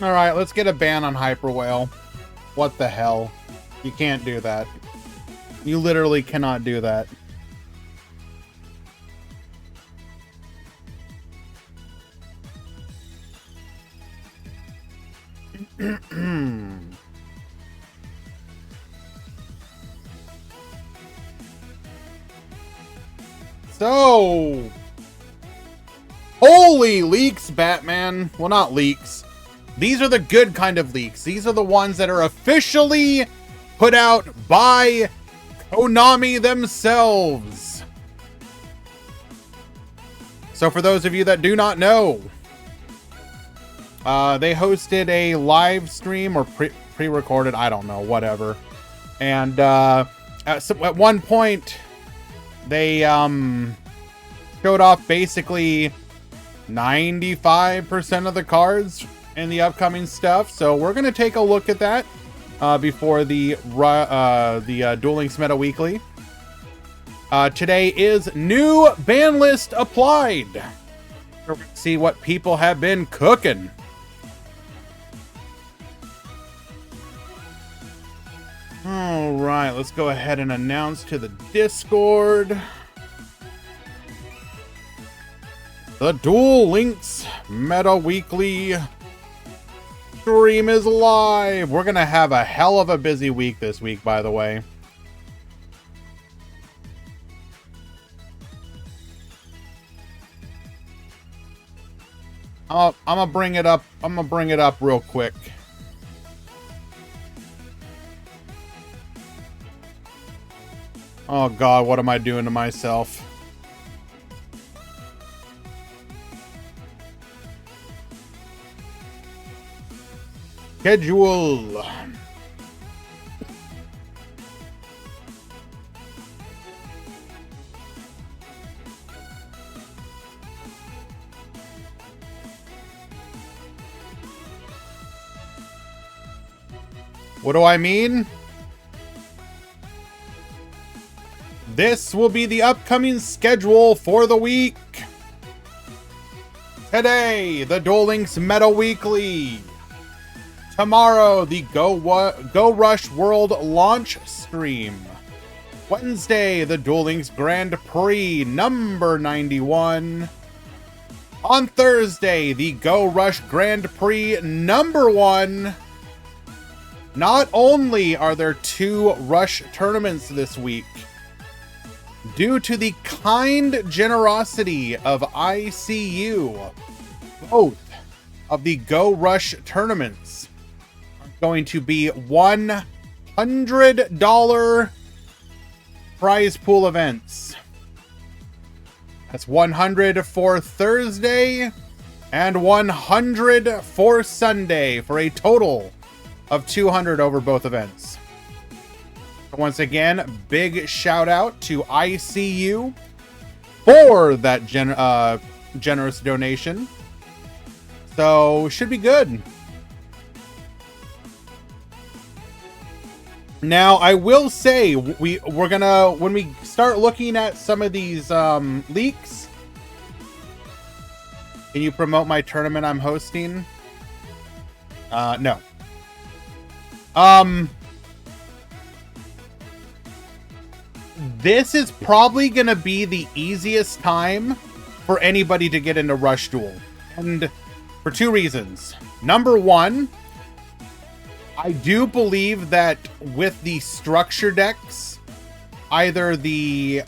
Alright, let's get a ban on Hyper Whale. What the hell? You can't do that. You literally cannot do that. So, holy leaks, Batman. Well, not leaks. These are the good kind of leaks. These are the ones that are officially put out by Konami themselves. So for those of you that do not know, they hosted a live stream or pre-recorded, I don't know, whatever. And at one point, they showed off basically 95% of the cards in the upcoming stuff. So we're going to take a look at that before the Duel Links Meta Weekly. Today is new ban list applied. We're going to see what people have been cooking. All right, let's go ahead and announce to the Discord. The Duel Links Meta Weekly stream is live. We're going to have a hell of a busy week this week, by the way. I'm gonna bring it up. I'm gonna bring it up real quick. Oh God, what am I doing to myself? Schedule. What do I mean? This will be the upcoming schedule for the week. Today, the Duel Links Meta Weekly. Tomorrow, the Go Rush World launch stream. Wednesday, the Duel Links Grand Prix number 91. On Thursday, the Go Rush Grand Prix number 1. Not only are there 2 Rush tournaments this week, due to the kind generosity of ICU, both of the Go Rush tournaments are going to be $100 prize pool events. That's 100 for Thursday and 100 for Sunday for a total of 200 over both events. Once again, big shout out to ICU for that generous donation. So should be good. Now I will say we're gonna, when we start looking at some of these leaks. Can you promote my tournament I'm hosting? No. This is probably gonna be the easiest time for anybody to get into Rush Duel, and for 2 reasons. Number 1, I do believe that with the structure decks, either the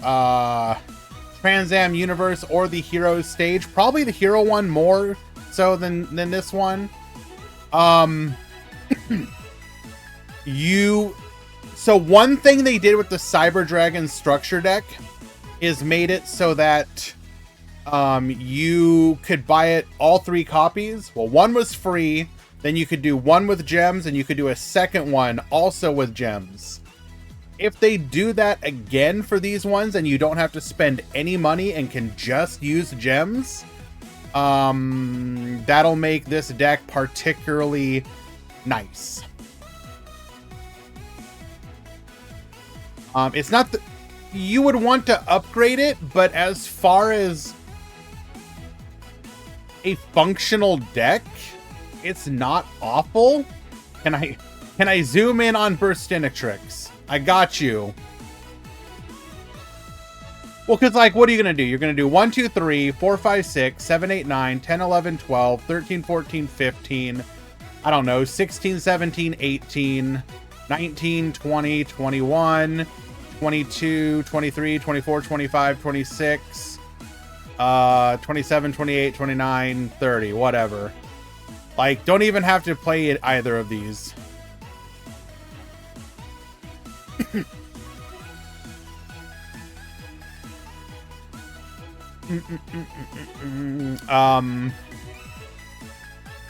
Trans Am Universe or the Hero stage, probably the Hero one more so than this one. So one thing they did with the Cyber Dragon structure deck is made it so that you could buy it all 3 copies. Well, one was free, then you could do one with gems, and you could do a second one also with gems. If they do that again for these ones and you don't have to spend any money and can just use gems, that'll make this deck particularly nice. It's not that you would want to upgrade it, but as far as a functional deck, it's not awful. Can I zoom in on Burstinatrix? I got you. Well, because, like, what are you going to do? You're going to do 1, 2, 3, 4, 5, 6, 7, 8, 9, 10, 11, 12, 13, 14, 15. I don't know, 16, 17, 18, 19, 20, 21, 22, 23, 24, 25, 26, 27, 28, 29, 30, whatever. Like, don't even have to play it either of these.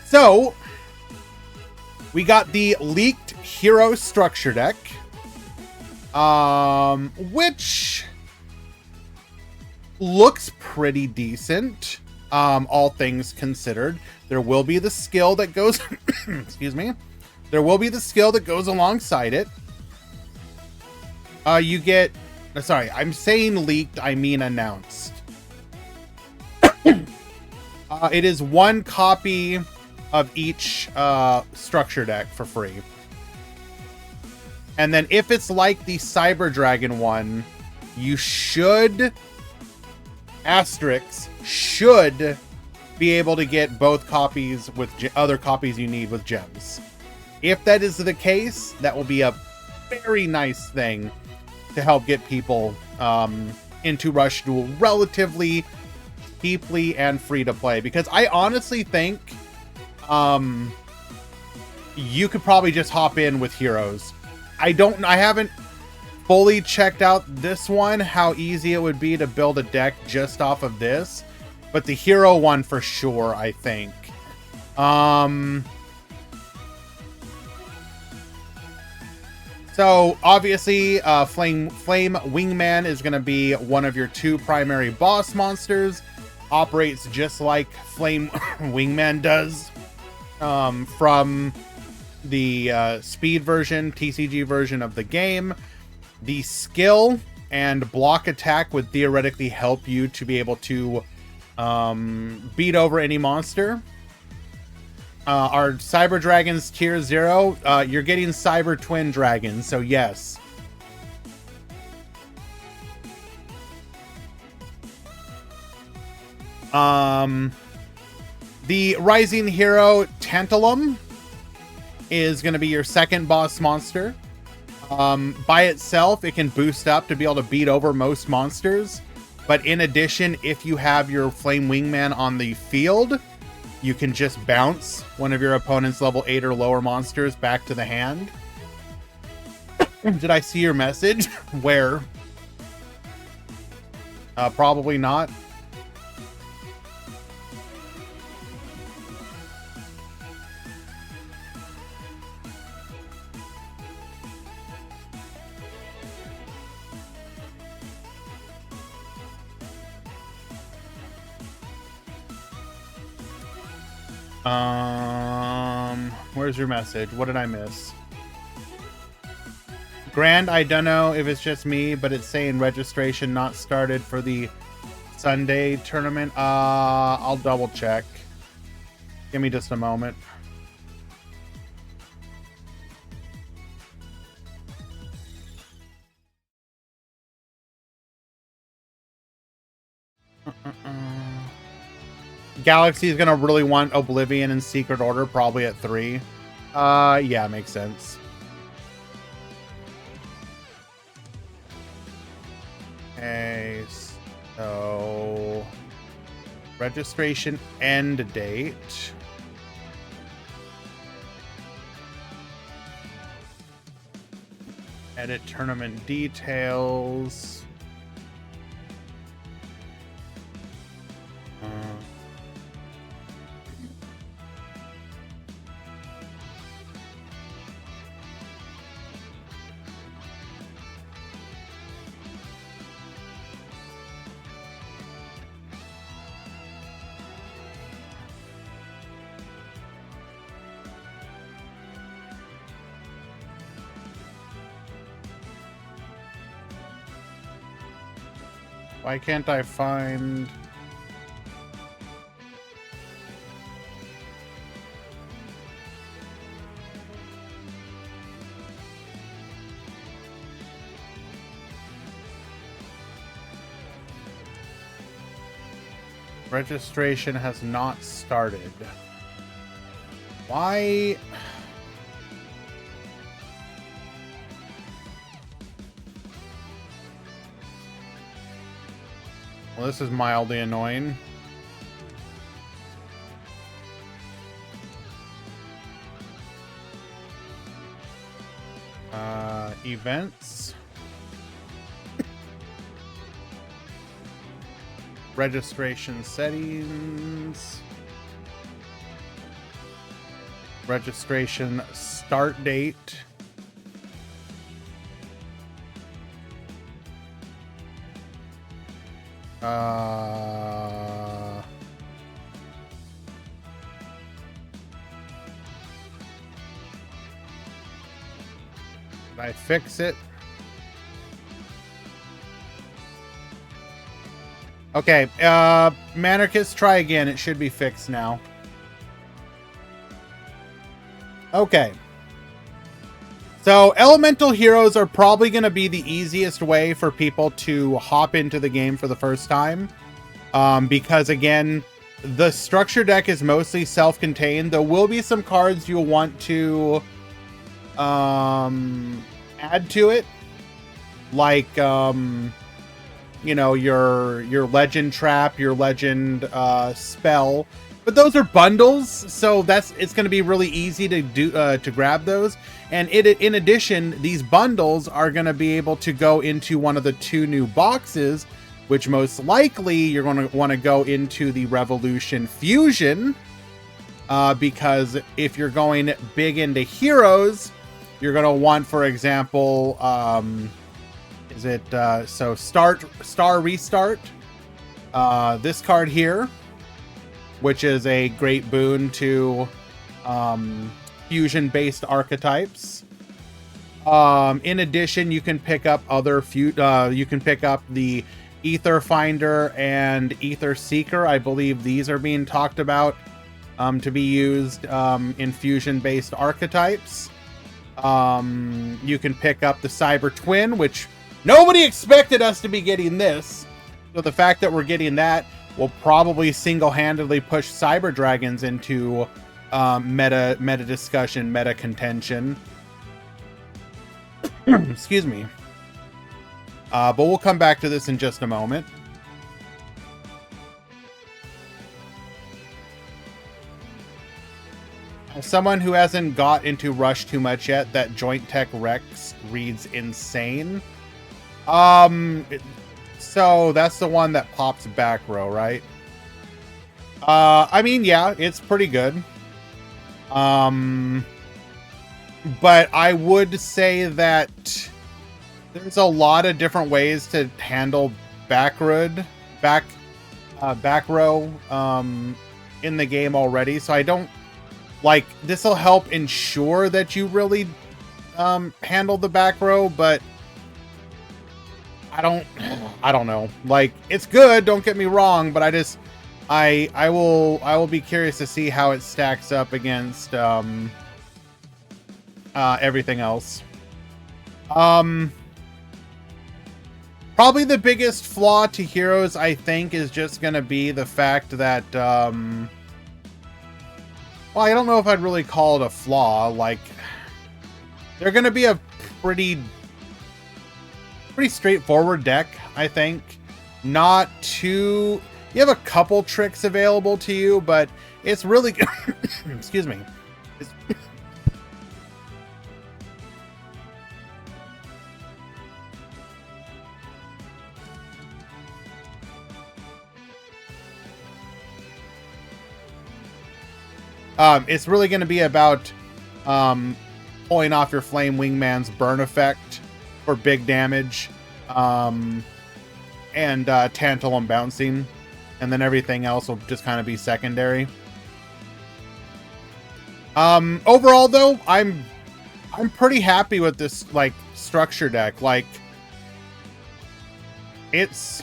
So we got the leaked hero structure deck, which looks pretty decent, all things considered. There will be the skill that goes excuse me, there will be the skill that goes alongside it. You get, sorry, I'm saying leaked, I mean announced. It is 1 copy of each structure deck for free. And then if it's like the Cyber Dragon one, you should, asterisk, should be able to get both copies with other copies you need with gems. If that is the case, that will be a very nice thing to help get people into Rush Duel relatively cheaply and free to play, because I honestly think you could probably just hop in with heroes. I haven't fully checked out this one, how easy it would be to build a deck just off of this, but the hero one for sure, I think. So obviously, Flame Wingman is going to be one of your 2 primary boss monsters. Operates just like Flame Wingman does from the speed version, TCG version of the game. The skill and block attack would theoretically help you to be able to beat over any monster. Our Cyber Dragons tier 0, you're getting Cyber Twin Dragons, so yes. The Rising Hero Tantalum is going to be your 2nd boss monster. By itself, it can boost up to be able to beat over most monsters. But in addition, if you have your Flame Wingman on the field, you can just bounce one of your opponent's level 8 or lower monsters back to the hand. Did I see your message? Where? Probably not. Where's your message? What did I miss? Grand, I don't know if it's just me, but it's saying registration not started for the Sunday tournament. I'll double check. Give me just a moment. Galaxy is gonna really want Oblivion and Secret Order probably at 3. Yeah, makes sense. Okay, so registration end date. Edit tournament details. Why can't I find... Registration has not started. Why? Well, this is mildly annoying. Events. Registration settings. Registration start date. Did I fix it? Okay, Manarchist, try again. It should be fixed now. Okay. So, elemental heroes are probably going to be the easiest way for people to hop into the game for the first time. Because, again, the structure deck is mostly self-contained. There will be some cards you'll want to add to it. Like, you know, your legend trap, your legend spell. But those are bundles, so it's going to be really easy to do to grab those. And in addition, these bundles are going to be able to go into one of the 2 new boxes, which most likely you're going to want to go into the Revolution Fusion, because if you're going big into heroes, you're going to want, for example, so Star Restart, this card here, which is a great boon to fusion-based archetypes. In addition, you can pick up you can pick up the Ether Finder and Ether Seeker. I believe these are being talked about to be used in fusion-based archetypes. You can pick up the Cyber Twin, which nobody expected us to be getting this. So the fact that we're getting that will probably single-handedly push Cyber Dragons into meta discussion, meta contention. Excuse me. But we'll come back to this in just a moment. As someone who hasn't got into Rush too much yet, that Joint Tech Rex reads insane. So that's the one that pops back row, right? I mean, yeah, it's pretty good. But I would say that there's a lot of different ways to handle back row in the game already. So I don't like this will help ensure that you really handle the back row, but I don't know. Like, it's good, don't get me wrong, but I will be curious to see how it stacks up against everything else. Probably the biggest flaw to heroes, I think, is just going to be the fact that well, I don't know if I'd really call it a flaw. Like, they're going to be a pretty straightforward deck, I think. Not too... You have a couple tricks available to you, but it's really... Excuse me. It's really going to be about pulling off your Flame Wingman's burn effect for big damage, and Tantalum bouncing, and then everything else will just kind of be secondary. Overall, though, I'm pretty happy with this, like, structure deck. Like, it's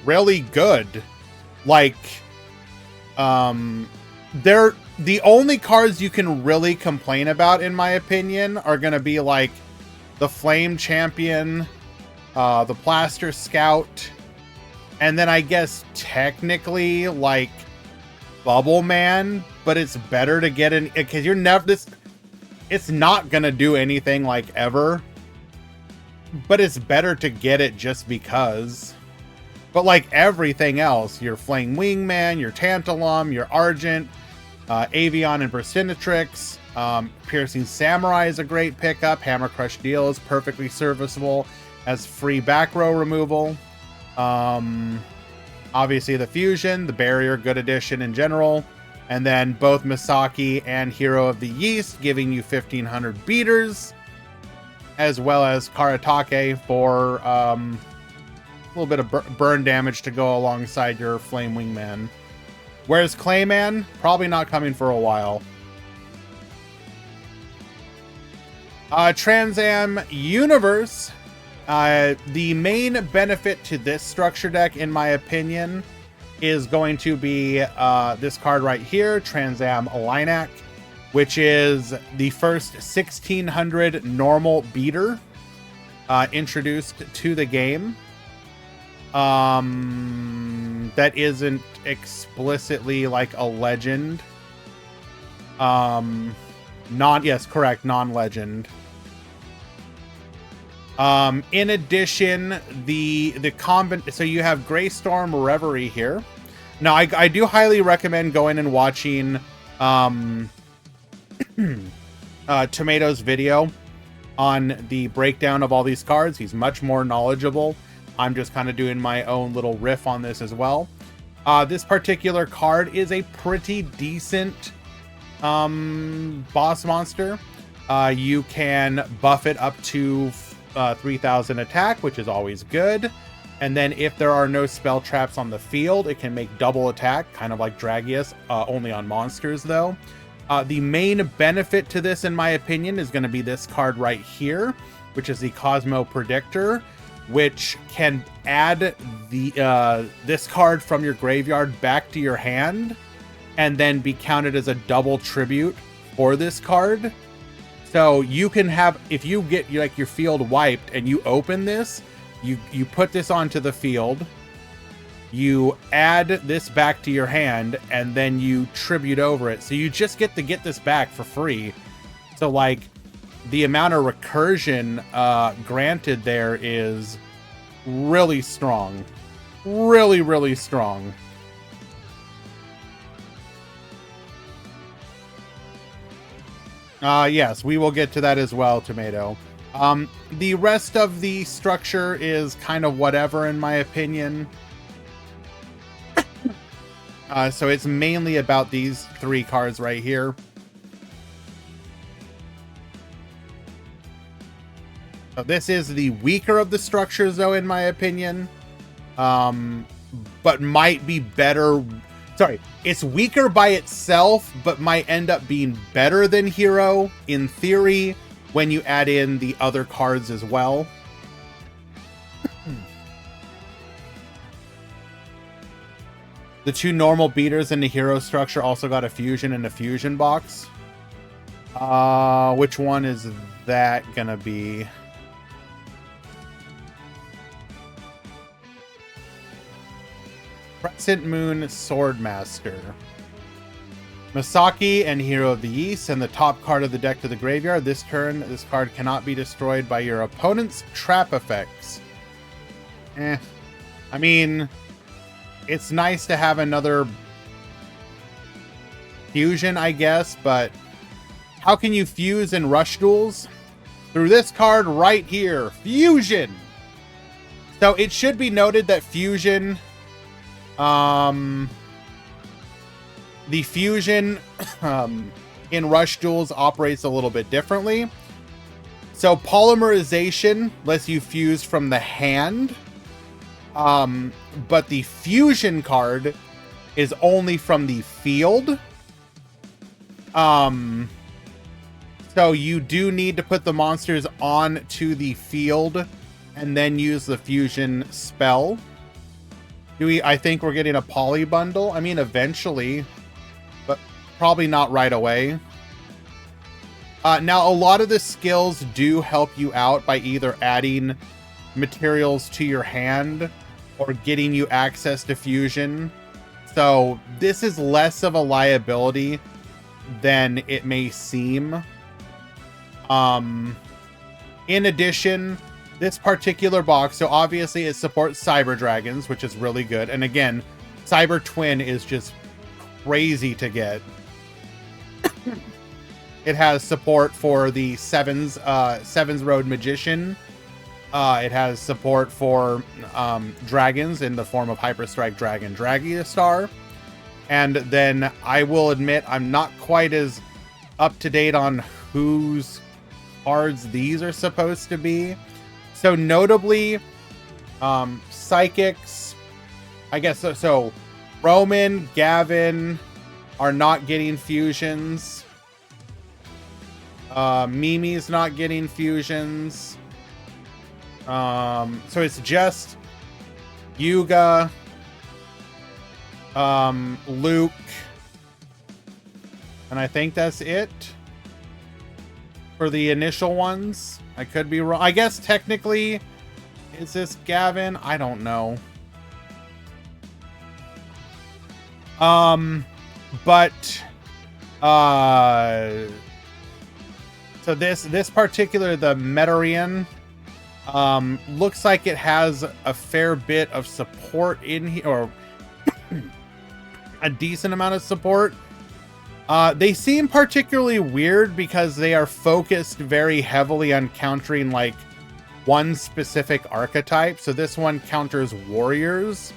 really good. Like, the only cards you can really complain about, in my opinion, are going to be, like, the Flame Champion, the Plaster Scout, And then I guess technically like Bubble Man, but it's better to get in because you're never this. It's not gonna do anything like ever, but it's better to get it just because. But like everything else, your Flame Wingman, your Tantalum, your Argent, Avion and Burstinatrix, Piercing Samurai is a great pickup. Hammer Crush Deal is perfectly serviceable as free back row removal. Obviously the Fusion, the Barrier, good addition in general. And then both Misaki and Hero of the Yeast giving you 1500 beaters, as well as Karatake for a little bit of burn damage to go alongside your Flame Wingman. Whereas Clayman, probably not coming for a while. Trans Am Universe. The main benefit to this structure deck, in my opinion, is going to be this card right here, Trans Am Linak, which is the first 1600 normal beater introduced to the game. That isn't explicitly like a legend. Yes, correct, non-legend. In addition, so you have Greystorm Reverie here. Now, I do highly recommend going and watching Tomato's video on the breakdown of all these cards. He's much more knowledgeable. I'm just kind of doing my own little riff on this as well. This particular card is a pretty decent boss monster. You can buff it up to 3000 attack, which is always good. And then if there are no spell traps on the field, it can make double attack, kind of like Dragius, only on monsters though. The main benefit to this, in my opinion, is going to be this card right here, which is the Cosmo Predictor, which can add this card from your graveyard back to your hand and then be counted as a double tribute for this card. So you can have, if you get like your field wiped and you open this, you put this onto the field, you add this back to your hand, and then you tribute over it. So you just get to get this back for free. So like the amount of recursion granted there is really strong. Really, really strong. Yes, we will get to that as well, Tomato. The rest of the structure is kind of whatever, in my opinion. So it's mainly about these three cards right here. So this is the weaker of the structures, though, in my opinion. But might be better. Sorry, it's weaker by itself, but might end up being better than Hero, in theory, when you add in the other cards as well. The two normal beaters in the Hero structure also got a fusion and a fusion box. Which one is that gonna be? Crescent Moon Swordmaster. Misaki and Hero of the Yeast send the top card of the deck to the graveyard. This turn, this card cannot be destroyed by your opponent's trap effects. I mean, it's nice to have another fusion, I guess, but how can you fuse in Rush Duels? Through this card right here, Fusion! So it should be noted that Fusion... the fusion in Rush Duels operates a little bit differently. So polymerization lets you fuse from the hand, but the fusion card is only from the field. So you do need to put the monsters on to the field and then use the fusion spell. I think we're getting a poly bundle. I mean, eventually, but probably not right away. Now, a lot of the skills do help you out by either adding materials to your hand or getting you access to fusion. So this is less of a liability than it may seem. In addition, this particular box, so obviously it supports Cyber Dragons, which is really good. And again, Cyber Twin is just crazy to get. It has support for the Sevens Road Magician. It has support for dragons in the form of Hyper Strike Dragon Dragiastar. And then I will admit I'm not quite as up to date on whose cards these are supposed to be. So notably, Psychics, I guess so Roman, Gavin are not getting fusions. Mimi's not getting fusions. So it's just Yuga, Luke, and I think that's it for the initial ones. I could be wrong. I guess technically, is this Gavin? I don't know. But so this particular, the Metarian, looks like it has a fair bit of support in here, or a decent amount of support. They seem particularly weird because they are focused very heavily on countering like one specific archetype. So this one counters warriors.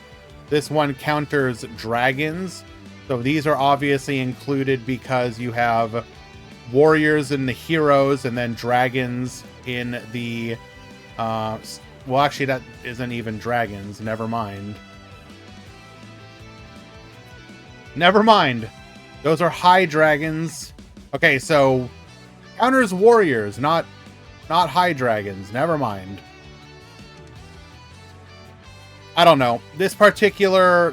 This one counters dragons. So these are obviously included because you have warriors in the heroes and then dragons in the well, actually that isn't even dragons. Never mind. Those are high dragons. Okay, so counters warriors, not high dragons. Never mind. I don't know. This particular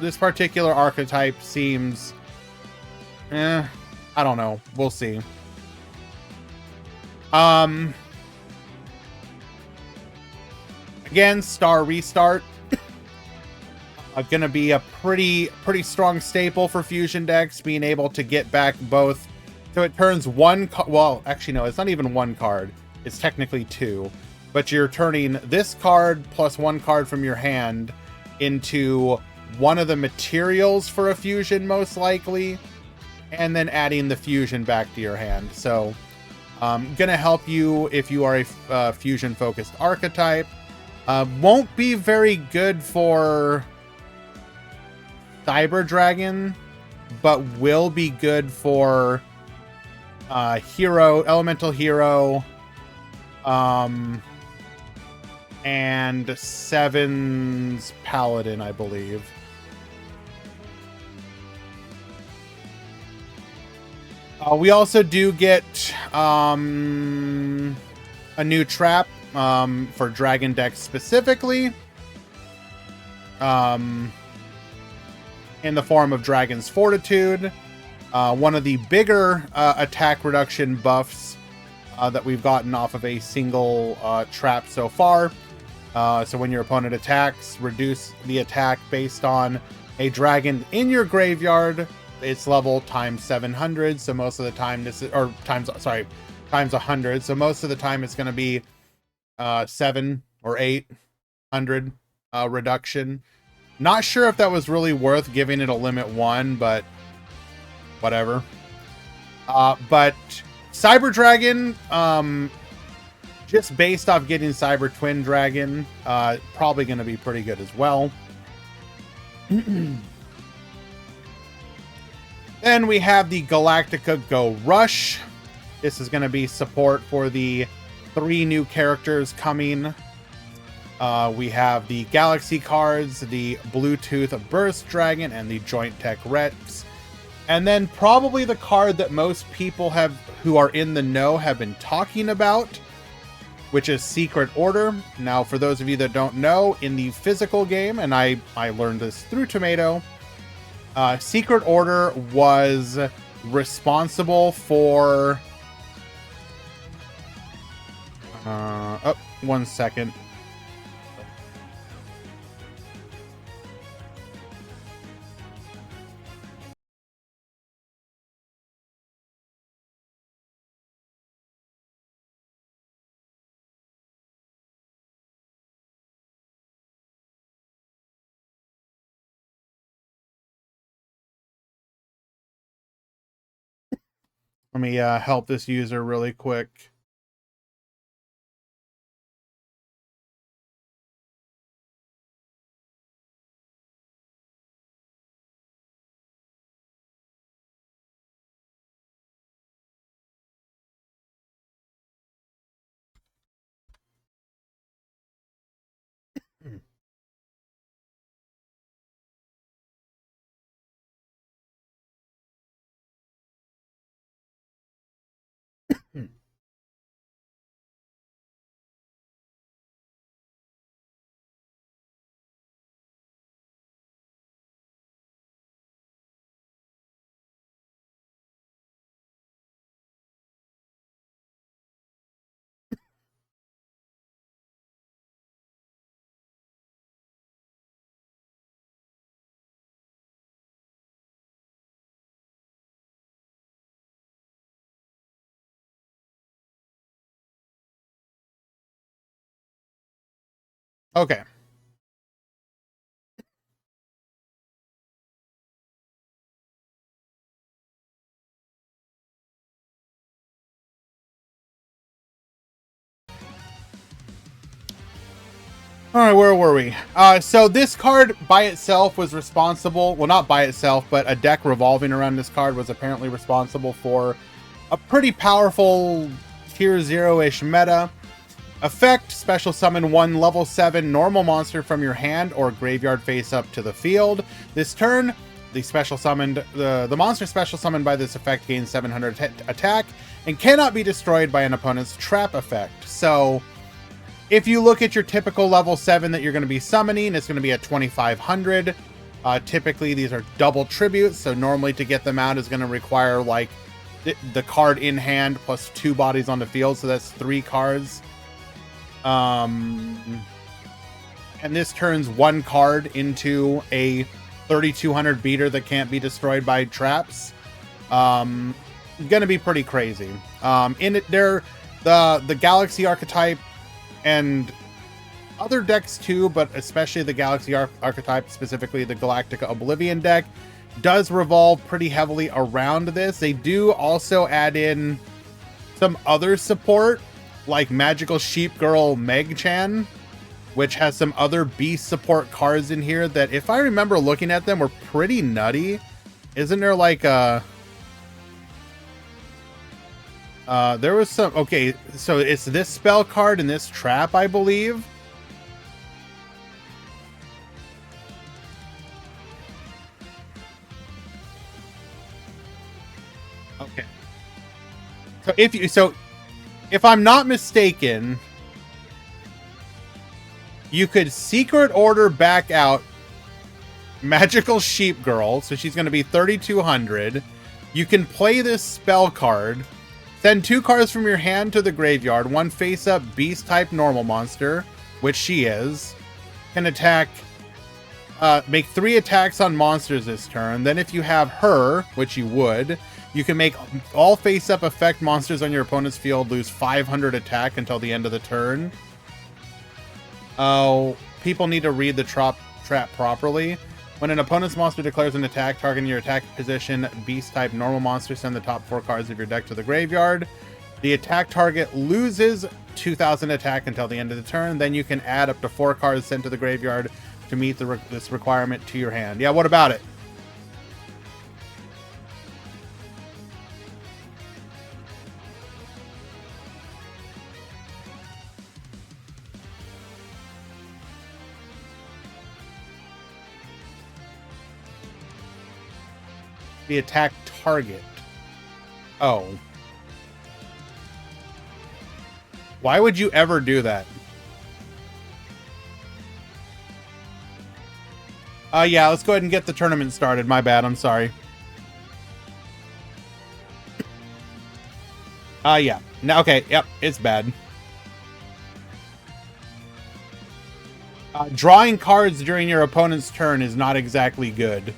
archetype seems I don't know. We'll see. Again, Star Restart. Gonna be a pretty strong staple for fusion decks, being able to get back both. So it turns one, well, actually no, it's not even one card. It's technically two, but you're turning this card plus one card from your hand into one of the materials for a fusion, most likely, and then adding the fusion back to your hand. So, gonna help you if you are a fusion-focused archetype. Won't be very good for Cyber Dragon, but will be good for Hero, Elemental Hero, and Seven's Paladin, I believe. We also do get a new trap for Dragon decks specifically, in the form of Dragon's Fortitude. One of the bigger attack reduction buffs that we've gotten off of a single trap so far. So when your opponent attacks, reduce the attack based on a dragon in your graveyard. It's level times 700. So most of the time this is, or times 100. So most of the time it's going to be 7 or 800 reduction. Not sure if that was really worth giving it a limit 1, but whatever. But Cyber Dragon, just based off getting Cyber Twin Dragon, probably going to be pretty good as well. Then we have the Galactica Go Rush. This is going to be support for the 3 new characters coming. We have the Galaxy cards, the Bluetooth Burst Dragon, and the Joint Tech Rex. And then probably the card that most people who are in the know have been talking about, which is Secret Order. Now, for those of you that don't know, in the physical game, and I learned this through Tomato, Secret Order was responsible for... oh, 1 second. Let me help this user really quick. Okay. All right, where were we? So this card by itself was responsible. Well, not by itself, but a deck revolving around this card was apparently responsible for a pretty powerful tier 0-ish meta. Effect, special summon one level 7 normal monster from your hand or graveyard face up to the field. This turn, the monster special summoned by this effect gains 700 attack and cannot be destroyed by an opponent's trap effect. So if you look at your typical level 7 that you're going to be summoning, it's going to be at 2500. Typically, these are double tributes, so normally to get them out is going to require like the card in hand plus 2 bodies on the field, so that's 3 cards. And this turns 1 card into a 3200 beater that can't be destroyed by traps. Gonna be pretty crazy. In it, the Galaxy archetype and other decks too, but especially the Galaxy archetype, specifically the Galactica Oblivion deck, does revolve pretty heavily around this. They do also add in some other support, like Magical Sheep Girl Meg-chan, which has some other beast support cards in here that, if I remember looking at them, were pretty nutty. Isn't there like a... there was some... Okay, so it's this spell card and this trap, I believe. Okay. So if I'm not mistaken, you could secret order back out Magical Sheep Girl, so she's going to be 3200. You can play this spell card, send 2 cards from your hand to the graveyard, 1 face-up beast-type normal monster, which she is, can attack, make 3 attacks on monsters this turn. Then if you have her, which you would, you can make all face-up effect monsters on your opponent's field lose 500 attack until the end of the turn. Oh, people need to read the trap properly. When an opponent's monster declares an attack targeting your attack position, beast-type normal monster, send the top 4 cards of your deck to the graveyard. The attack target loses 2000 attack until the end of the turn. Then you can add up to 4 cards sent to the graveyard to meet this requirement to your hand. Yeah, what about it? The attack target. Oh. Why would you ever do that? Yeah, let's go ahead and get the tournament started. My bad, I'm sorry. Yeah. No, okay, yep, it's bad. Drawing cards during your opponent's turn is not exactly good.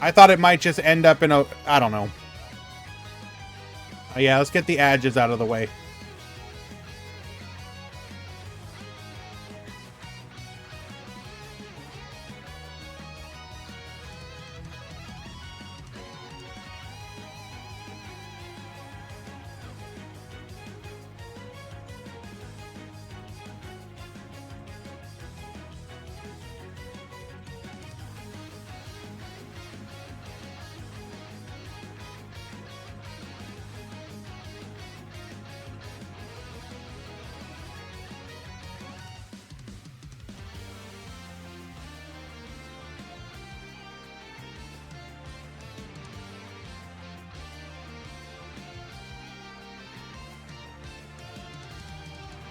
I thought it might just end up in a... I don't know. Yeah, let's get the edges out of the way.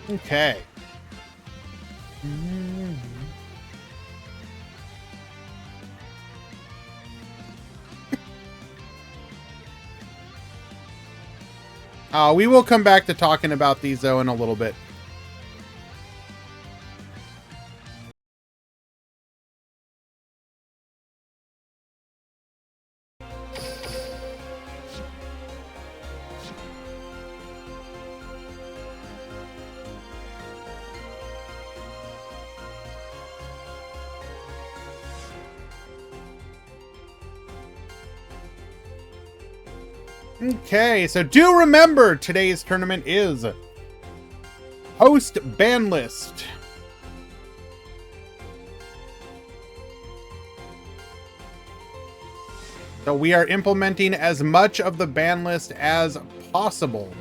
Okay. We will come back to talking about these, though, in a little bit. Okay, so do remember today's tournament is host Banlist. So we are implementing as much of the ban list as possible.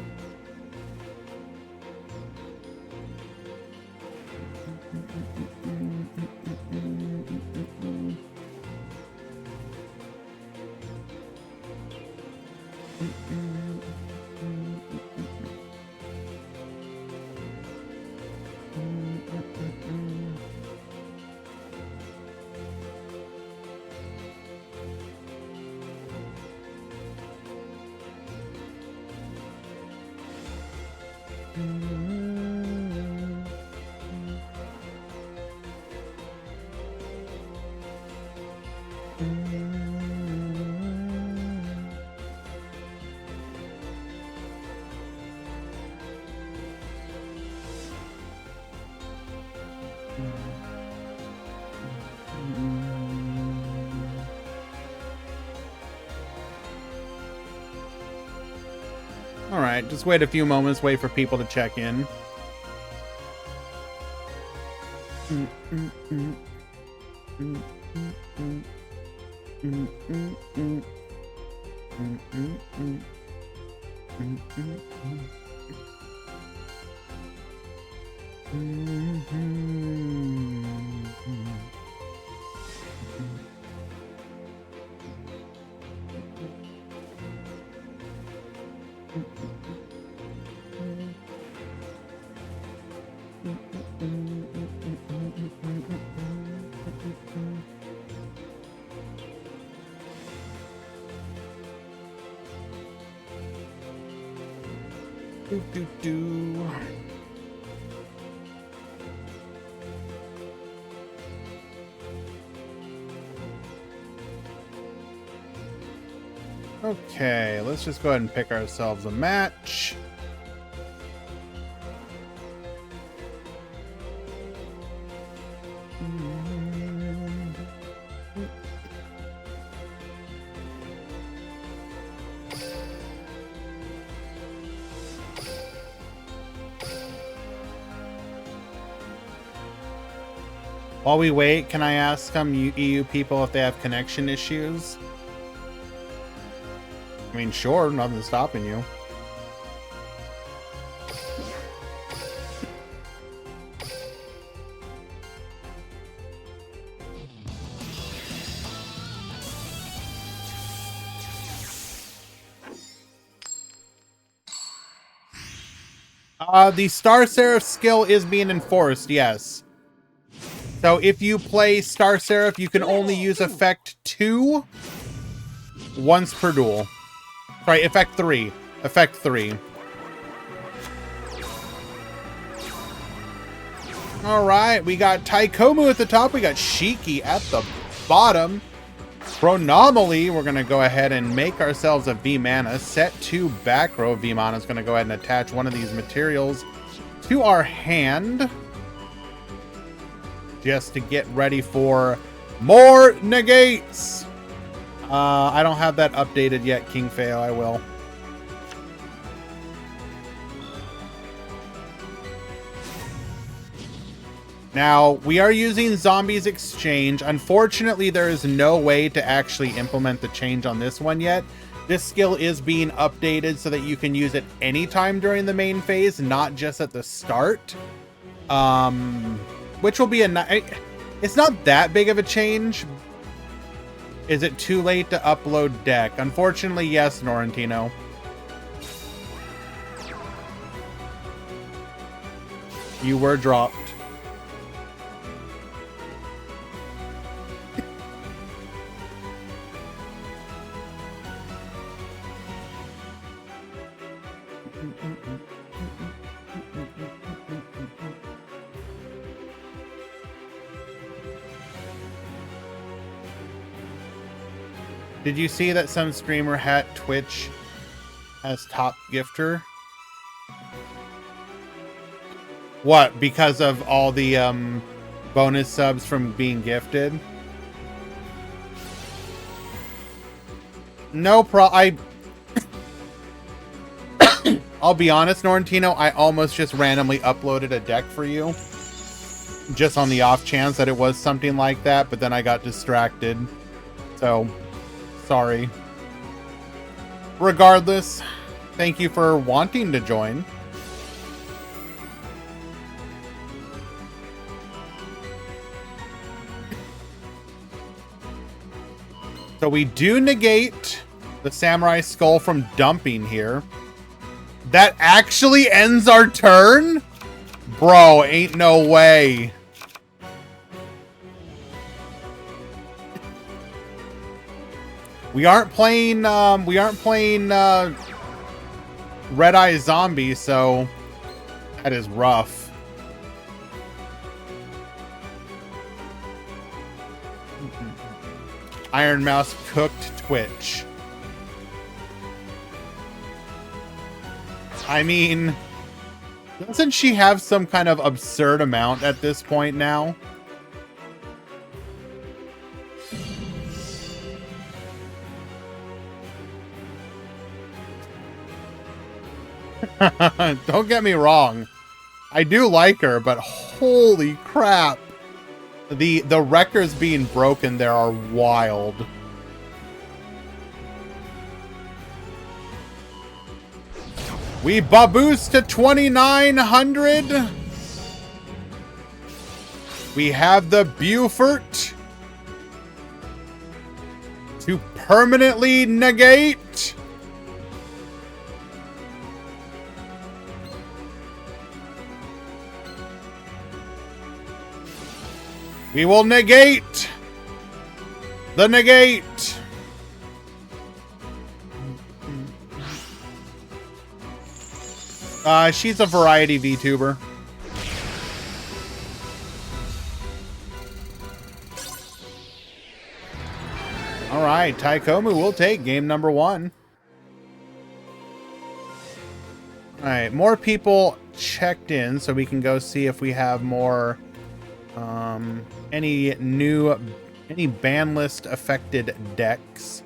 All right, just wait a few moments, wait for people to check in. Okay, let's just go ahead and pick ourselves a match. While we wait, can I ask some EU people if they have connection issues? I mean, sure, nothing's stopping you. The Star Seraph skill is being enforced, yes. So if you play Star Seraph, you can only use Effect 2 once per duel. Sorry, Effect 3. Effect 3. Alright, we got Taikomu at the top. We got Shiki at the bottom. Chronomaly, we're going to go ahead and make ourselves a V-Mana. Set 2 back row V-Mana is going to go ahead and attach one of these materials to our hand. Just to get ready for more negates. I don't have that updated yet, King Feo. I will. Now, we are using Zombies Exchange. Unfortunately, there is no way to actually implement the change on this one yet. This skill is being updated so that you can use it anytime during the main phase, not just at the start. Which will be it's not that big of a change. Is it too late to upload deck? Unfortunately, yes, Norrentino. You were dropped. Did you see that some streamer hat Twitch has top gifter? What? Because of all the bonus subs from being gifted? No I'll be honest, Norrentino, I almost just randomly uploaded a deck for you. Just on the off chance that it was something like that, but then I got distracted. So, sorry. Regardless, thank you for wanting to join. So we do negate the Samurai Skull from dumping here. That actually ends our turn? Bro, ain't no way. We aren't playing Red Eye Zombie, so that is rough. Iron Mouse cooked Twitch. I mean, doesn't she have some kind of absurd amount at this point now? Don't get me wrong. I do like her, but holy crap. The records being broken there are wild. We baboose to 2,900. We have the Beaufort to permanently negate. We will negate the negate. She's a variety VTuber. All right, Taikomu will take game number 1. All right, more people checked in, so we can go see if we have more, any Banlist affected decks.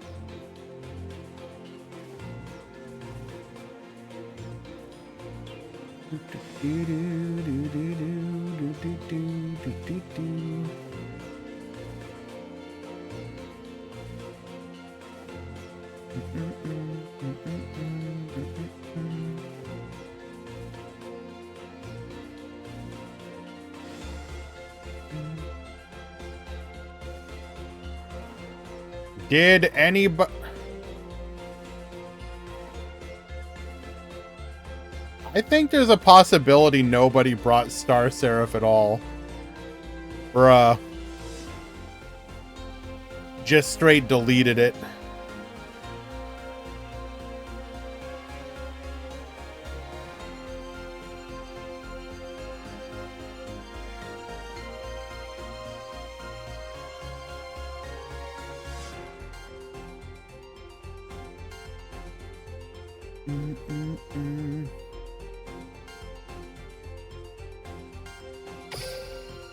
Did anybody... I think there's a possibility nobody brought Star Seraph at all. Bruh. Just straight deleted it.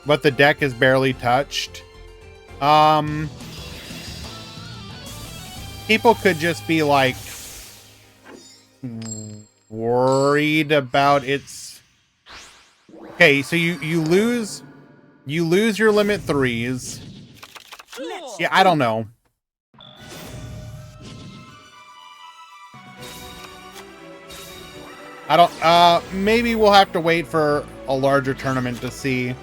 But the deck is barely touched. People could just be like worried about its... Okay, so you lose your limit 3s. Yeah, I don't know. Maybe we'll have to wait for a larger tournament to see.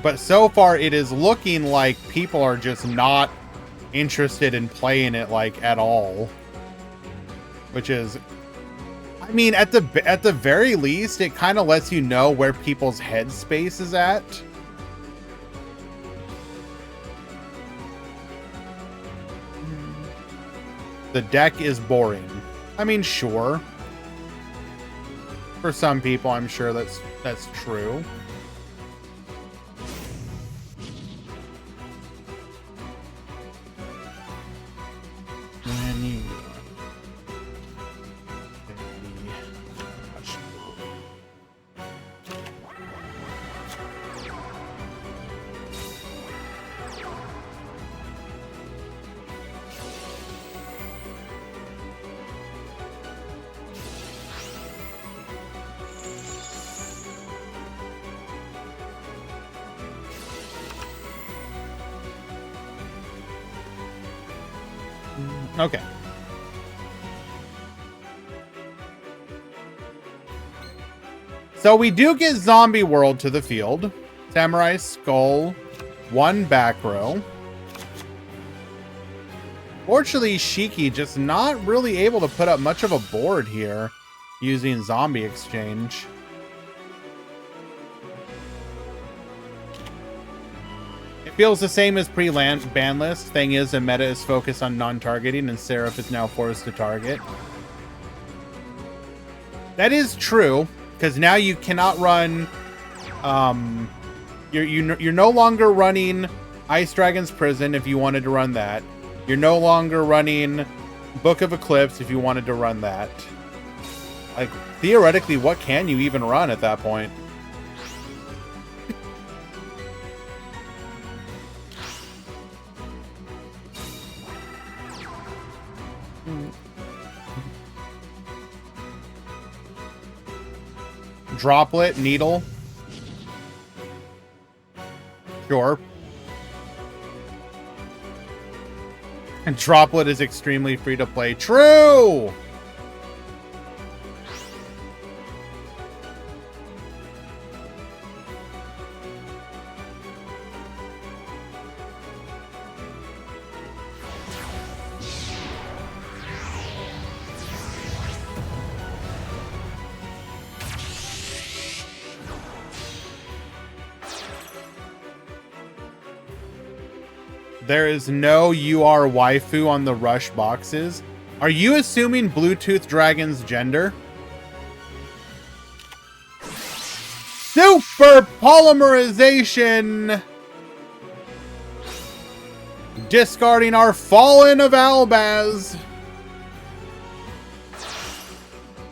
But so far, it is looking like people are just not interested in playing it, like, at all. Which is I mean, at the very least, it kind of lets you know where people's headspace is at. The deck is boring. I mean, sure. For some people, I'm sure that's true. Okay. So we do get Zombie World to the field. Samurai Skull, 1 back row. Fortunately, Shiki just not really able to put up much of a board here using Zombie Exchange. It feels the same as pre-Banlist. Thing is, the meta is focused on non-targeting, and Seraph is now forced to target. That is true, because now you cannot run. You're no longer running Ice Dragon's Prison if you wanted to run that. You're no longer running Book of Eclipse if you wanted to run that. Like, theoretically, what can you even run at that point? Droplet, Needle. Sure. And Droplet is extremely free to play. True! There is no UR waifu on the Rush boxes. Are you assuming Bluetooth Dragon's gender? Super polymerization! Discarding our Fallen of Albaz.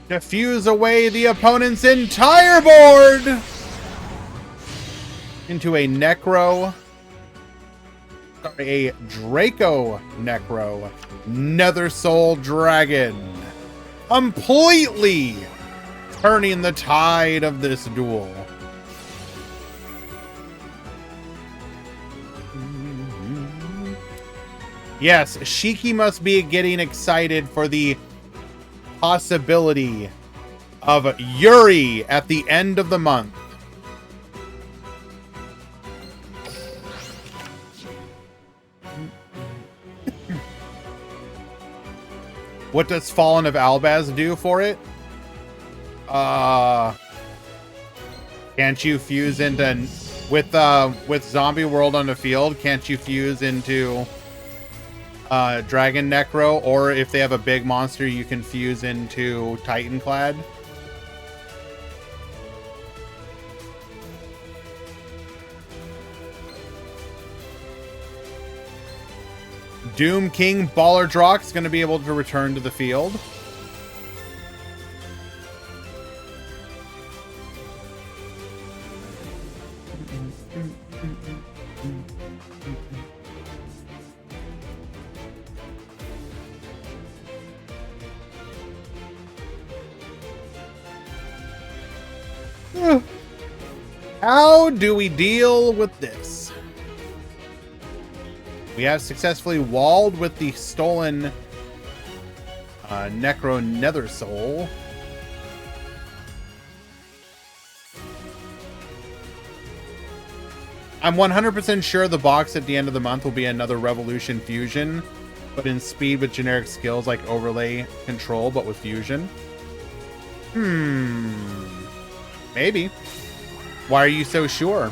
Diffuse away the opponent's entire board into a Necro. A Draco Necro Nether Soul Dragon, completely turning the tide of this duel. Yes, Shiki must be getting excited for the possibility of Yuri at the end of the month. What does Fallen of Albaz do for it? Can't you fuse into with Zombie World on the field? Can't you fuse into Dragon Necro? Or if they have a big monster, you can fuse into Titanclad. Doom King Baller Drock is going to be able to return to the field. How do we deal with this? We have successfully walled with the stolen Necro Nether Soul. I'm 100% sure the box at the end of the month will be another Revolution Fusion, but in speed with generic skills like Overlay Control, but with Fusion. Maybe. Why are you so sure?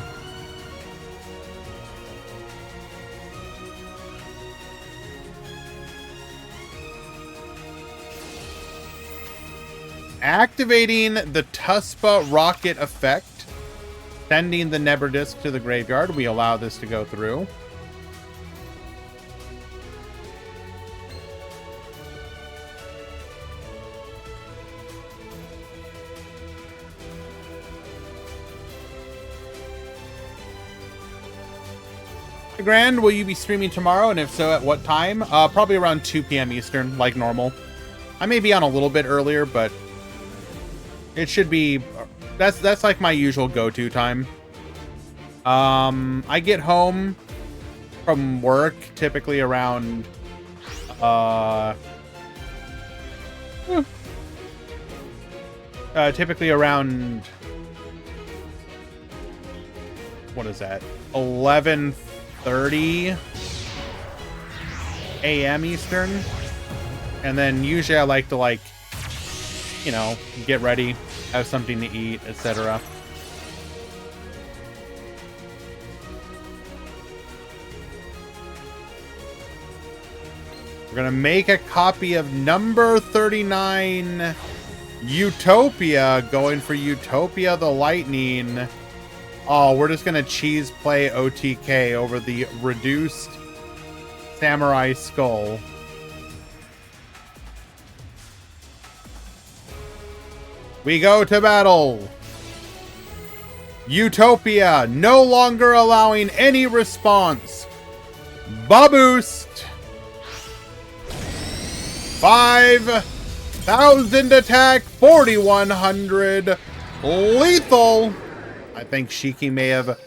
Activating the Tuspa rocket effect, sending the Nebrdisk to the graveyard. We allow this to go through. Grand, will you be streaming tomorrow? And if so, at what time? Probably around 2 p.m. Eastern, like normal. I may be on a little bit earlier, but it should be... That's like my usual go-to time. I get home from work typically around... typically around... What is that? 11:30 a.m. Eastern. And then usually I like to, you know, get ready, have something to eat, etc. We're gonna make a copy of number 39, Utopia, going for Utopia the Lightning. Oh, we're just gonna cheese play OTK over the reduced Samurai Skull. We go to battle. Utopia, no longer allowing any response. Baboost. 5,000 attack, 4,100 lethal. I think Shiki may have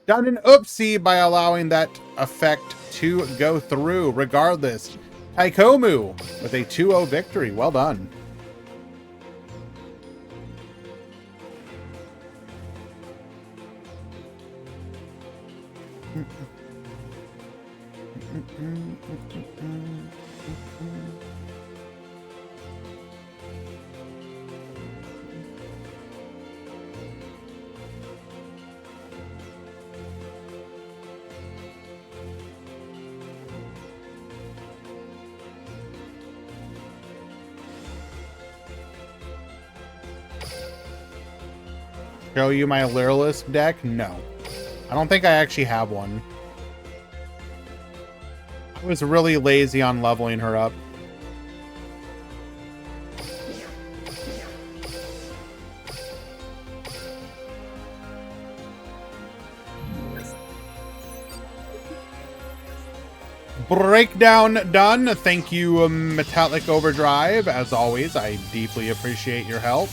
done an oopsie by allowing that effect to go through. Regardless, Taikomu with a 2-0 victory. Well done. Show you my Lyrilisk deck? No. I don't think I actually have one. I was really lazy on leveling her up. Breakdown done. Thank you, Metallic Overdrive. As always, I deeply appreciate your help.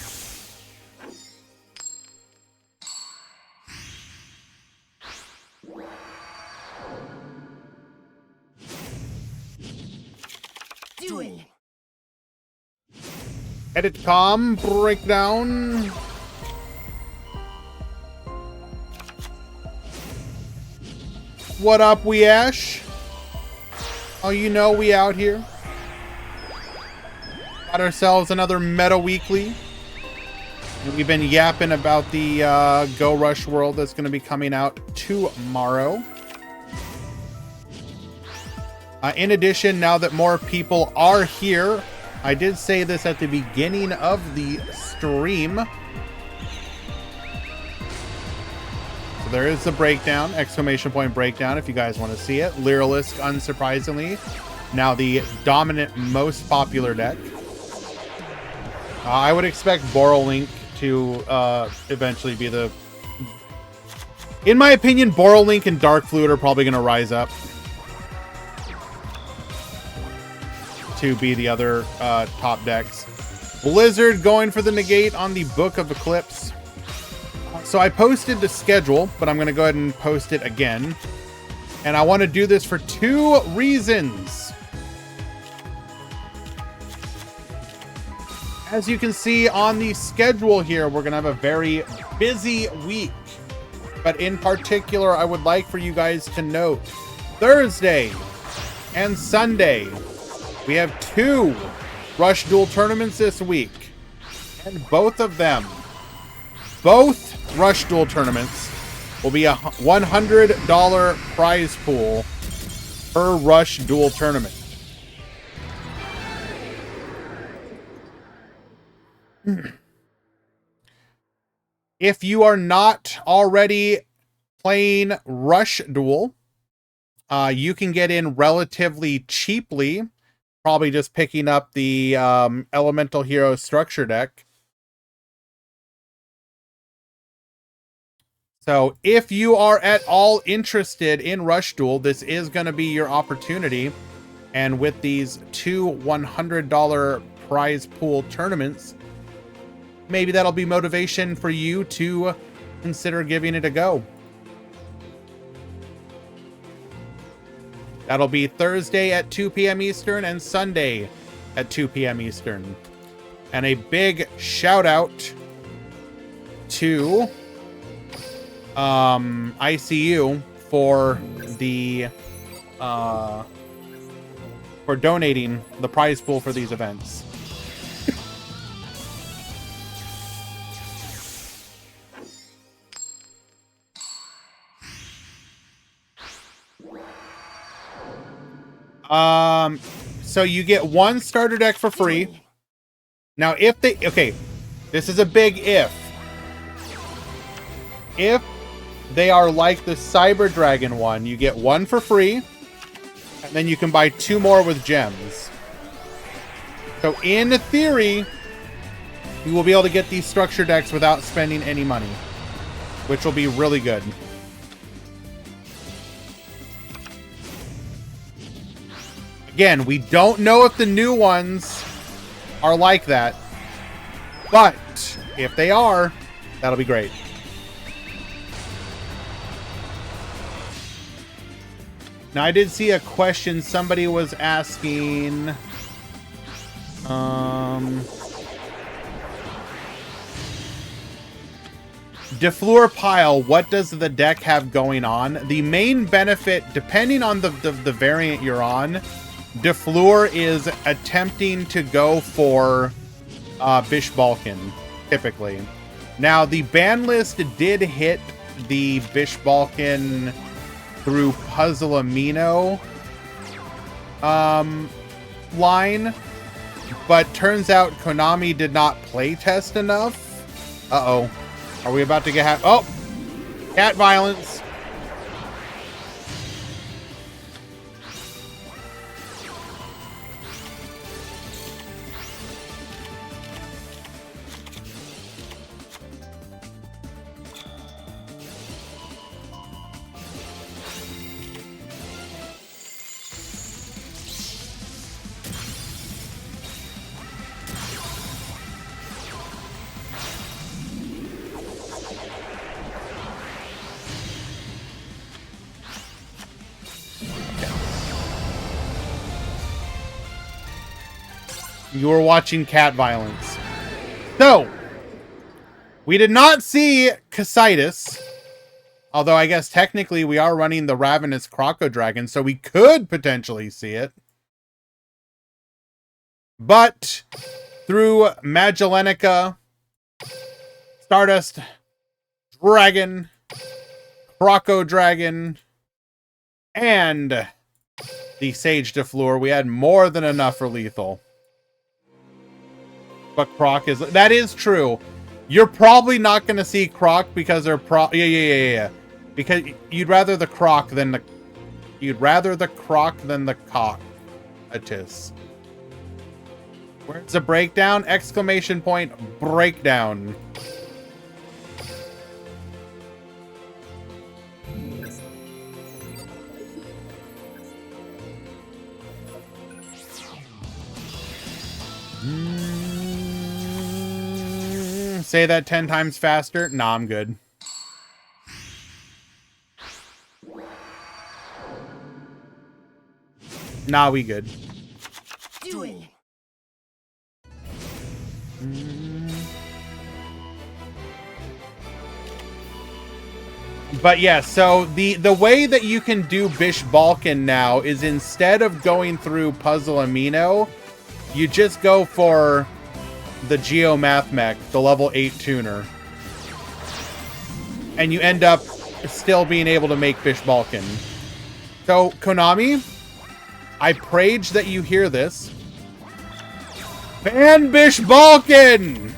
Duel. Edit com breakdown. What up, we Ash? Oh, you know we out here. Got ourselves another Meta Weekly. We've been yapping about the Go Rush World that's going to be coming out tomorrow. In addition, now that more people are here, I did say this at the beginning of the stream. So there is the breakdown, exclamation point breakdown, if you guys want to see it. Lyrilisk, unsurprisingly, now the dominant, most popular deck. I would expect Borrowlink to eventually be the... In my opinion, Borrowlink and Dark Fluid are probably going to rise up to be the other top decks. Blizzard going for the negate on the Book of Eclipse. So I posted the schedule, but I'm going to go ahead and post it again. And I want to do this for 2 reasons. As you can see on the schedule here, we're going to have a very busy week. But in particular, I would like for you guys to note Thursday and Sunday, we have 2 Rush Duel tournaments this week. And both of them, both Rush Duel tournaments, will be a $100 prize pool per Rush Duel tournament. If you are not already playing Rush Duel, you can get in relatively cheaply, probably just picking up the Elemental Hero structure deck. So if you are at all interested in Rush Duel, this is going to be your opportunity. And with these two $100 prize pool tournaments, maybe that'll be motivation for you to consider giving it a go. That'll be Thursday at 2 p.m. Eastern and Sunday at 2 p.m. Eastern. And a big shout out to ICU for the for donating the prize pool for these events. So you get one starter deck for free. Now, if they... Okay, this is a big if. If they are like the Cyber Dragon one, you get one for free, and then you can buy two more with gems. So, in theory, you will be able to get these structure decks without spending any money, which will be really good. Again, we don't know if the new ones are like that, but if they are, that'll be great. Now, I did see a question somebody was asking. Defleur Pile, what does the deck have going on? The main benefit, depending on the variant you're on, Defleur is attempting to go for Bish Balkan, typically. Now, the ban list did hit the Bish Balkan through Puzzle Amino line, but turns out Konami did not playtest enough. Uh-oh. Are we about to get oh! Cat violence. You were watching cat violence. So, we did not see Casitas. Although I guess technically we are running the Ravenous Croco Dragon, so we could potentially see it. But through Magellantica, Stardust Dragon, Croco Dragon, and the Sage Defleur, we had more than enough for lethal. But Croc is... That is true. You're probably not going to see Croc because they're Yeah. Because you'd rather the Croc than the... You'd rather the Croc than the Cock-atis. Where's the breakdown? Exclamation point, breakdown. Say that 10 times faster. Nah, I'm good. Nah, we good. Duel. But yeah, so the way that you can do Bish Balkan now is instead of going through Puzzle Amino, you just go for the Geomath mech, the level 8 tuner. And you end up still being able to make Bish Balkan. So, Konami, I prayed that you hear this. Ban Bish Balkan!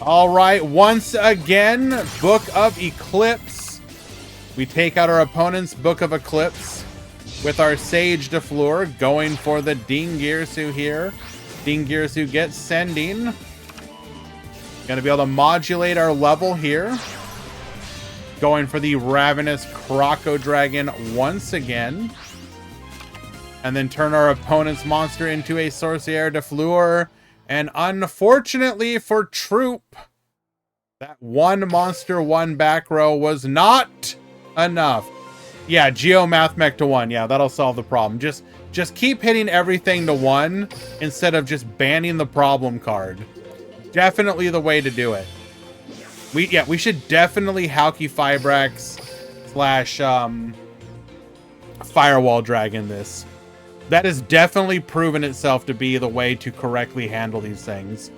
Alright, once again, Book of Eclipse. We take out our opponent's Book of Eclipse with our Sage de Fleur, going for the Dingirsu here. Dingirsu gets sending. Gonna be able to modulate our level here. Going for the Ravenous Croco Dragon once again. And then turn our opponent's monster into a Sorcière de Fleur. And unfortunately for Troop, that one monster, one back row was not enough. Yeah, Geomath mech to 1. Yeah, that'll solve the problem. Just keep hitting everything to 1 instead of just banning the problem card. Definitely the way to do it. We should definitely Hauki Fibrax / Firewall Dragon this. That has definitely proven itself to be the way to correctly handle these things.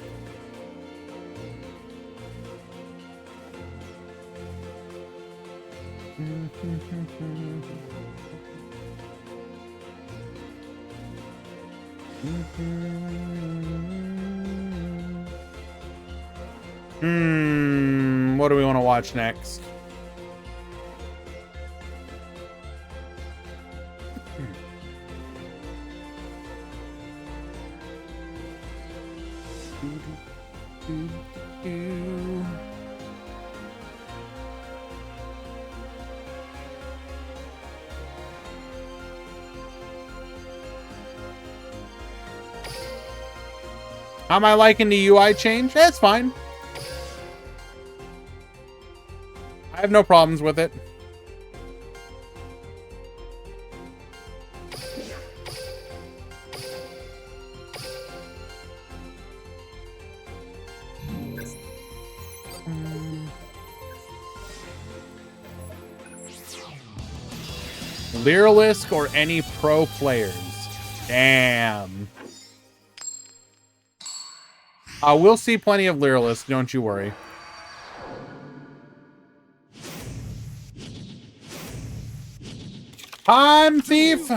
What do we want to watch next? How am I liking the UI change? It's fine. I have no problems with it. Lyrilisk or any pro players? Damn. We'll see plenty of Lyrilisk, don't you worry. Time Thief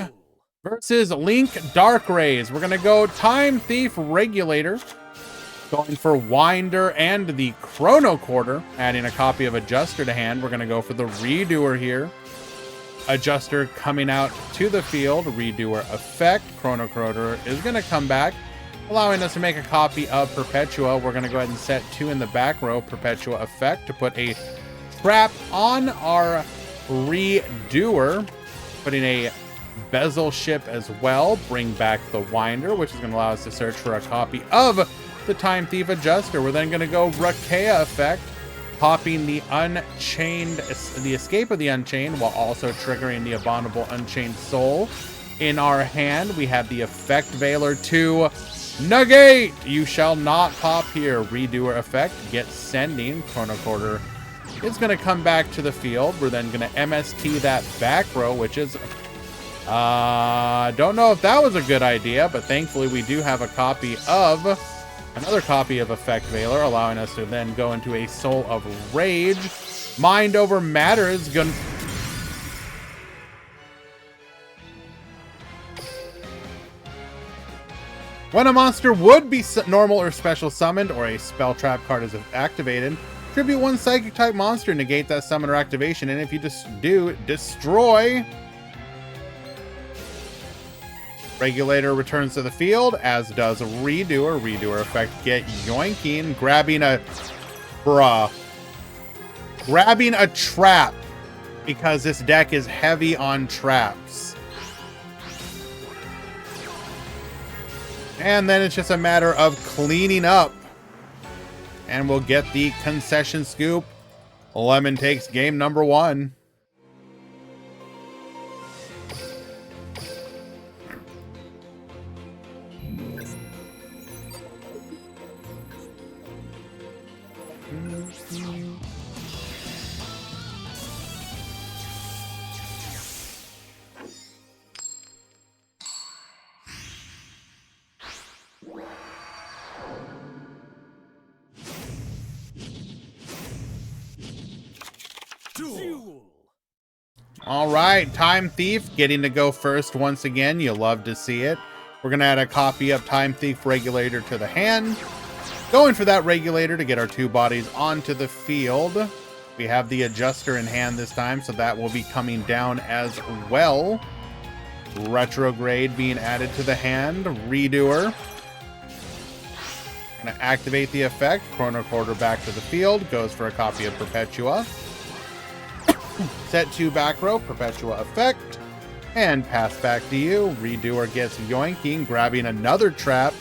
versus Link Dark Rays. We're going to go Time Thief Regulator. Going for Winder and the Chrono Quarter. Adding a copy of Adjuster to hand. We're going to go for the Redoer here. Adjuster coming out to the field. Redoer effect. Chrono Quarter is going to come back, allowing us to make a copy of Perpetua. We're going to go ahead and set 2 in the back row. Perpetua effect to put a trap on our Redoer. Putting a Bezel ship as well. Bring back the Winder, which is going to allow us to search for a copy of the Time Thief Adjuster. We're then going to go Rakea effect, popping the Unchained, the Escape of the Unchained, while also triggering the Abominable Unchained Soul. In our hand, we have the Effect Veiler to negate. You shall not pop here. Redoer effect, get sending. Chrono Quarter is going to come back to the field. We're then going to MST that back row, which is... don't know if that was a good idea, but thankfully we do have a copy of... another copy of Effect Veiler, allowing us to then go into a Soul of Rage. Mind over Matter is going... When a monster would be normal or special summoned, or a spell trap card is activated, tribute 1 psychic type monster, negate that summon or activation, and if you destroy. Regulator returns to the field, as does Redoer. Redoer effect, get yoinking, grabbing a trap, because this deck is heavy on traps. And then it's just a matter of cleaning up. And we'll get the concession scoop. Lemon takes game number 1. All right, Time Thief getting to go first once again. You love to see it. We're going to add a copy of Time Thief Regulator to the hand. Going for that Regulator to get our 2 bodies onto the field. We have the Adjuster in hand this time, so that will be coming down as well. Retrograde being added to the hand. Redoer. Going to activate the effect. Chrono Quarter back to the field. Goes for a copy of Perpetua. Set 2 back row, Perpetua effect, and pass back to you. Redoer gets yoinking, grabbing another trap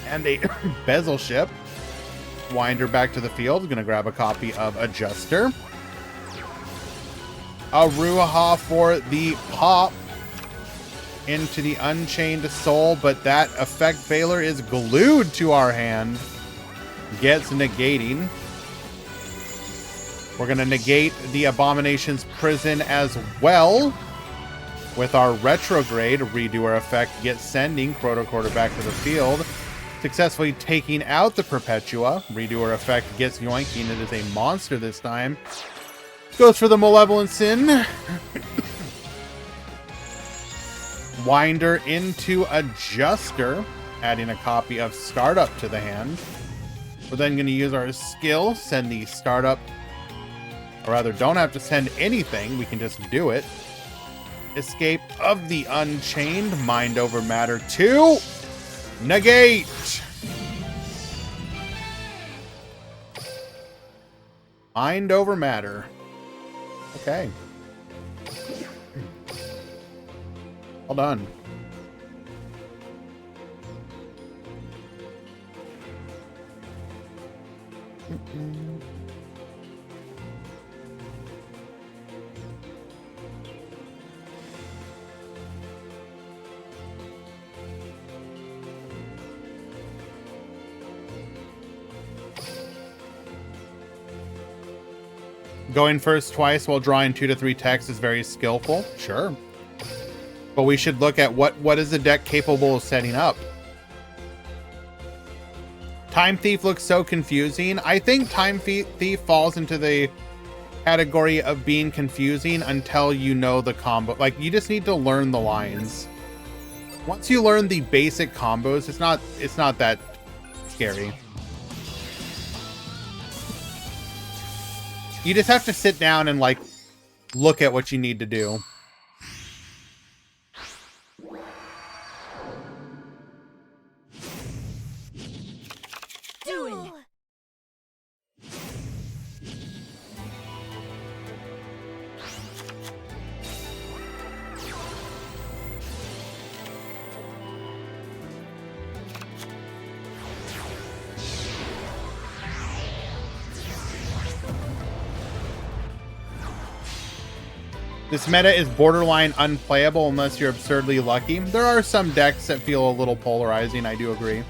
and a bezel ship. Winder back to the field, gonna grab a copy of Adjuster. Aruha for the pop into the Unchained Soul, but that effect Veiler is glued to our hand. Gets negating. We're going to negate the Abomination's Prison as well. With our Retrograde, Redoer effect gets sending Chrono Quarter back to the field. Successfully taking out the Perpetua. Redoer effect gets yoinking. It is a monster this time. Goes for the Malevolent Sin. Winder into Adjuster. Adding a copy of Startup to the hand. We're then going to use our skill. Send the Startup. Or rather, don't have to send anything. We can just do it. Escape of the Unchained. Mind over Matter 2. Negate. Mind over Matter. Okay. Well done. Going first twice while drawing 2 to 3 texts is very skillful. Sure. But we should look at what is the deck capable of setting up. Time Thief looks so confusing. I think Time Thief falls into the category of being confusing until you know the combo. Like, you just need to learn the lines. Once you learn the basic combos, it's not that scary. You just have to sit down and, like, look at what you need to do. Duel. This meta is borderline unplayable unless you're absurdly lucky. There are some decks that feel a little polarizing, I do agree.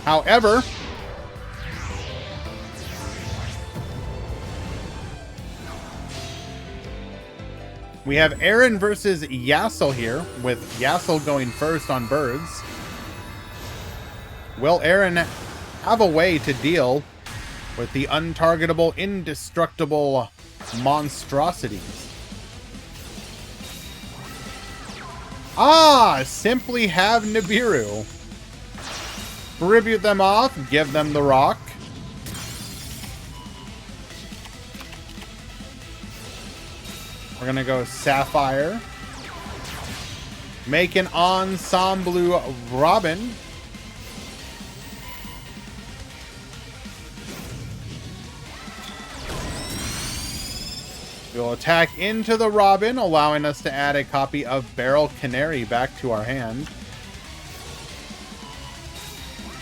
However, we have Aaron versus Yassel here, with Yassel going first on birds. Will Aaron have a way to deal with the untargetable, indestructible monstrosities? Ah, simply have Nibiru. Tribute them off, give them the rock. We're gonna go Sapphire. Make an Ensemble Robin. We'll attack into the Robin, allowing us to add a copy of Barrel Canary back to our hand.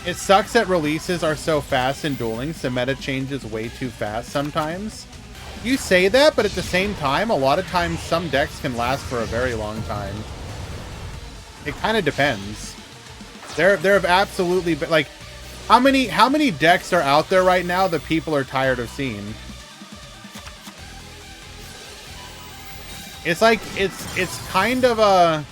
It sucks that releases are so fast in Duel Links. The meta changes way too fast sometimes. You say that, but at the same time, a lot of times some decks can last for a very long time. It kind of depends. There have absolutely been, like, how many decks are out there right now that people are tired of seeing? It's like, it's kind of a...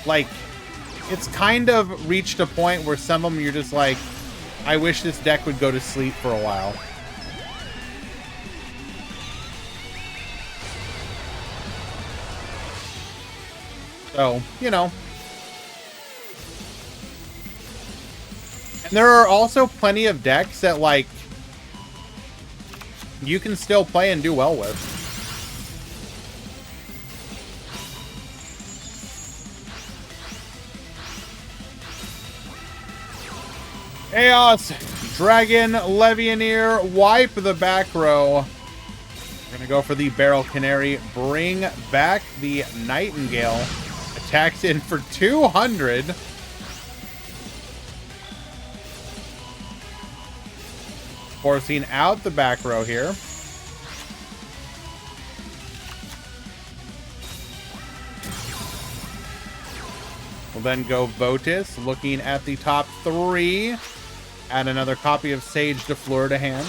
like, it's kind of reached a point where some of them you're just like, I wish this deck would go to sleep for a while. So, you know. And there are also plenty of decks that, like, you can still play and do well with. Chaos Dragon Levianeer, wipe the back row. We're gonna go for the Barrel Canary, bring back the Nightingale. Attacks in for 200. Forcing out the back row here. We'll then go Votis, looking at the top three. Add another copy of Sage de Fleur to hand.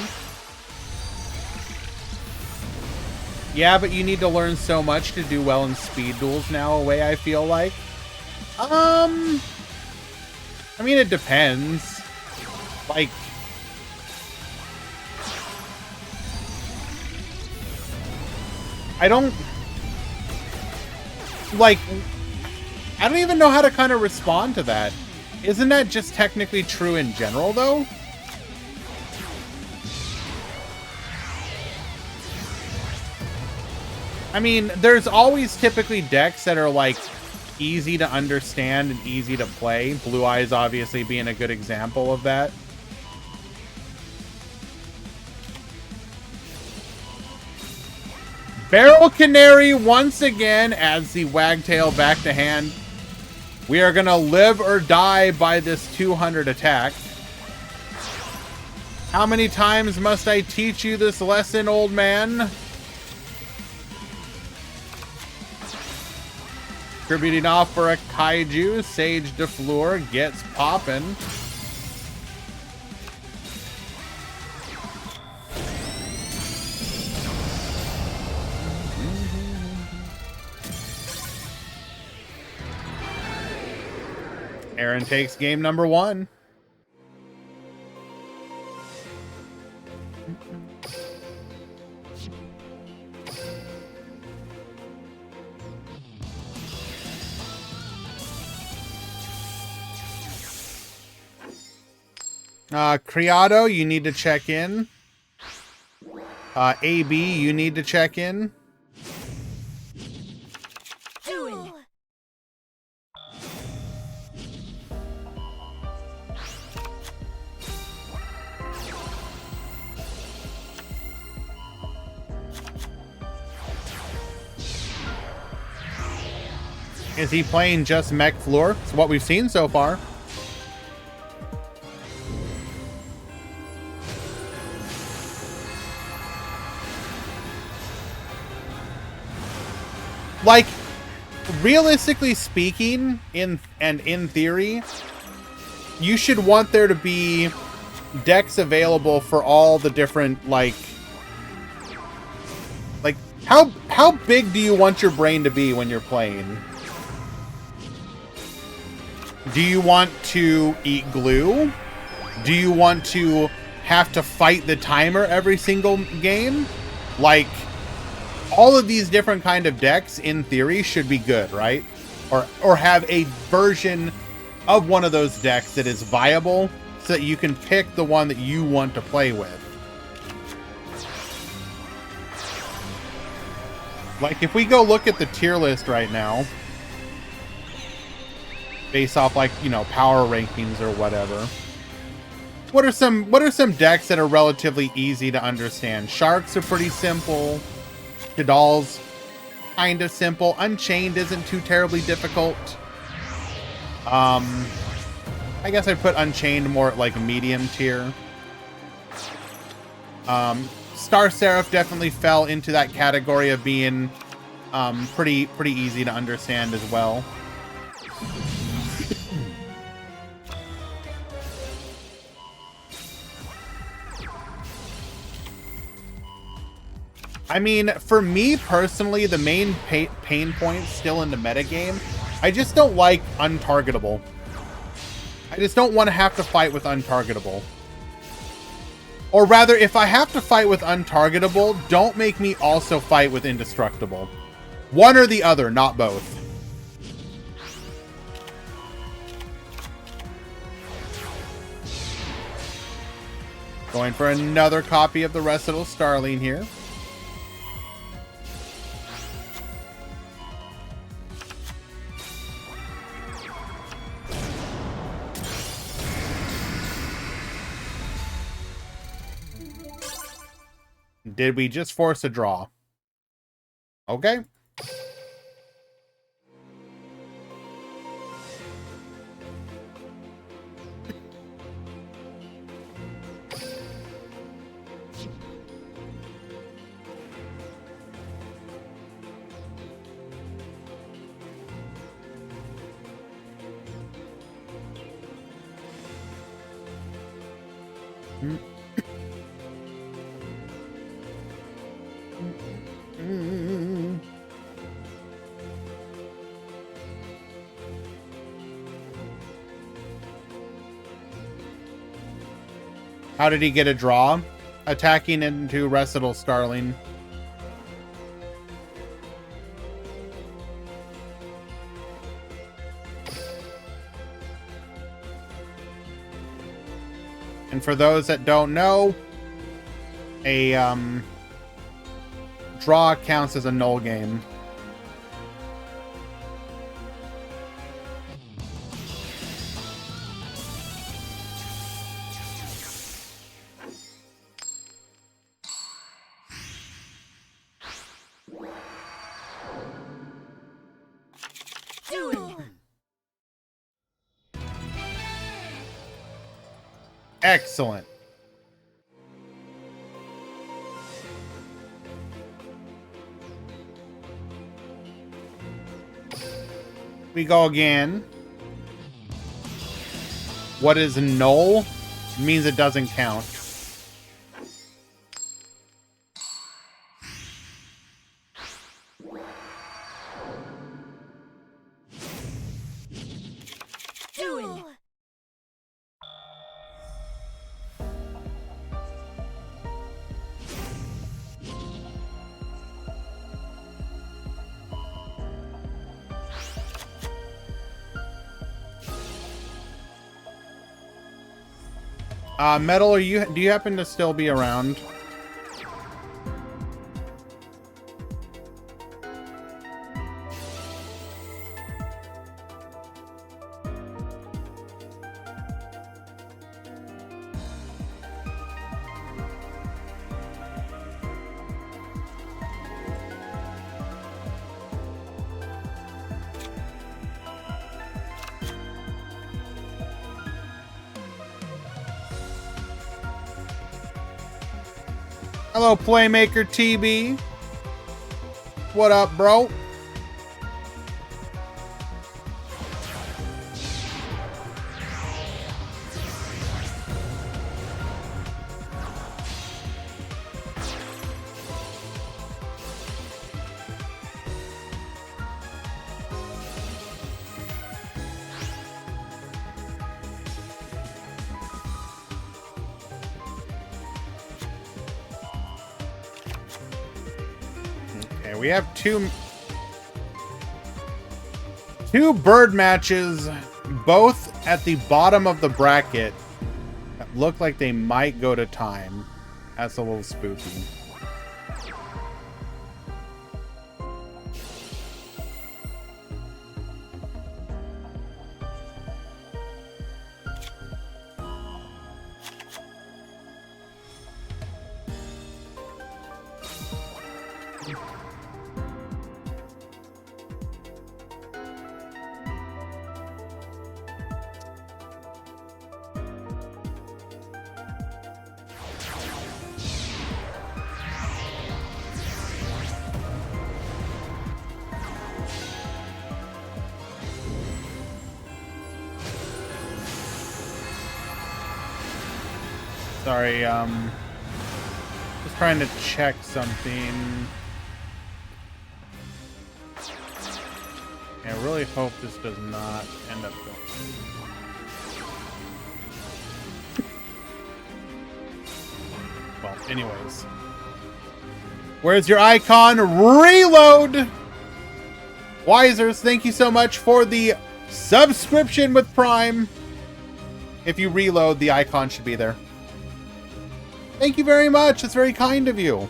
Yeah, but you need to learn so much to do well in speed duels now, away, I feel like. I mean, it depends. Like, I don't even know how to kind of respond to that. Isn't that just technically true in general, though? I mean, there's always typically decks that are, like, easy to understand and easy to play. Blue Eyes obviously being a good example of that. Barrel Canary once again adds the Wagtail back to hand. We are going to live or die by this 200 attack. How many times must I teach you this lesson, old man? Contributing off for a Kaiju, Sage de Fleur gets poppin'. Aaron takes game number 1. Criado, you need to check in. AB, you need to check in. Duel. Is he playing just Mech Floor? It's what we've seen so far. Like, realistically speaking, in theory, you should want there to be decks available for all the different, like how big do you want your brain to be when you're playing? Do you want to eat glue? Do you want to have to fight the timer every single game? Like, all of these different kind of decks, in theory, should be good, right? Or have a version of one of those decks that is viable so that you can pick the one that you want to play with. Like, if we go look at the tier list right now, based off, like, you know, power rankings or whatever, what are some decks that are relatively easy to understand? Sharks are pretty simple. Kadal's kind of simple. Unchained isn't too terribly difficult. I guess I'd put Unchained more at, like, medium tier. Star Seraph definitely fell into that category of being pretty easy to understand as well. I mean, for me personally, the main pain point still in the metagame, I just don't like untargetable. I just don't want to have to fight with untargetable. Or rather, if I have to fight with untargetable, don't make me also fight with indestructible. One or the other, not both. Going for another copy of the Recital Starling here. Did we just force a draw? Okay. How did he get a draw? Attacking into Recital Starling. And for those that don't know, a draw counts as a null game. Duel. Excellent. We go again. What is null? Means it doesn't count. Duel. Metal, do you happen to still be around? Hello, Playmaker TB. What up, bro? Okay, we have two bird matches, both at the bottom of the bracket, that look like they might go to time. That's a little spooky. Sorry, just trying to check something. I really hope this does not end up going. Well, anyways. Where's your icon? Reload! Wisers, thank you so much for the subscription with Prime. If you reload, the icon should be there. Thank you very much. That's very kind of you.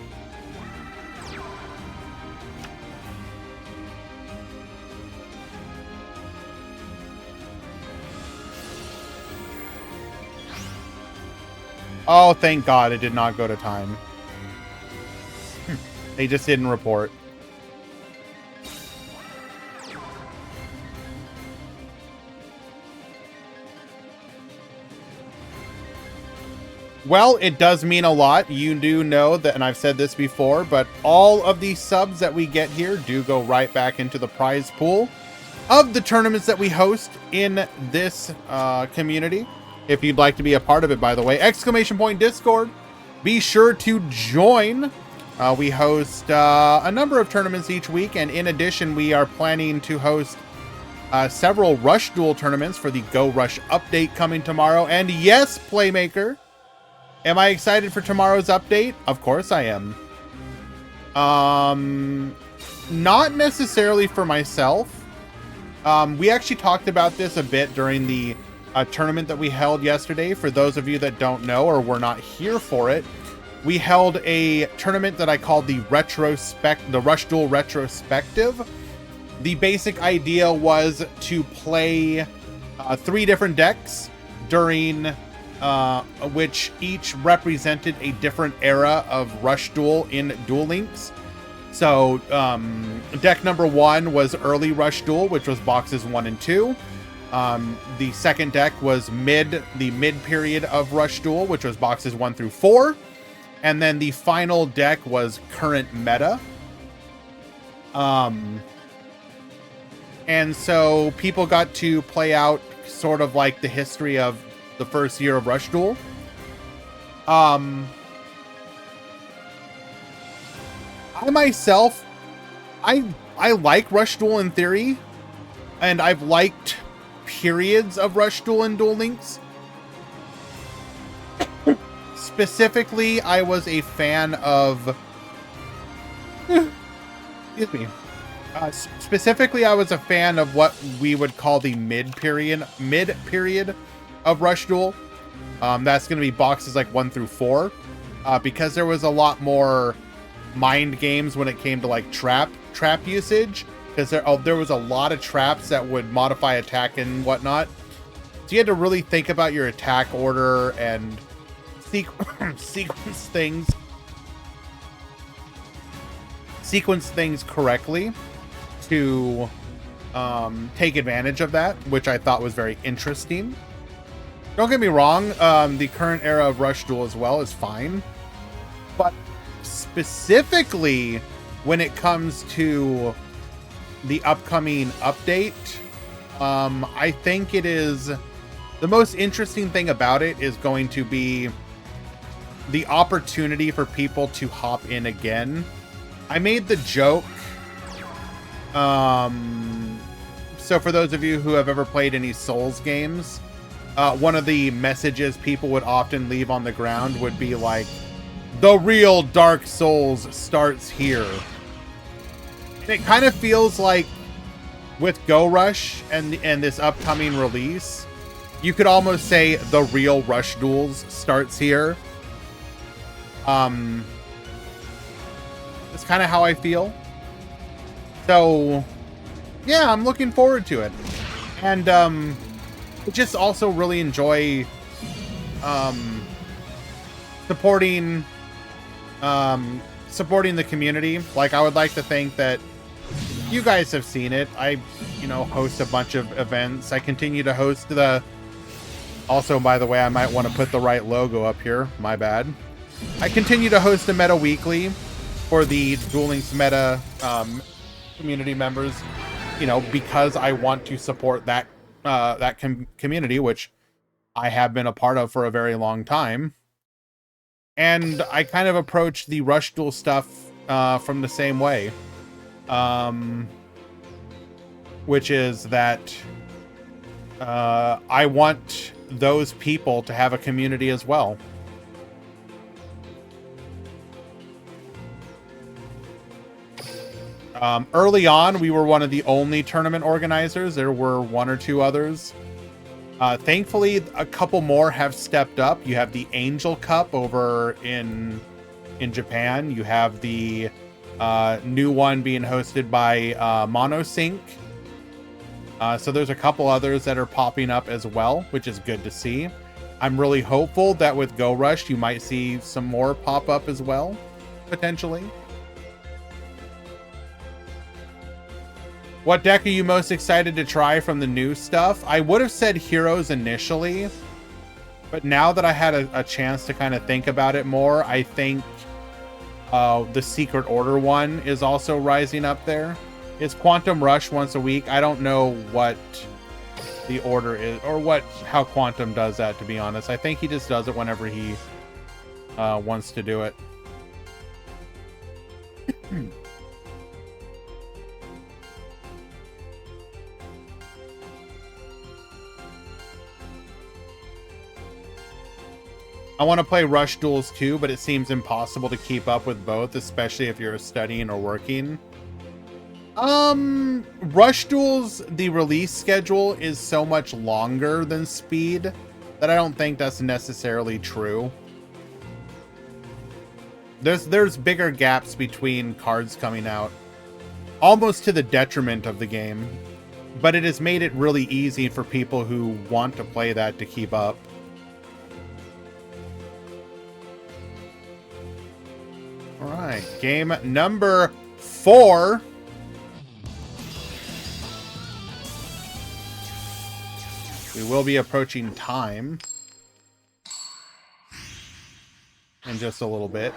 Oh, thank God it did not go to time. They just didn't report. Well, it does mean a lot. You do know that, and I've said this before, but all of these subs that we get here do go right back into the prize pool of the tournaments that we host in this community. If you'd like to be a part of it, by the way, ! Discord, be sure to join. We host a number of tournaments each week, and in addition, we are planning to host several Rush Duel tournaments for the Go Rush update coming tomorrow. And yes, Playmaker, am I excited for tomorrow's update? Of course I am. Not necessarily for myself. We actually talked about this a bit during the tournament that we held yesterday. For those of you that don't know or were not here for it, we held a tournament that I called the Rush Duel Retrospective. The basic idea was to play 3 different decks during which each represented a different era of Rush Duel in Duel Links. So deck number 1 was early Rush Duel, which was boxes 1 and 2. The second deck was the mid period of Rush Duel, which was boxes 1 through 4. And then the final deck was current meta. And so people got to play out sort of like the history of the first year of Rush Duel. I myself, I like Rush Duel in theory, and I've liked periods of Rush Duel and Duel Links. Specifically, I was a fan of... excuse me. Specifically, I was a fan of what we would call the mid period of Rush Duel. That's going to be boxes like 1 through 4, because there was a lot more mind games when it came to like trap usage, because there was a lot of traps that would modify attack and whatnot. So you had to really think about your attack order and sequence things correctly to take advantage of that, which I thought was very interesting. Don't get me wrong, the current era of Rush Duel as well is fine, but specifically when it comes to the upcoming update, I think it is the most interesting thing about it is going to be the opportunity for people to hop in again. I made the joke. So for those of you who have ever played any Souls games, one of the messages people would often leave on the ground would be like, the real Dark Souls starts here. And it kind of feels like with Go Rush and this upcoming release, you could almost say the real Rush Duels starts here. That's kind of how I feel. So, yeah, I'm looking forward to it. And I just also really enjoy supporting the community. Like, I would like to think that you guys have seen it. I, host a bunch of events. I continue to host the... Also, by the way, I might want to put the right logo up here. My bad. I continue to host a Meta Weekly for the Duel Links Meta community members, because I want to support that community, which I have been a part of for a very long time. And I kind of approach the Rush Duel stuff from the same way. which is that I want those people to have a community as well. Early on, we were one of the only tournament organizers. There were one or two others. Thankfully, a couple more have stepped up. You have the Angel Cup over in Japan. You have the new one being hosted by Monosync. So there's a couple others that are popping up as well, which is good to see. I'm really hopeful that with Go Rush, you might see some more pop up as well, potentially. What deck are you most excited to try from the new stuff? I would have said Heroes initially, but now that I had a chance to kind of think about it more, I think the Secret Order one is also rising up there. It's Quantum Rush once a week. I don't know what the order is or how Quantum does that, to be honest. I think he just does it whenever he wants to do it. I want to play Rush Duels too, but it seems impossible to keep up with both, especially if you're studying or working. Rush Duels, the release schedule is so much longer than Speed that I don't think that's necessarily true. There's bigger gaps between cards coming out, almost to the detriment of the game, but it has made it really easy for people who want to play that to keep up. All right, game number 4. We will be approaching time in just a little bit.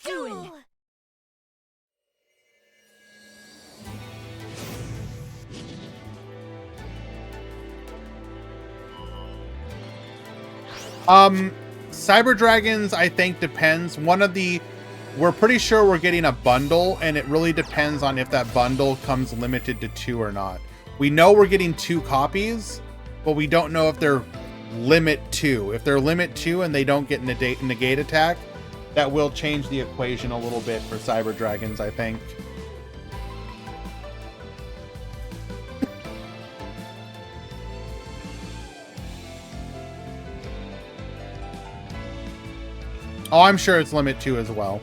Duel. Cyber Dragons, I think, depends. We're pretty sure we're getting a bundle, and it really depends on if that bundle comes limited to 2 or not. We know we're getting 2 copies, but we don't know if they're limit 2. If they're limit 2 and they don't get negate attack, that will change the equation a little bit for Cyber Dragons, I think. Oh, I'm sure it's limit 2 as well.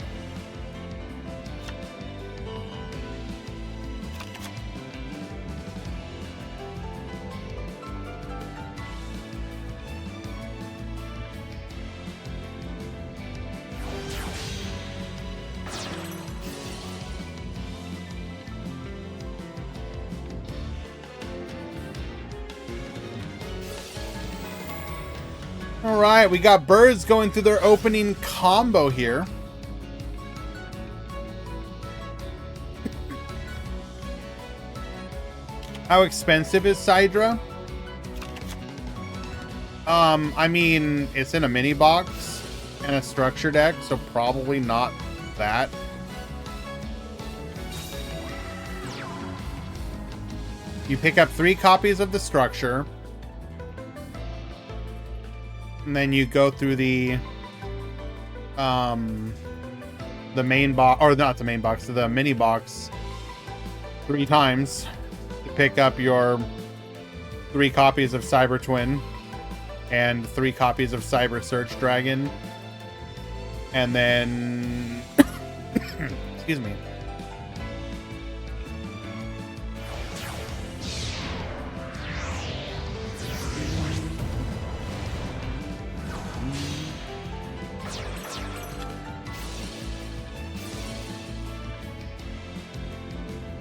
All right, we got birds going through their opening combo here. How expensive is Sidra? I mean, it's in a mini box and a structure deck, so probably not that. You pick up 3 copies of the structure. And then you go through the main box, or not the main box, the mini box 3 times to pick up your 3 copies of Cyber Twin and 3 copies of Cyber Search Dragon. And then, excuse me.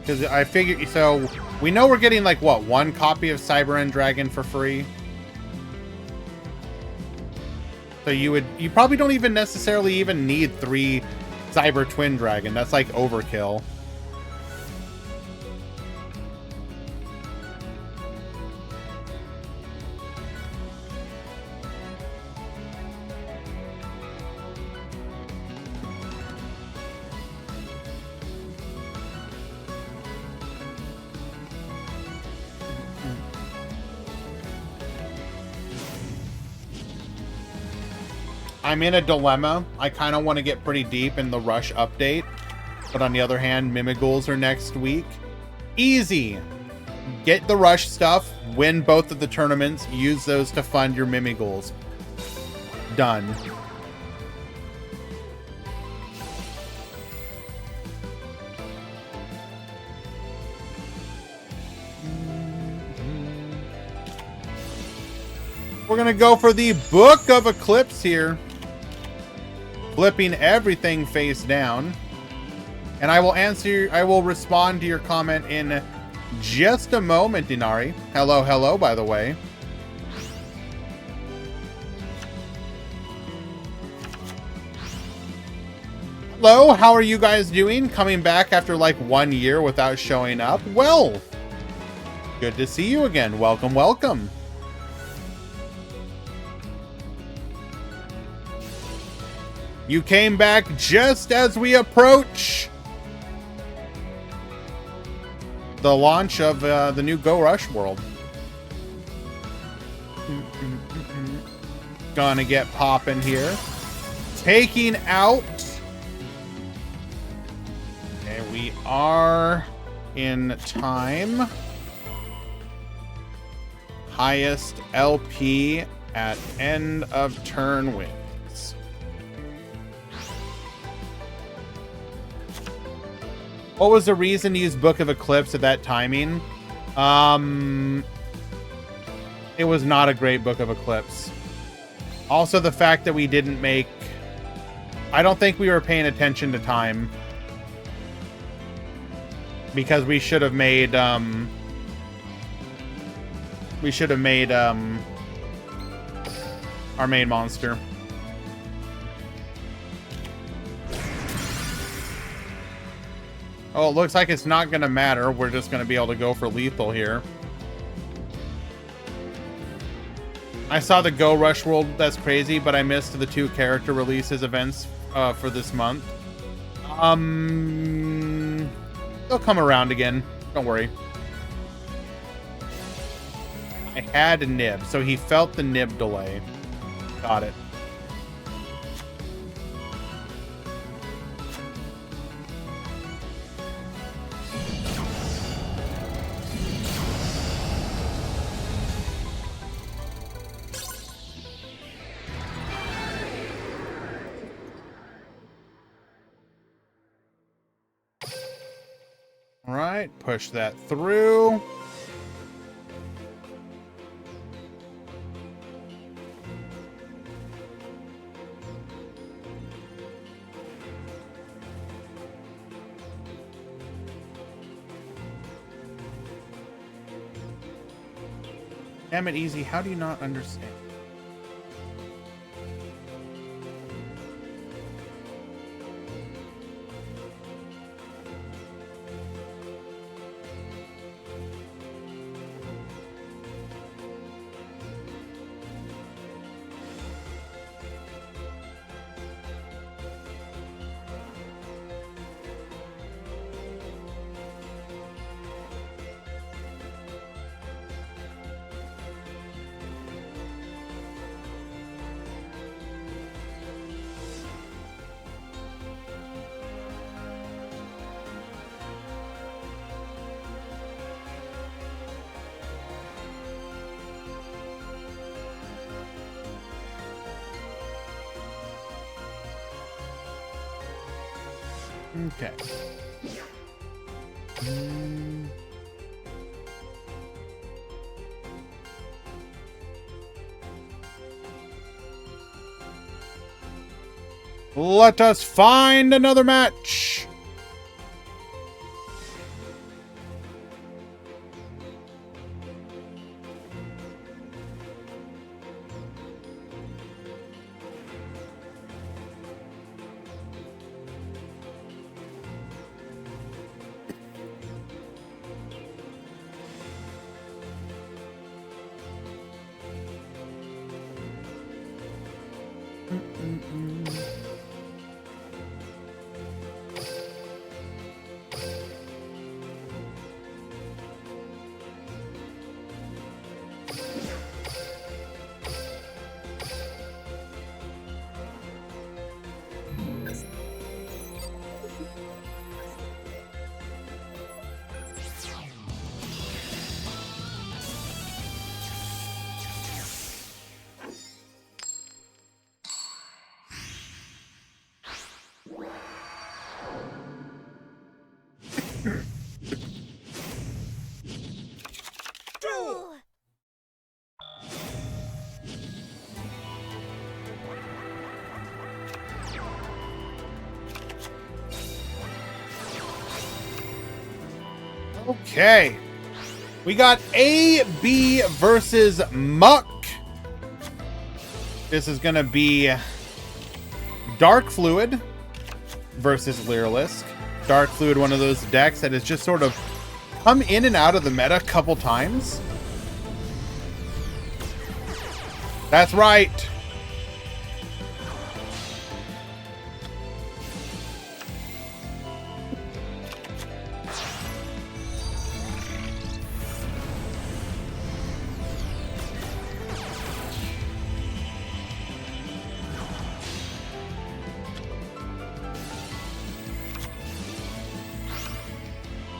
Because I figure, so we know we're getting like what, 1 copy of Cyber End Dragon for free. So you probably don't even necessarily even need 3 Cyber Twin Dragon. That's like overkill. I'm in a dilemma. I kind of want to get pretty deep in the Rush update. But on the other hand, Mimigools are next week. Easy. Get the Rush stuff, win both of the tournaments, use those to fund your Mimigools. Done. We're gonna go for the Book of Eclipse here. Flipping everything face down. And I will respond to your comment in just a moment, Inari. Hello, hello, by the way. Hello, how are you guys doing? Coming back after like 1 year without showing up? Well, good to see you again. Welcome, welcome. You came back just as we approach the launch of the new Go Rush world. Gonna get popping here. Taking out. Okay, we are in time. Highest LP at end of turn wins. What was the reason to use Book of Eclipse at that timing? It was not a great Book of Eclipse. Also, the fact that we didn't make... I don't think we were paying attention to time. Because we should have made... we should have made our main monster. Oh, it looks like it's not going to matter. We're just going to be able to go for lethal here. I saw the Go Rush World. That's crazy, but I missed the 2 character releases events for this month. They'll come around again. Don't worry. I had a nib, so he felt the nib delay. Got it. All right, push that through. Damn it, Easy. How do you not understand? Okay. Let us find another match. Duel. Okay. We got AB versus Muck. This is going to be Dark Fluid versus Lyrilisk. Dark Fluid, one of those decks that has just sort of come in and out of the meta a couple times. That's right.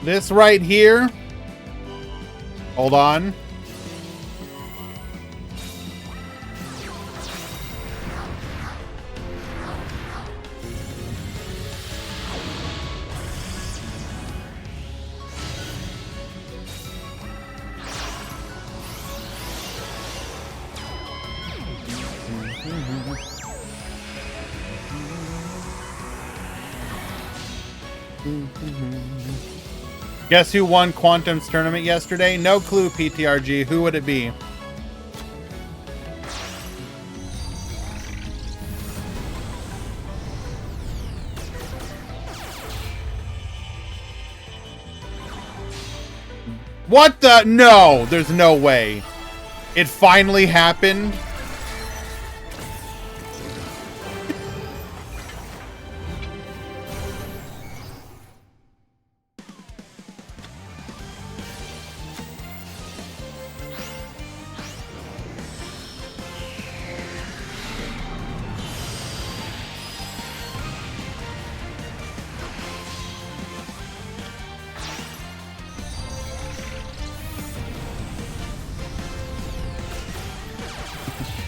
This right here. Hold on. Guess who won Quantum's tournament yesterday? No clue, PTRG. Who would it be? What the? No, there's no way. It finally happened.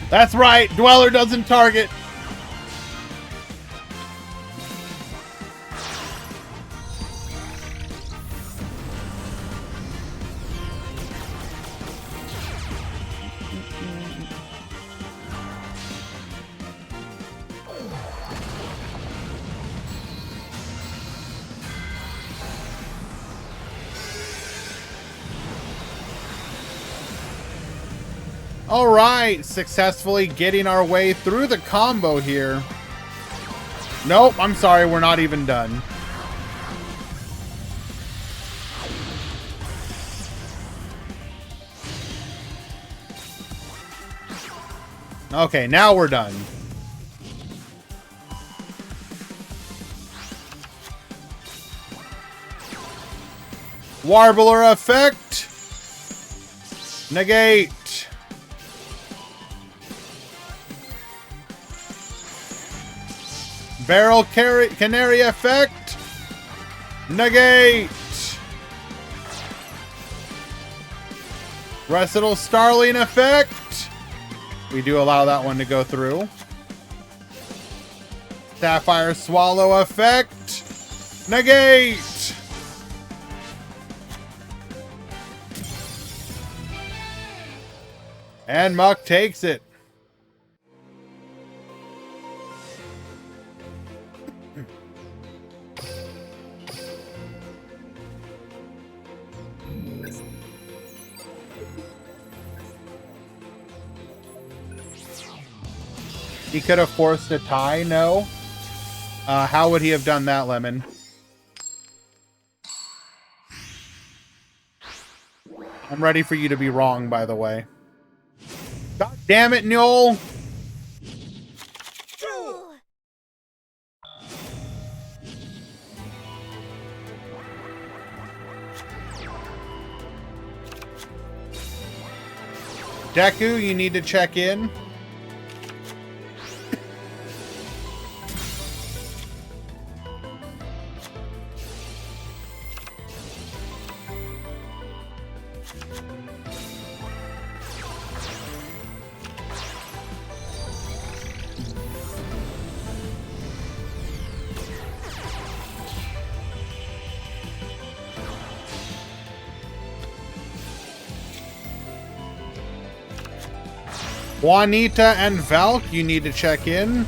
That's right. Dweller doesn't target. All right, successfully getting our way through the combo here. Nope, I'm sorry, we're not even done. Okay, now we're done. Warbler effect. Negate. Barrel Canary effect. Negate. Recital Starling effect. We do allow that one to go through. Sapphire Swallow effect. Negate. And Muck takes it. He could have forced a tie, no? How would he have done that, Lemon? I'm ready for you to be wrong, by the way. God damn it, Noel! Deku, you need to check in. Juanita and Valk, you need to check in.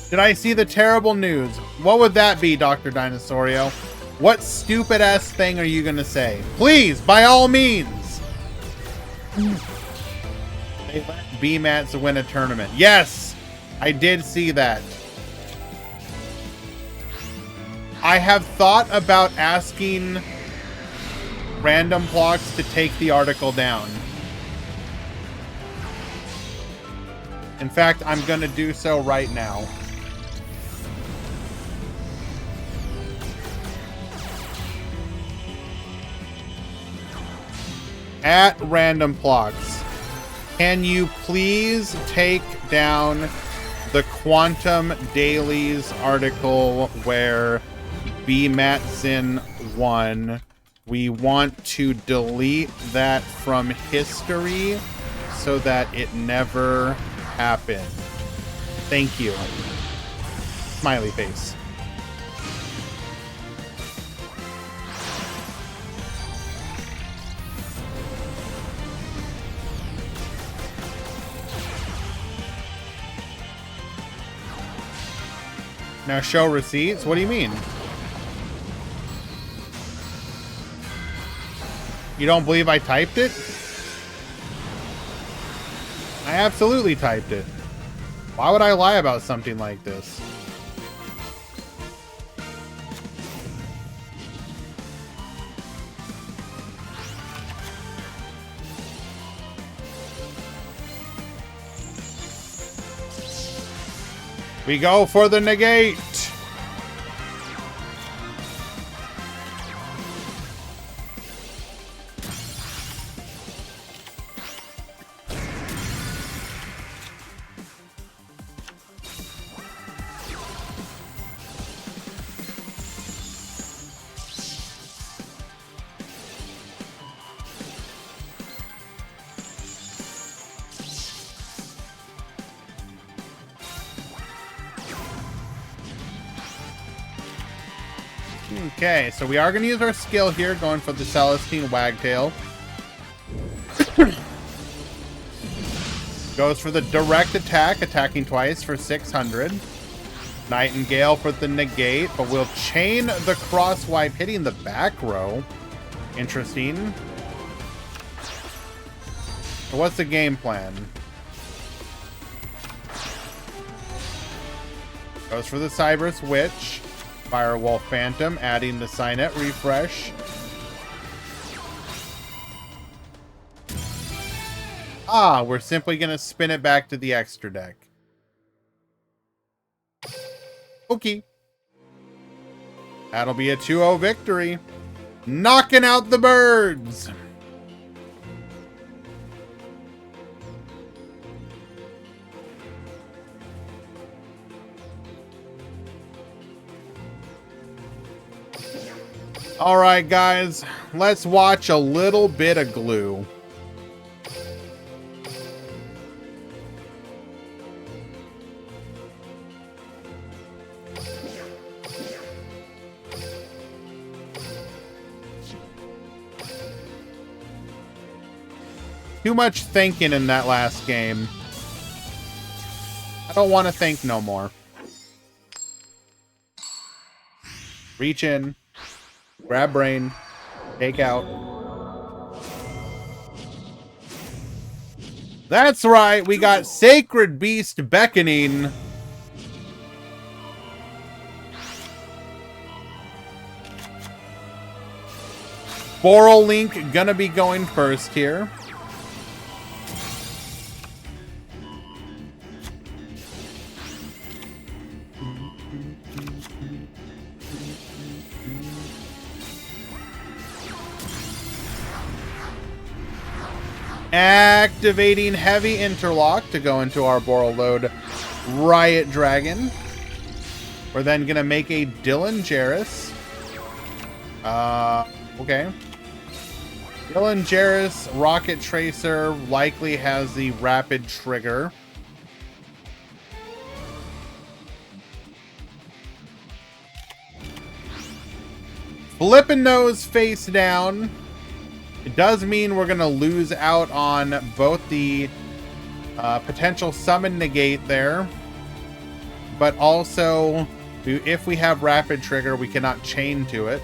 Did I see the terrible news? What would that be, Dr. Dinosaurio? What stupid-ass thing are you gonna say? Please, by all means! They let BMATs win a tournament. Yes! I did see that. I have thought about asking Random Blocks to take the article down. In fact, I'm gonna do so right now. At Random Blocks, can you please take down the Quantum Dailies article where B. Matson won? We want to delete that from history so that it never happened. Thank you. Smiley face. Now show receipts? What do you mean? You don't believe I typed it? I absolutely typed it. Why would I lie about something like this? We go for the negate. Okay, so we are going to use our skill here, going for the Celestine Wagtail. Goes for the direct attack, attacking twice for 600. Nightingale for the negate, but we'll chain the cross wipe, hitting the back row. Interesting. So what's the game plan? Goes for the Cyberus Witch. Firewolf Phantom, adding the Signet refresh. Ah, we're simply going to spin it back to the extra deck. Okay. That'll be a 2-0 victory. Knocking out the birds. All right, guys, let's watch a little bit of glue. Too much thinking in that last game. I don't want to think no more. Reach in. Grab brain. Take out. That's right, we got Sacred Beast Beckoning. Boral Link gonna be going first here. Activating Heavy Interlock to go into our Boral load Riot Dragon. We're then gonna make a Dylan Jarrus. Okay. Dylan Jarrus, Rocket Tracer, likely has the Rapid Trigger. Flippin' Nose face down. It does mean we're going to lose out on both the potential summon negate there, but also if we have Rapid Trigger, we cannot chain to it.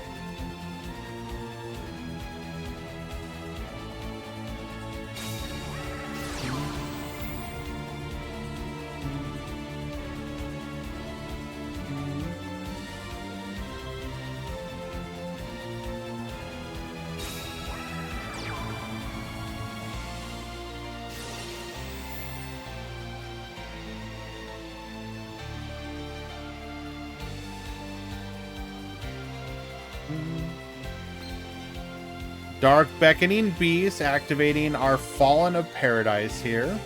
Dark Beckoning Beast, activating our Fallen of Paradise here.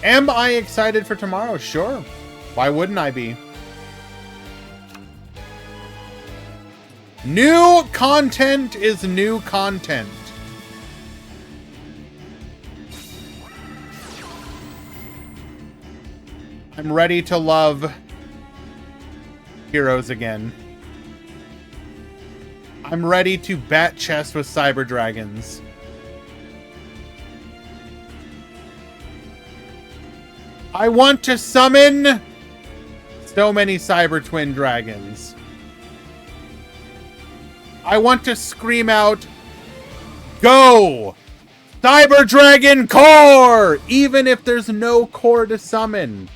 Am I excited for tomorrow? Sure. Why wouldn't I be? New content is new content. I'm ready to love heroes again. I'm ready to bat chest with Cyber Dragons. I want to summon so many Cyber Twin Dragons. I want to scream out, go! Cyber Dragon Core! Even if there's no core to summon.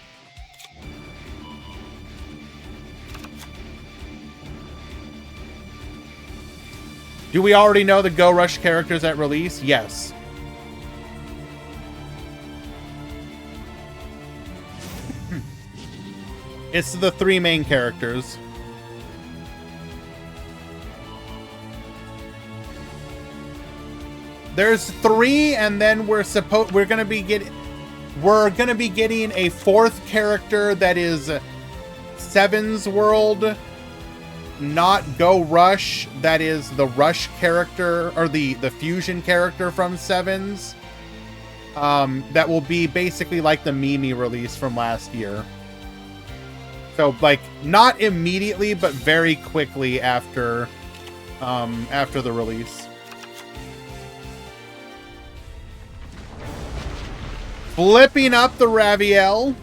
Do we already know the Go Rush characters at release? Yes. It's the 3 main characters. There's 3, and then we're gonna be getting a 4th character that is Seven's World. Not Go Rush, that is the Rush character, or the fusion character from Sevens. That will be basically like the Mimi release from last year. So, like, not immediately, but very quickly after the release. Flipping up the Raviel.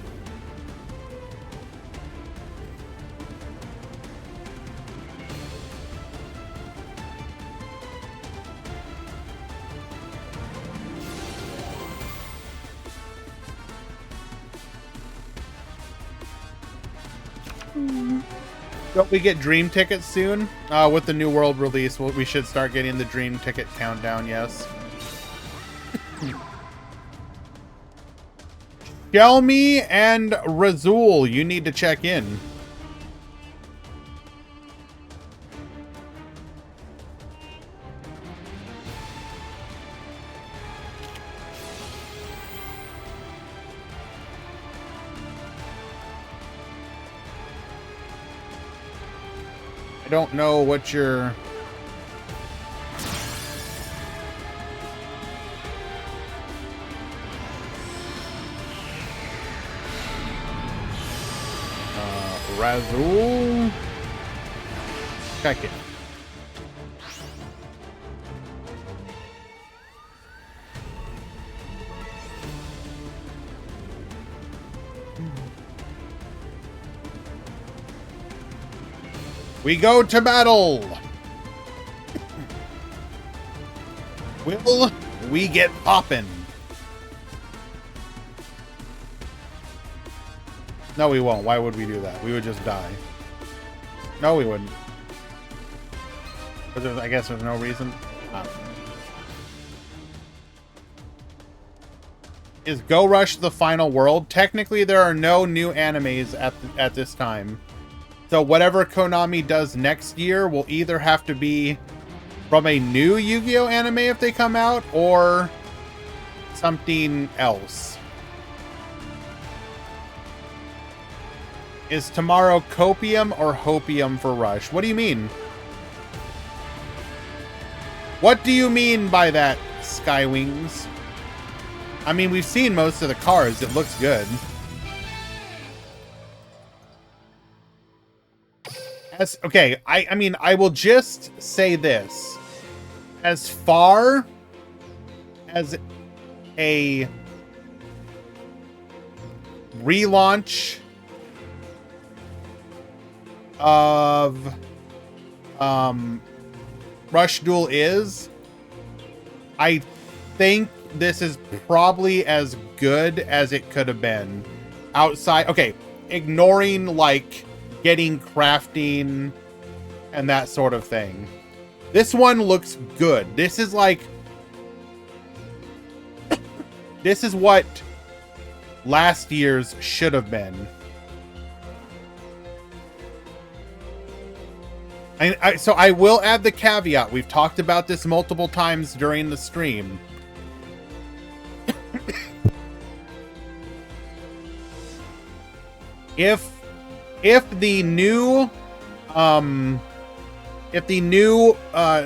Don't we get Dream Tickets soon? With the New World release, we should start getting the Dream Ticket countdown, yes. Shelmy and Razul, you need to check in. I don't know what your... Razul... Check it. We go to battle! Will we get poppin'? No, we won't. Why would we do that? We would just die. No, we wouldn't. But I guess there's no reason. Is Go Rush the final world? Technically, there are no new animes at this time. So whatever Konami does next year will either have to be from a new Yu-Gi-Oh anime if they come out, or something else. Is tomorrow copium or hopium for Rush? What do you mean? What do you mean by that, Skywings? I mean, we've seen most of the cards. It looks good. Okay, I mean, I will just say this. As far as a relaunch of Rush Duel is, I think this is probably as good as it could have been. Outside, okay, ignoring like getting crafting and that sort of thing. This one looks good. This is like, this is what last year's should have been. So I will add the caveat. We've talked about this multiple times during the stream. If the new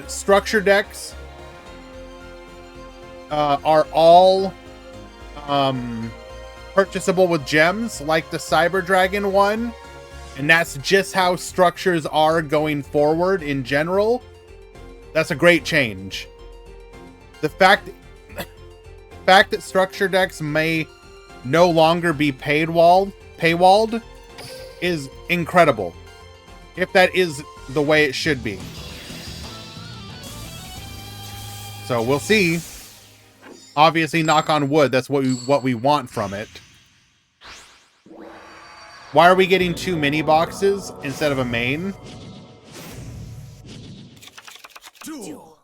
structure decks are all purchasable with gems, like the Cyber Dragon one, and that's just how structures are going forward in general, that's a great change. The fact that structure decks may no longer be paywalled is incredible, if that is the way it should be. So we'll see. Obviously, knock on wood, that's what we want from it. Why are we getting 2 mini boxes instead of a main? Duel.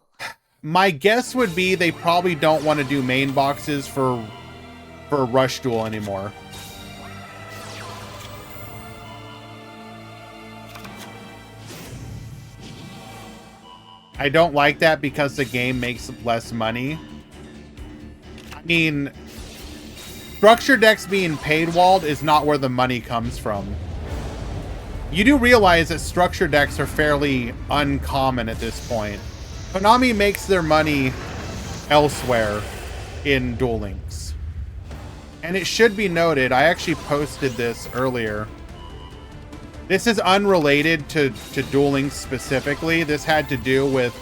My guess would be they probably don't want to do main boxes for Rush Duel anymore. I don't like that because the game makes less money. I mean, structure decks being paywalled is not where the money comes from. You do realize that structure decks are fairly uncommon at this point. Konami makes their money elsewhere in Duel Links. And it should be noted, I actually posted this earlier. This is unrelated to Duel Links specifically. This had to do with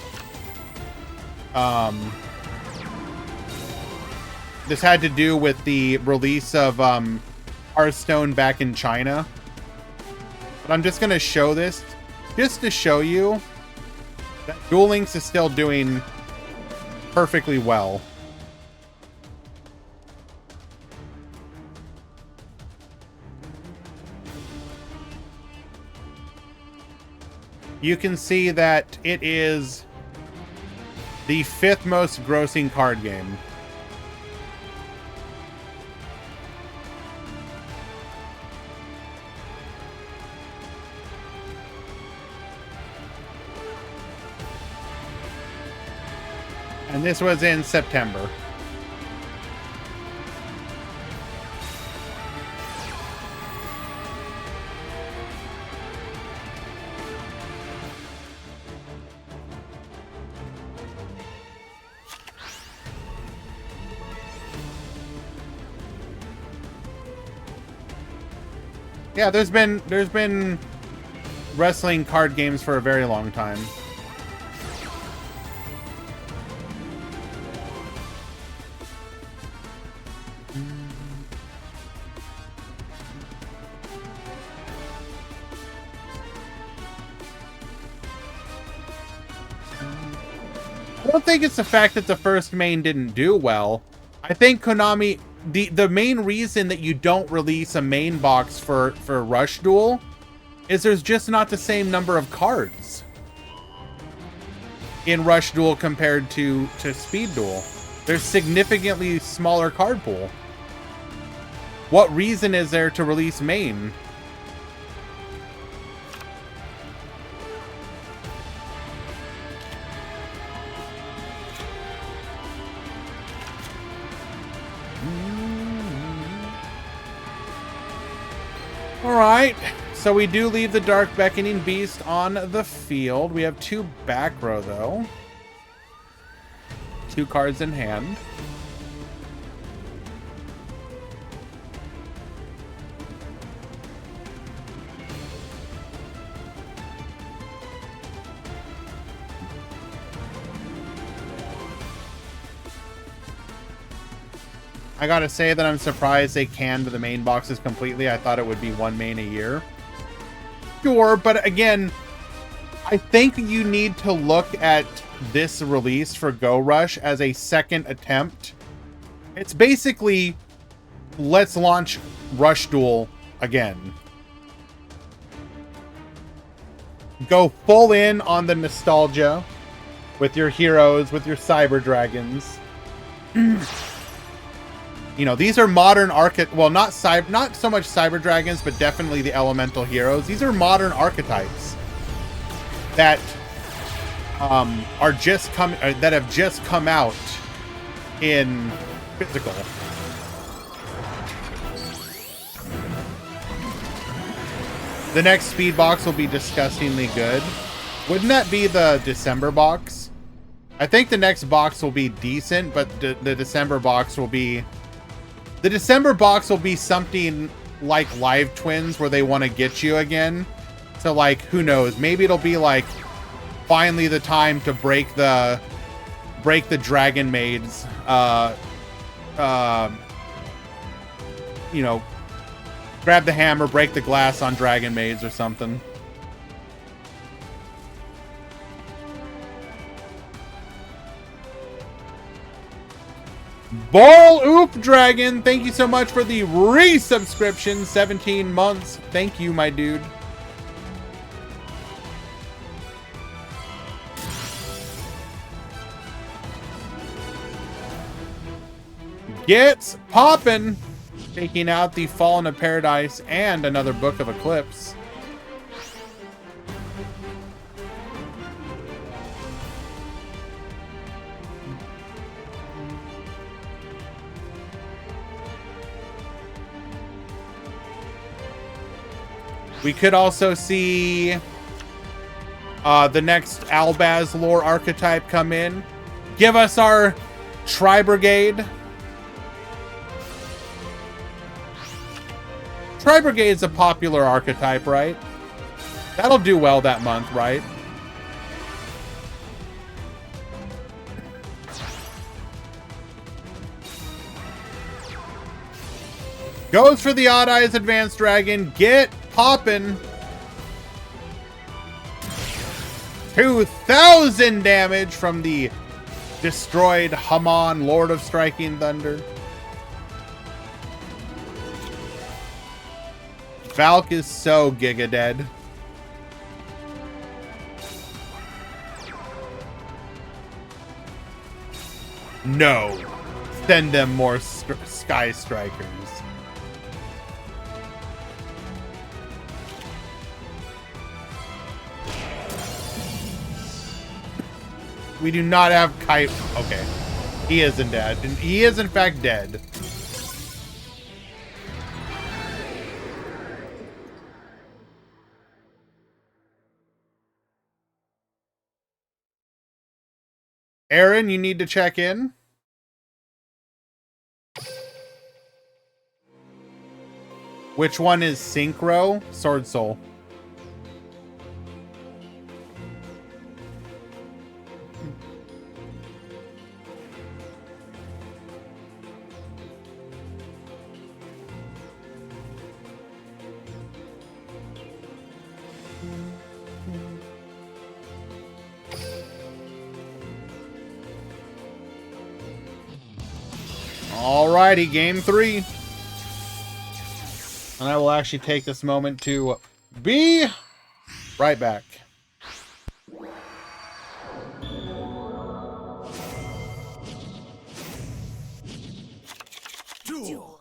the release of Hearthstone back in China. But I'm just gonna show this just to show you that Duel Links is still doing perfectly well. You can see that it is the 5th most grossing card game. And this was in September. Yeah, there's been wrestling card games for a very long time. I don't think it's the fact that the first main didn't do well. I think Konami the main reason that you don't release a main box for Rush Duel is there's just not the same number of cards in Rush Duel compared to Speed Duel. There's significantly smaller card pool. What reason is there to release main? Alright, so we do leave the Dark Beckoning Beast on the field. We have 2 back row, though. 2 cards in hand. I gotta say that I'm surprised they canned the main boxes completely. I thought it would be 1 main a year. Sure, but again, I think you need to look at this release for Go Rush as a second attempt. It's basically, let's launch Rush Duel again. Go full in on the nostalgia with your heroes, with your Cyber Dragons. You know, these are modern well, not so much Cyber Dragons, but definitely the elemental heroes. These are modern archetypes that are that have just come out in physical. The next speed box will be disgustingly good. Wouldn't that be the December box? I think the next box will be decent, but the December box will be... The December box will be something like Live Twins, where they want to get you again. So, like, who knows? Maybe it'll be like finally the time to break the Dragon Maids. You know, grab the hammer, break the glass on Dragon Maids or something. Boral Oop Dragon, thank you so much for the resubscription. 17 months. Thank you, my dude. Gets poppin'. Taking out the Fallen of Paradise and another Book of Eclipse. We could also see the next Albaz lore archetype come in. Give us our Tri-Brigade. Tri-Brigade's a popular archetype, right? That'll do well that month, right? Goes for the Odd Eyes Advanced Dragon. Get poppin'. 2,000 damage from the destroyed Haman, Lord of Striking Thunder. Valk is so giga dead. No. Send them more Sky Strikers. We do not have Kite. Okay. He isn't dead. He is, in fact, dead. Aaron, you need to check in. Which one is Synchro? Sword Soul. Alrighty, game 3. And I will actually take this moment to be right back. Duel.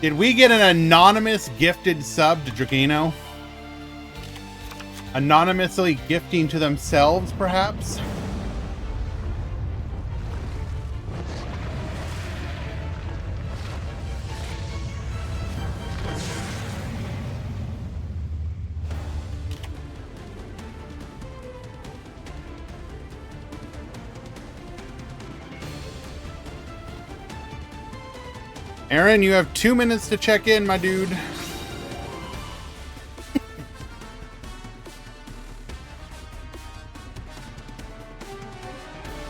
Did we get an anonymous gifted sub to Dragino? Anonymously gifting to themselves, perhaps? Aaron, you have 2 minutes to check in, my dude.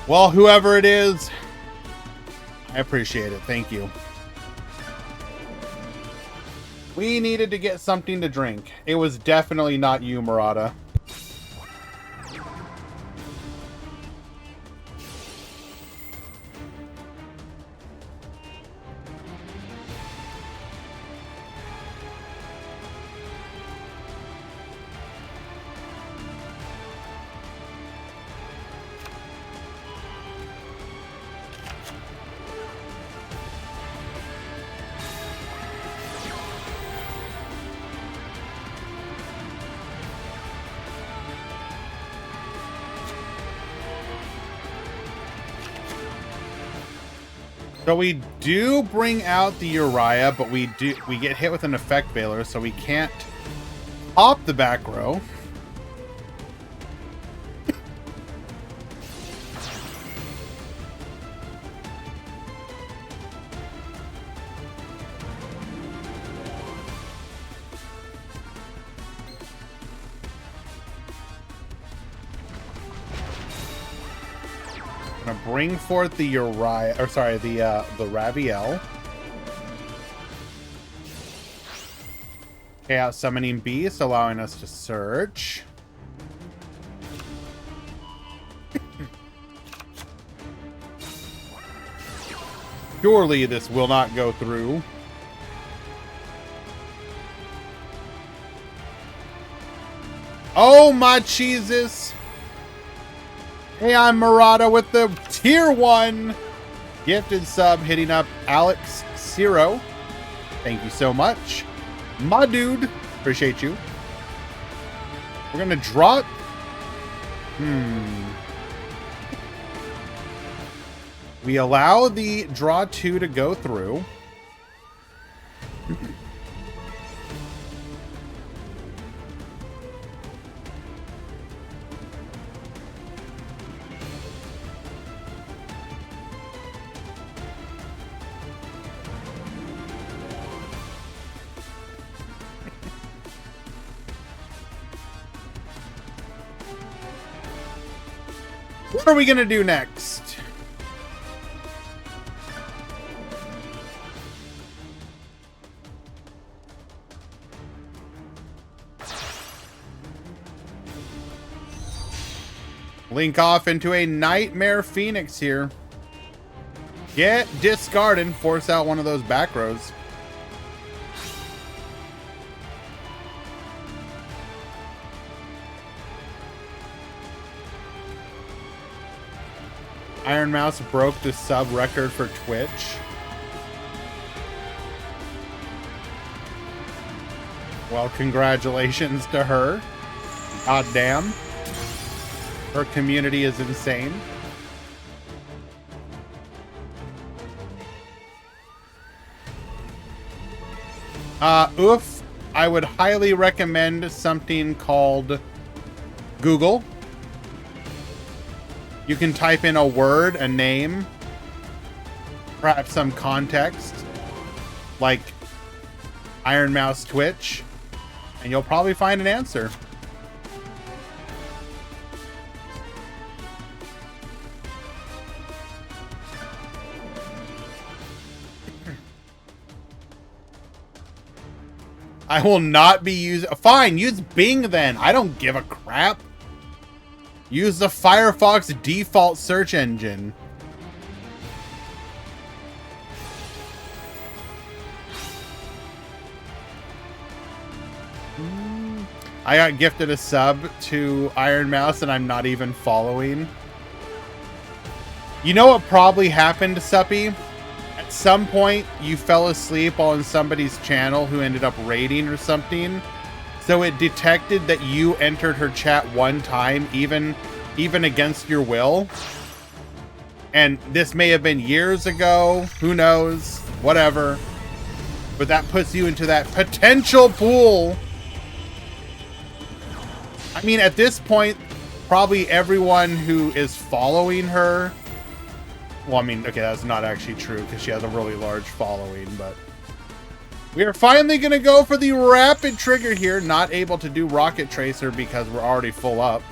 Well, whoever it is, I appreciate it. Thank you. We needed to get something to drink. It was definitely not you, Murata. So we do bring out the Uriah, but we get hit with an effect veiler, so we can't pop the back row. Gonna bring forth the Uriah, or sorry, the Raviel. Chaos Summoning Beast, allowing us to search. Surely this will not go through. Oh my Jesus! Hey, I'm Murata with the tier 1 gifted sub, hitting up Alex Zero. Thank you so much. My dude, appreciate you. We're gonna draw. We allow the draw 2 to go through. What are we gonna do next? Link off into a Nightmare Phoenix here. Get discard and force out one of those back rows. Iron Mouse broke the sub record for Twitch. Well, congratulations to her. God damn. Her community is insane. Oof. I would highly recommend something called Google. You can type in a word, a name, perhaps some context, like Iron Mouse Twitch, and you'll probably find an answer. I will not be using... Fine, use Bing then. I don't give a crap. Use the Firefox default search engine. I got gifted a sub to Iron Mouse and I'm not even following. You know what probably happened, Suppy? At some point, you fell asleep on somebody's channel who ended up raiding or something. So it detected that you entered her chat one time, even against your will. And this may have been years ago. Who knows? Whatever. But that puts you into that potential pool. I mean, at this point, probably everyone who is following her... Well, I mean, okay, that's not actually true because she has a really large following, but... We are finally going to go for the rapid trigger here. Not able to do Rocket Tracer because we're already full up.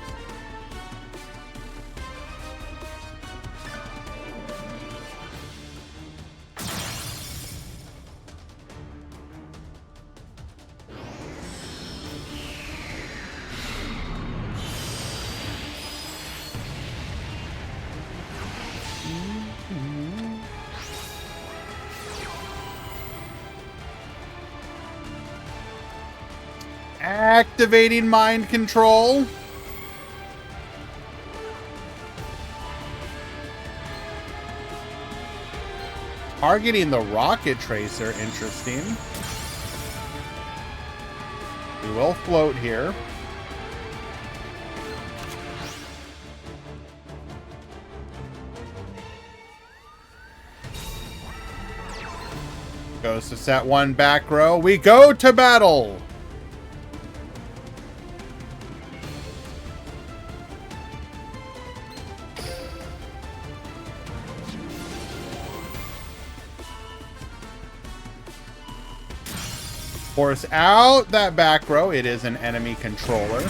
Activating mind control. Targeting the Rocket Tracer, interesting. We will float here. Goes to set 1 back row. We go to battle. Force out that back row. It is an enemy controller.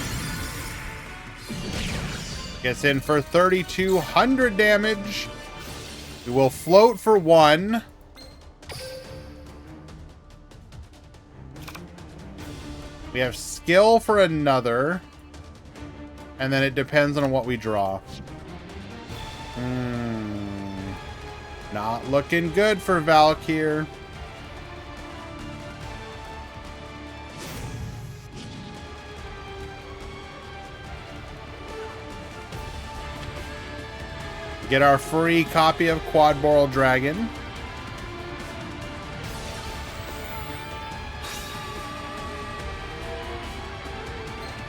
Gets in for 3,200 damage. We will float for 1. We have skill for another. And then it depends on what we draw. Not looking good for Valkyr. Get our free copy of Quad Boral Dragon.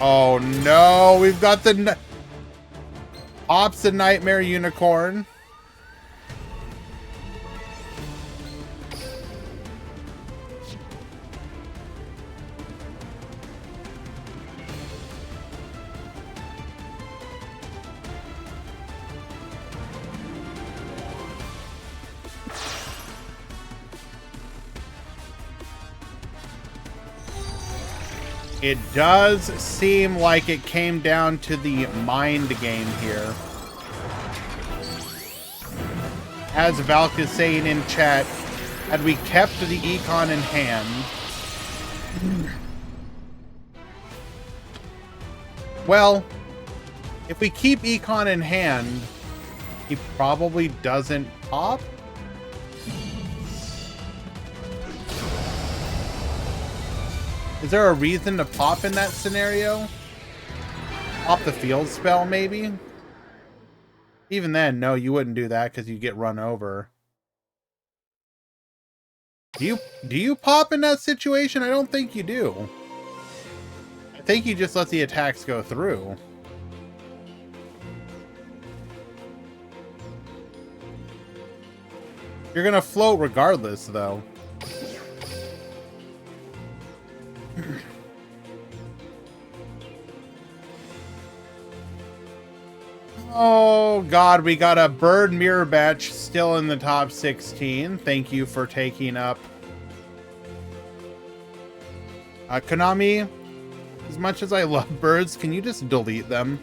Oh no, we've got the Ops and Nightmare Unicorn. It does seem like it came down to the mind game here. As Valk is saying in chat, had we kept the Econ in hand... Well, if we keep Econ in hand, he probably doesn't pop? Is there a reason to pop in that scenario? Pop the field spell, maybe? Even then, no, you wouldn't do that because you get run over. Do you pop in that situation? I don't think you do. I think you just let the attacks go through. You're gonna float regardless, though. Oh god, we got a bird mirror batch still in the top 16. Thank you for taking up. Konami, as much as I love birds, can you just delete them?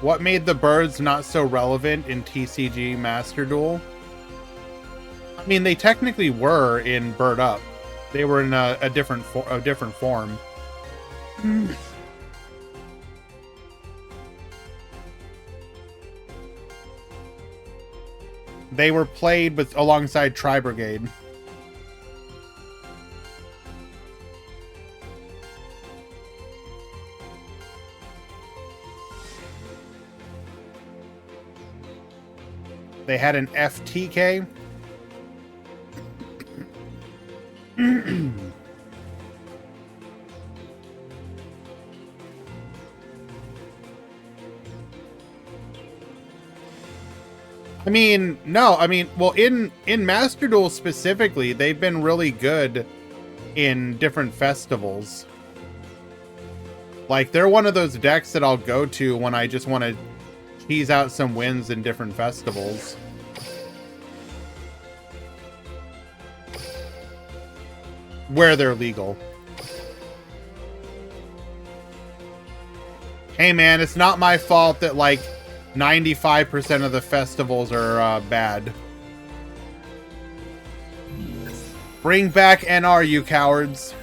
What made the birds not so relevant in TCG Master Duel? I mean, they technically were in Bird Up. They were in a different form. They were played with alongside Tri Brigade. They had an FTK. I mean, no, I mean, well, in Master Duel specifically, they've been really good in different festivals. Like, they're one of those decks that I'll go to when I just want to tease out some wins in different festivals. Where they're legal. Hey man, it's not my fault that like 95% of the festivals are bad. Bring back NR, you cowards.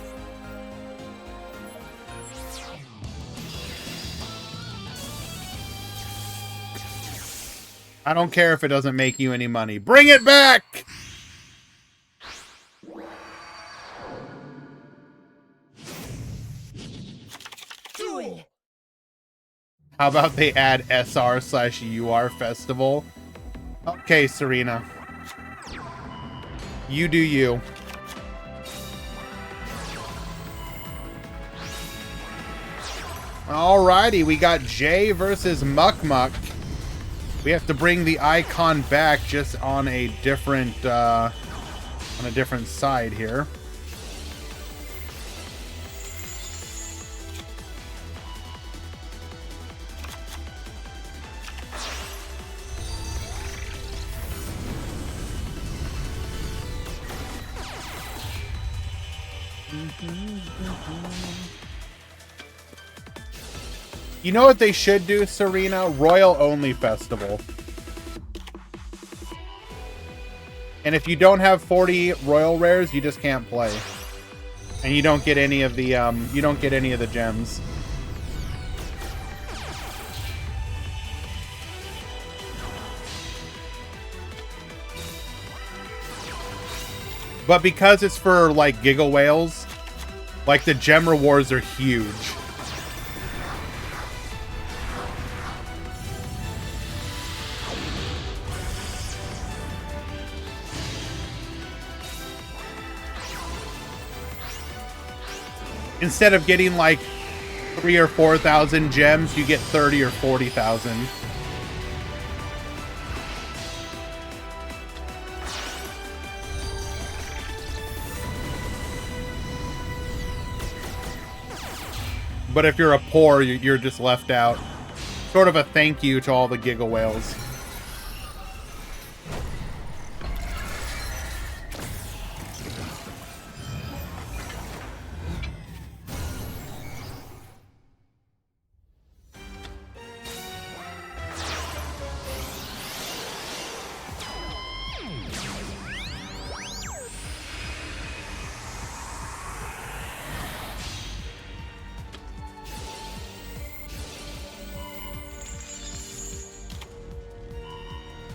I don't care if it doesn't make you any money. Bring it back! Duel! How about they add SR/UR Festival? Okay, Serena. You do you. Alrighty, we got Jay versus Muck Muck. We have to bring the icon back just on a different side here. You know what they should do, Serena? Royal Only Festival. And if you don't have 40 Royal Rares, you just can't play. And you don't get any of the gems. But because it's for like Giga Whales, like the gem rewards are huge. Instead of getting like 3,000 or 4,000 gems, you get 30,000 or 40,000. But if you're a poor, you're just left out. Sort of a thank you to all the Giga Whales.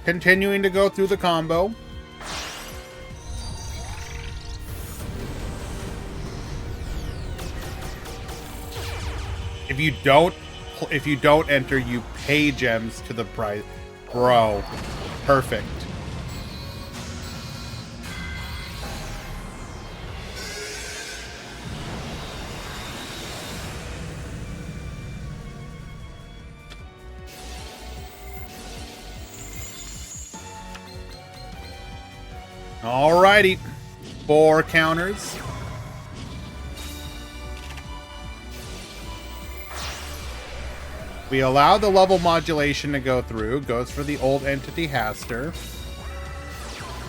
Continuing to go through the combo. If you don't enter, you pay gems to the price. Bro, perfect. Alrighty, 4 counters. We allow the level modulation to go through. Goes for the old entity Haster.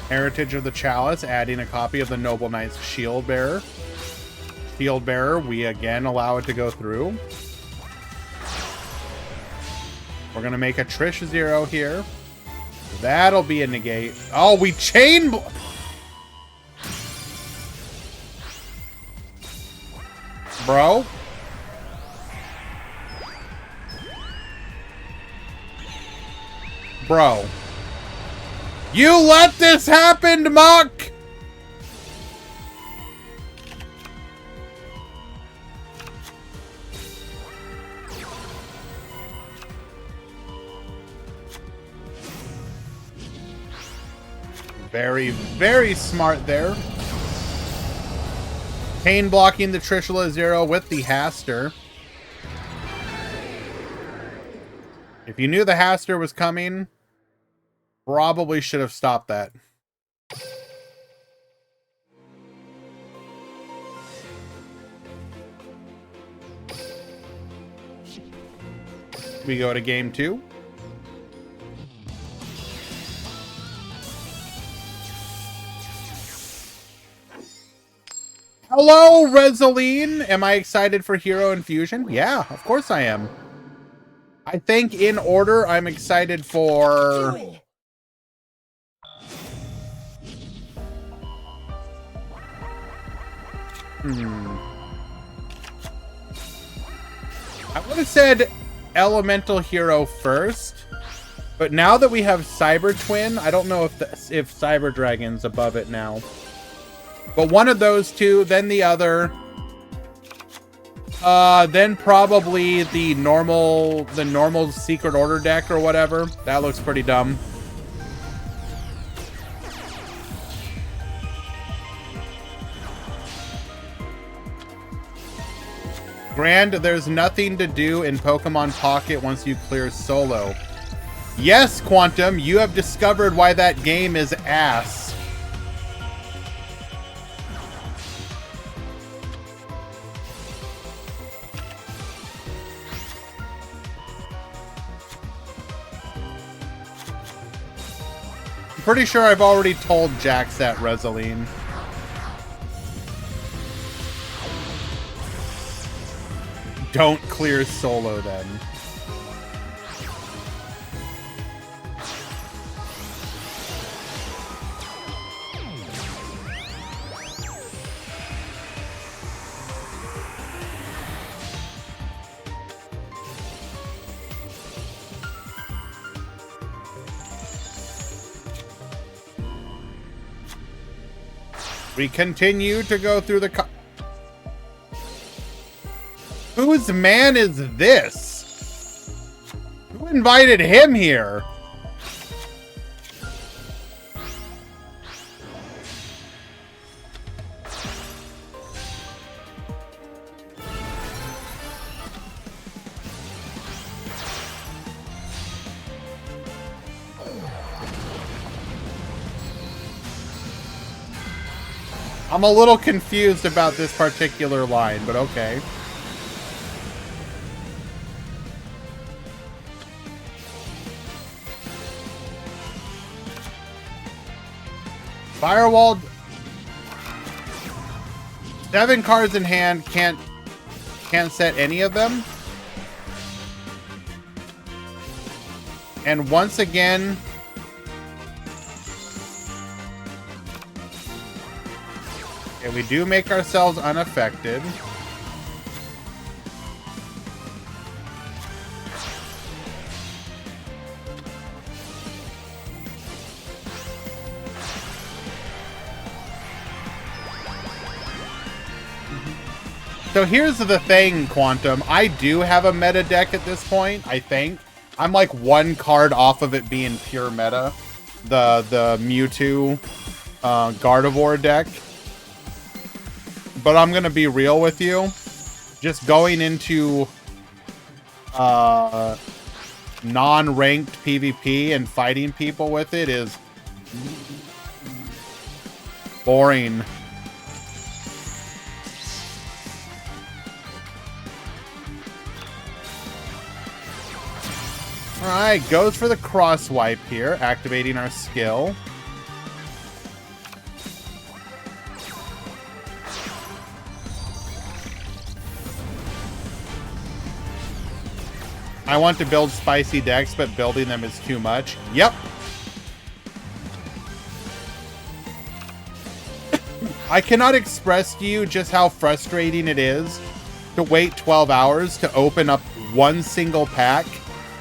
Heritage of the Chalice, adding a copy of the Noble Knight's Shield Bearer. Shield Bearer, we again allow it to go through. We're gonna make a Trish 0 here. That'll be a negate. Oh, we chain... Bro. Bro. You let this happen, Muck! Very, very smart there. Pain blocking the Trishula 0 with the Haster. If you knew the Haster was coming, probably should have stopped that. We go to game 2. Hello, Rezaline. Am I excited for Hero Infusion? Yeah, of course I am. I think in order, I'm excited for... Duel. I would have said Elemental Hero first, but now that we have Cyber Twin, I don't know if Cyber Dragon's above it now. But one of those two, then the other. Then probably the normal secret order deck or whatever. That looks pretty dumb. Grand, there's nothing to do in Pokemon Pocket once you clear solo. Yes, Quantum, you have discovered why that game is ass. I'm pretty sure I've already told Jax that, Resaline. Don't clear solo then. We continue to go through the... Whose man is this? Who invited him here? I'm a little confused about this particular line, but okay. Firewall. 7 cards in hand, can't set any of them. And once again, okay, we do make ourselves unaffected. So here's the thing, Quantum. I do have a meta deck at this point, I think. I'm like 1 card off of it being pure meta. The Mewtwo Gardevoir deck. But I'm going to be real with you. Just going into non-ranked PvP and fighting people with it is boring. Alright, goes for the cross wipe here, activating our skill. I want to build spicy decks, but building them is too much. Yep. I cannot express to you just how frustrating it is to wait 12 hours to open up one single pack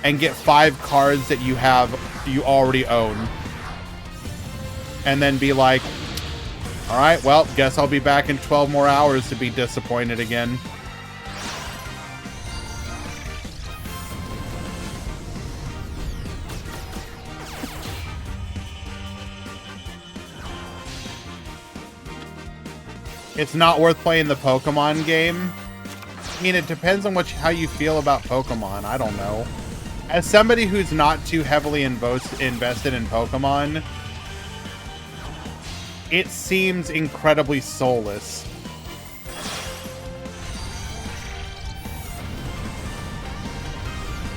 and get 5 cards that you already own. And then be like, all right, well, guess I'll be back in 12 more hours to be disappointed again. It's not worth playing the Pokemon game. I mean, it depends on how you feel about Pokemon. I don't know. As somebody who's not too heavily invested in Pokemon, it seems incredibly soulless.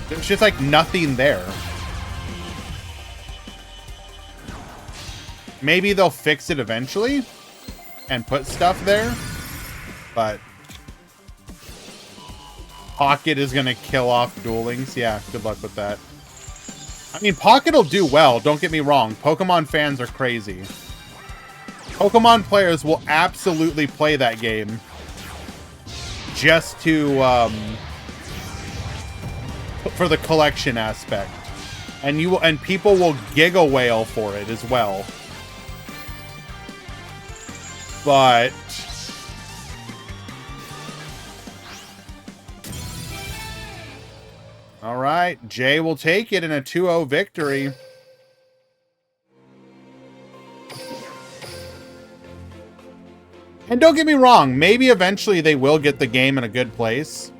There's just like nothing there. Maybe they'll fix it eventually and put stuff there, but Pocket is going to kill off Duel Links. Yeah, good luck with that. I mean, Pocket will do well, don't get me wrong. Pokemon fans are crazy. Pokemon players will absolutely play that game just to, for the collection aspect. And people will giga whale for it as well. But All right, Jay will take it in a 2-0 victory. And don't get me wrong, maybe eventually they will get the game in a good place.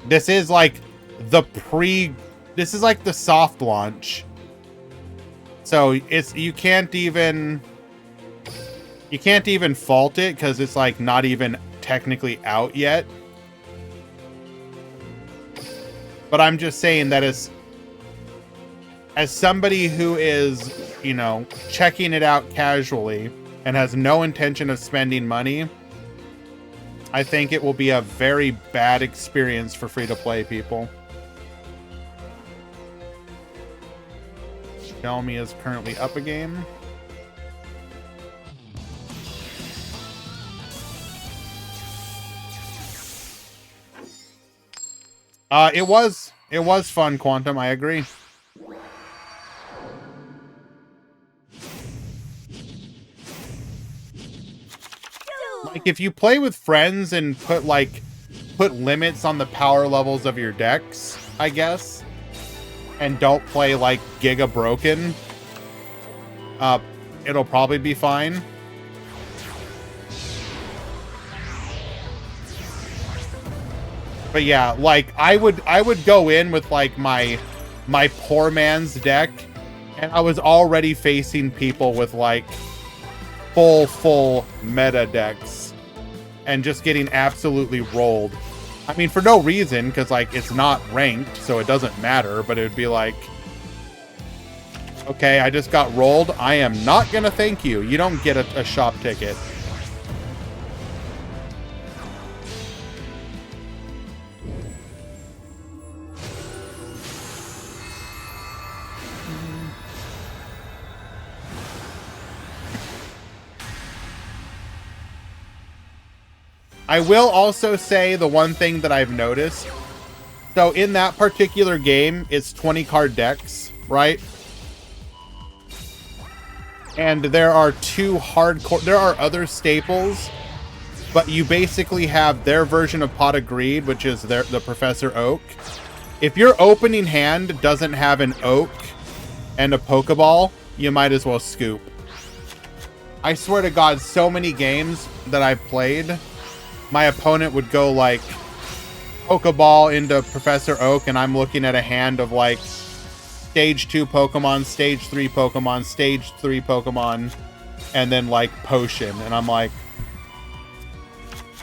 This is like this is like the soft launch. So you can't even fault it because it's like not even technically out yet. But I'm just saying that as somebody who is, you know, checking it out casually and has no intention of spending money, I think it will be a very bad experience for free-to-play people. Xiaomi is currently up a game. It was fun, Quantum, I agree. Like, if you play with friends and put limits on the power levels of your decks, I guess, and don't play like Giga Broken, it'll probably be fine. But yeah, like I would go in with like my poor man's deck, and I was already facing people with like full meta decks and just getting absolutely rolled. I mean, for no reason, because like it's not ranked, so it doesn't matter, but it would be like, okay, I just got rolled. I am not gonna thank you. You don't get a shop ticket. I will also say the one thing that I've noticed. So in that particular game, it's 20 card decks, right? And there are there are other staples, but you basically have their version of Pot of Greed, which is the Professor Oak. If your opening hand doesn't have an Oak and a Pokeball, you might as well scoop. I swear to God, so many games that I've played, my opponent would go like Pokeball into Professor Oak, and I'm looking at a hand of like Stage 2 Pokemon, Stage 3 Pokemon, Stage 3 Pokemon, and then like Potion. And I'm like,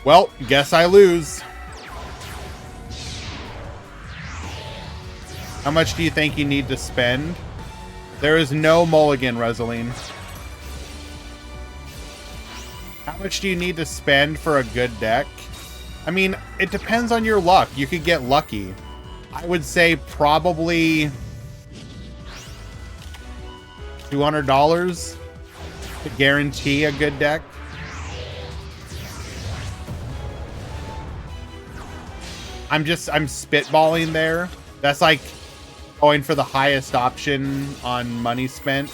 well, guess I lose. How much do you think you need to spend? There is no mulligan, Reseline. How much do you need to spend for a good deck? I mean, it depends on your luck. You could get lucky. I would say probably $200 to guarantee a good deck. I'm spitballing there. That's like going for the highest option on money spent.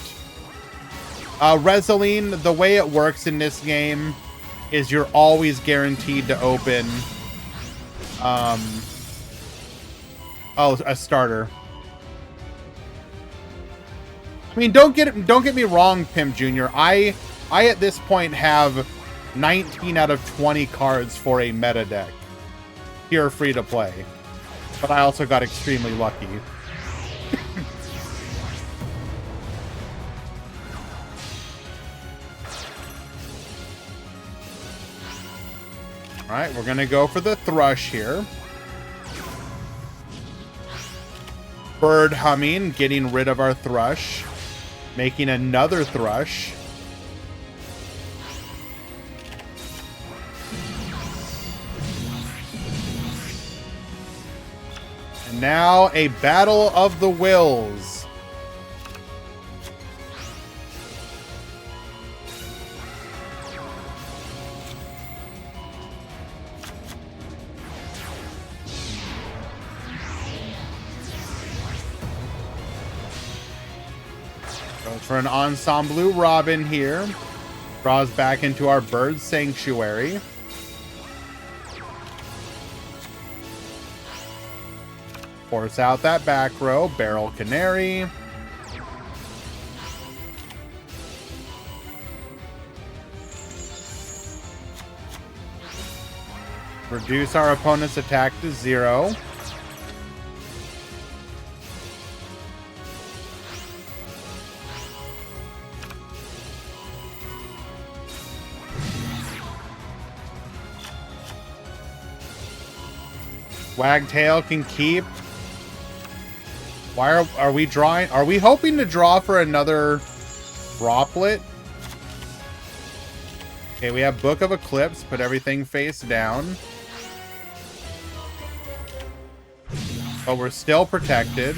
Reseline, the way it works in this game is you're always guaranteed to open a starter. I mean, don't get me wrong, Pimp Jr. I at this point have 19 out of 20 cards for a meta deck. Pure free to play. But I also got extremely lucky. All right, we're going to go for the Thrush here. Bird humming, getting rid of our Thrush. Making another Thrush. And now a battle of the wills. For an Ensemble Robin here. Draws back into our Bird Sanctuary. Force out that back row. Barrel Canary. Reduce our opponent's attack to 0. Wagtail can keep. Why are we drawing? Are we hoping to draw for another droplet? Okay, we have Book of Eclipse. Put everything face down. But we're still protected.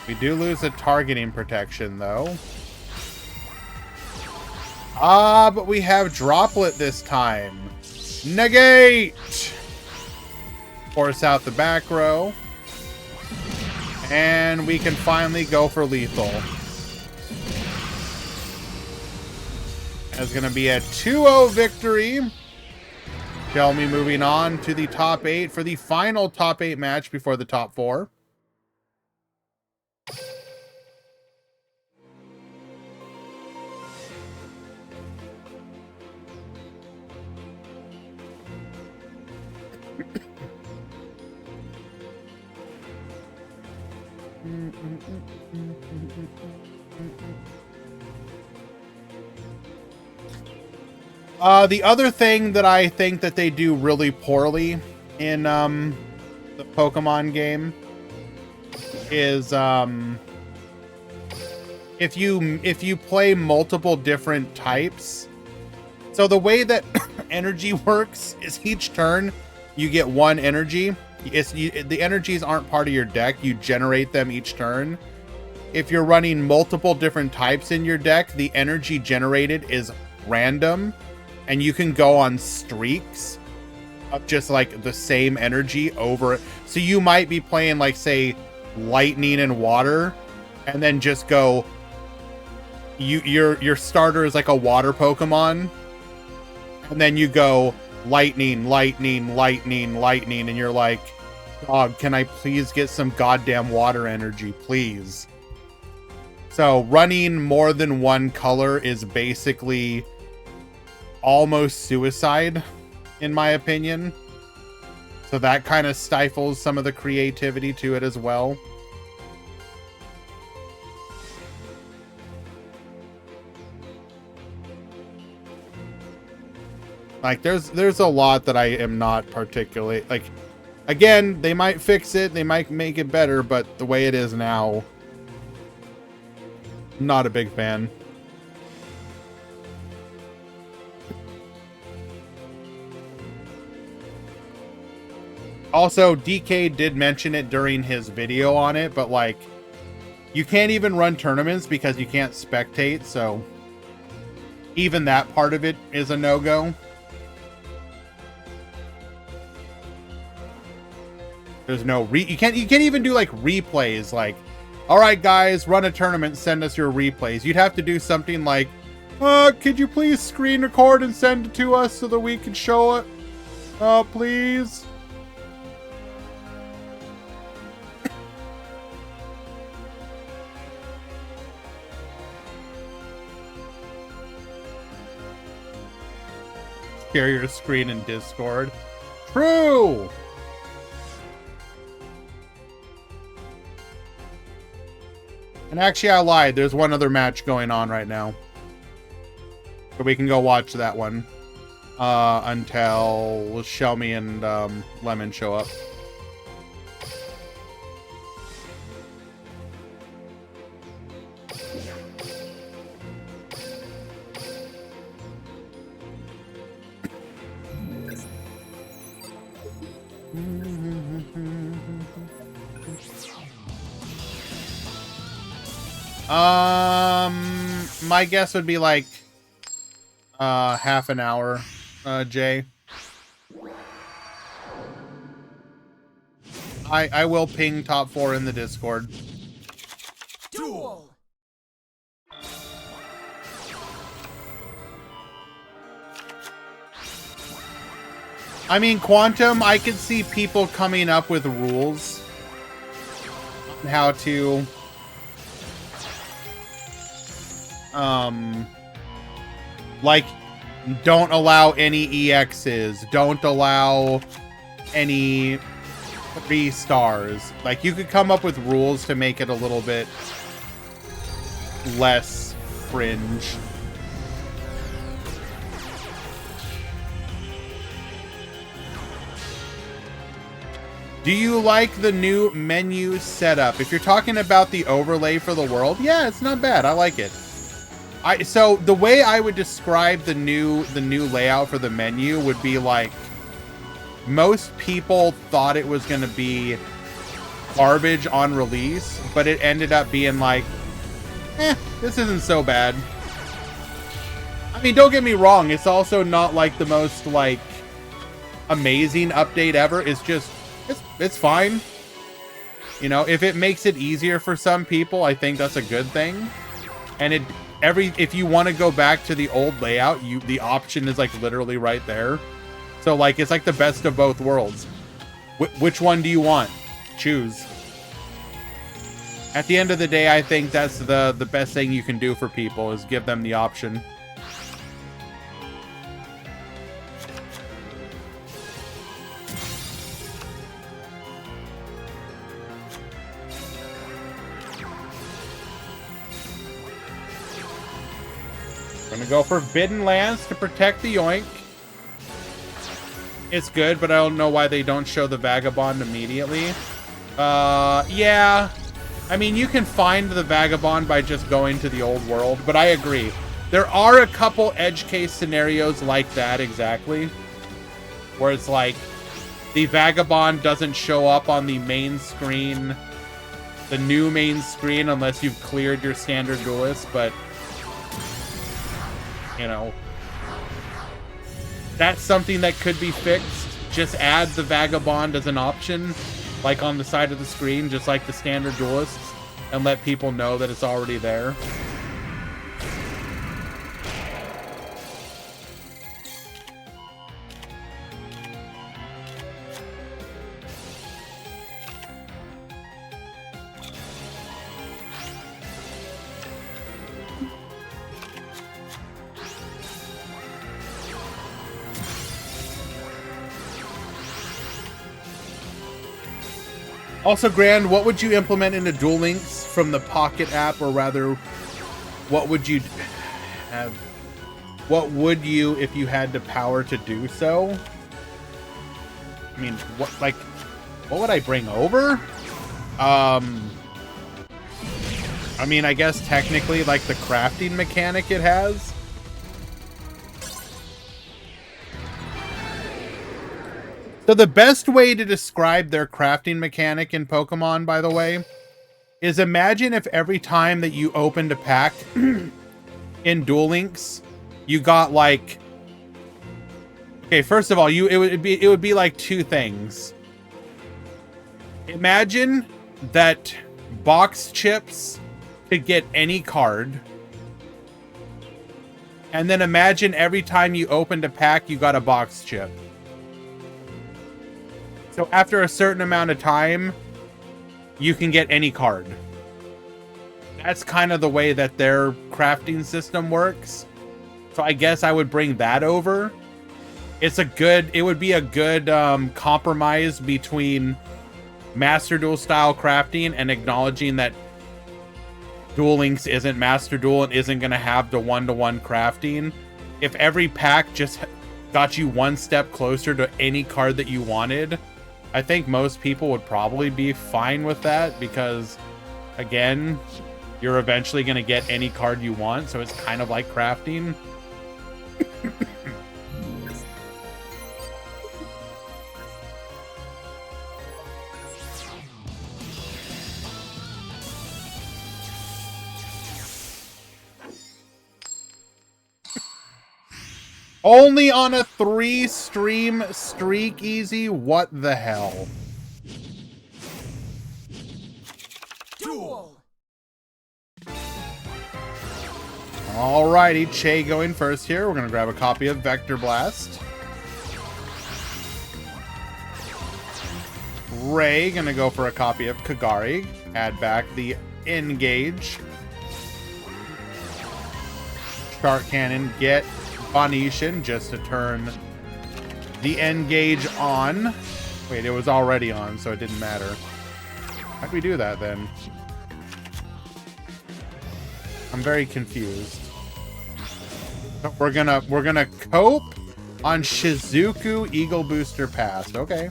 We do lose a targeting protection, though. Ah, but we have Droplet this time. Negate! Force out the back row. And we can finally go for lethal. It's going to be a 2-0 victory. Tell me moving on to the top 8 for the final top 8 match before the top 4. The other thing that I think that they do really poorly in the Pokemon game is if you play multiple different types. So the way that energy works is each turn you get one energy. The energies aren't part of your deck. You generate them each turn. If you're running multiple different types in your deck, the energy generated is random. And you can go on streaks of just like the same energy over. So you might be playing like, say, lightning and water, and then just go. Your starter is like a water Pokemon, and then you go lightning, lightning, lightning, lightning, and you're like, dog, can I please get some goddamn water energy, please? So running more than one color is basically almost suicide, in my opinion. So that kind of stifles some of the creativity to it as well. Like there's a lot that I am not particularly like. Again, they might fix it, they might make it better, but the way it is now, not a big fan. Also, DK did mention it during his video on it, but like, you can't even run tournaments because you can't spectate, so even that part of it is a no-go. There's no you can't even do like replays, like, all right guys, run a tournament, send us your replays. You'd have to do something like, could you please screen record and send it to us so that we can show it? Please. Share your screen in Discord. True! And actually, I lied. There's one other match going on right now. So we can go watch that one. Until Shelmy and Lemon show up. My guess would be like half an hour, Jay. I will ping top 4 in the Discord. Duel. I mean, Quantum, I could see people coming up with rules on how to like, don't allow any EXs, don't allow any 3 stars. Like, you could come up with rules to make it a little bit less fringe. Do you like the new menu setup? If you're talking about the overlay for the world, yeah, it's not bad. I like it. So the way I would describe the new layout for the menu would be like, most people thought it was going to be garbage on release, but it ended up being like, this isn't so bad. I mean, don't get me wrong, it's also not like the most like amazing update ever. It's just it's fine. You know, if it makes it easier for some people, I think that's a good thing. And if you want to go back to the old layout, the option is like literally right there. So like, it's like the best of both worlds. Which one do you want? Choose. At the end of the day, I think that's the best thing you can do for people, is give them the option. Gonna go Forbidden Lands to protect the Yoink. It's good, but I don't know why they don't show the Vagabond immediately. Yeah. I mean, you can find the Vagabond by just going to the old world, but I agree. There are a couple edge case scenarios like that, exactly. Where it's like, the Vagabond doesn't show up on the main screen, the new main screen, unless you've cleared your standard duelist, but you know, that's something that could be fixed. Just add the Vagabond as an option, like on the side of the screen, just like the standard duelists, and let people know that it's already there. Also, Grand, what would you implement into Duel Links from the Pocket app, or rather, what would you have? What would you, if you had the power to do so? I mean, what would I bring over? I mean, I guess technically, like the crafting mechanic it has. So the best way to describe their crafting mechanic in Pokemon, by the way, is imagine if every time that you opened a pack in Duel Links, you got like, okay, first of all, it would be like 2 things. Imagine that box chips could get any card, and then imagine every time you opened a pack, you got a box chip. So after a certain amount of time, you can get any card. That's kind of the way that their crafting system works. So I guess I would bring that over. It would be a good compromise between Master Duel style crafting and acknowledging that Duel Links isn't Master Duel and isn't going to have the one-to-one crafting. If every pack just got you one step closer to any card that you wanted, I think most people would probably be fine with that, because, again, you're eventually going to get any card you want, so it's kind of like crafting. Only on a 3-stream streak, Easy? What the hell? Duel. Alrighty, Che going first here. We're gonna grab a copy of Vector Blast. Ray, gonna go for a copy of Kagari. Add back the Engage. Shark Cannon, get Bonishan just to turn the Engage on. Wait, it was already on, so it didn't matter. How'd we do that then? I'm very confused. But we're gonna cope on Shizuku Eagle Booster Pass. Okay.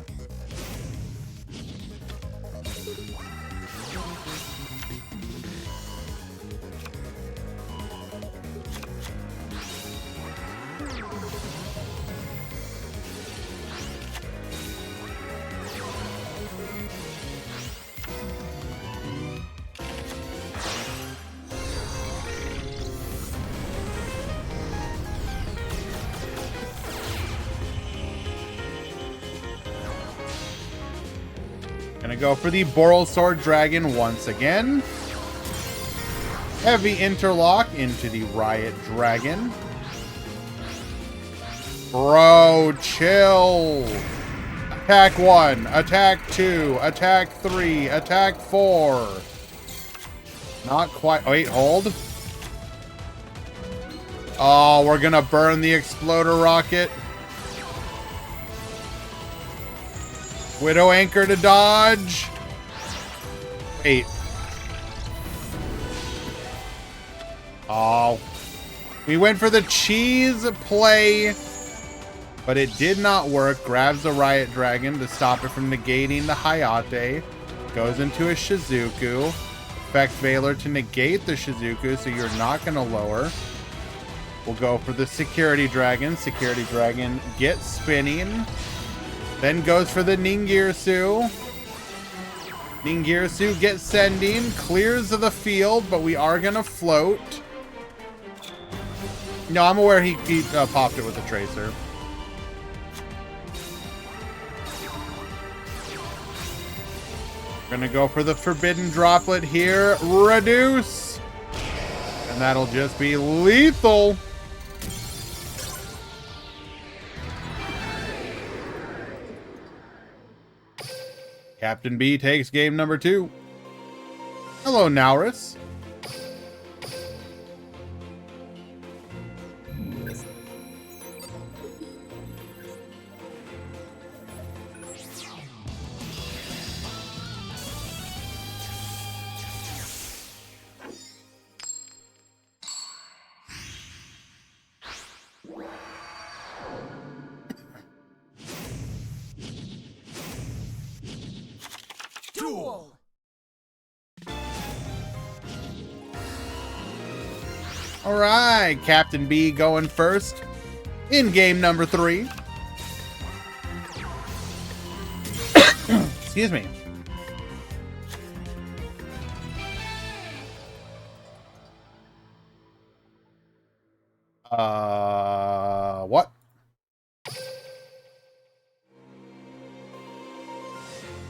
Gonna go for the Boral Sword Dragon once again. Heavy Interlock into the Riot Dragon. Bro, chill. Attack 1, attack 2, attack 3, attack 4. Not quite. Wait, hold. Oh, we're gonna burn the Exploder Rocket. Widow Anchor to dodge. 8. Oh. We went for the cheese play, but it did not work. Grabs the Riot Dragon to stop it from negating the Hayate. Goes into a Shizuku. Effect Veiler to negate the Shizuku, so you're not going to lower. We'll go for the Security Dragon. Security Dragon gets spinning. Then goes for the Ningirsu. Ningirsu gets sending. Clears of the field, but we are going to float. No, I'm aware he popped it with a Tracer. We're going to go for the Forbidden Droplet here. Reduce. And that'll just be lethal. Captain B takes game number 2. Hello, Naurus. Duel. All right, Captain B going first in game number 3. Excuse me. What?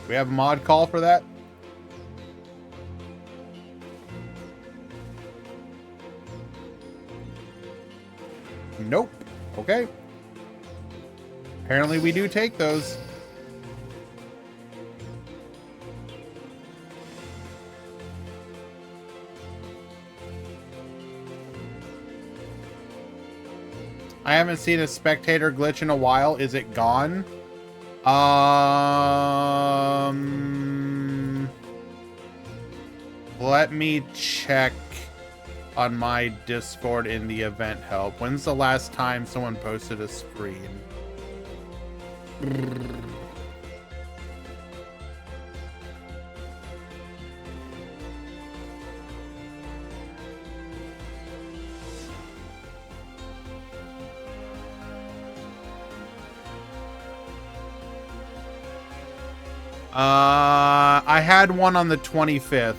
We have a mod call for that? Nope. Okay. Apparently we do take those. I haven't seen a spectator glitch in a while. Is it gone? Let me check on my Discord in the event help. When's the last time someone posted a screen? I had one on the 25th.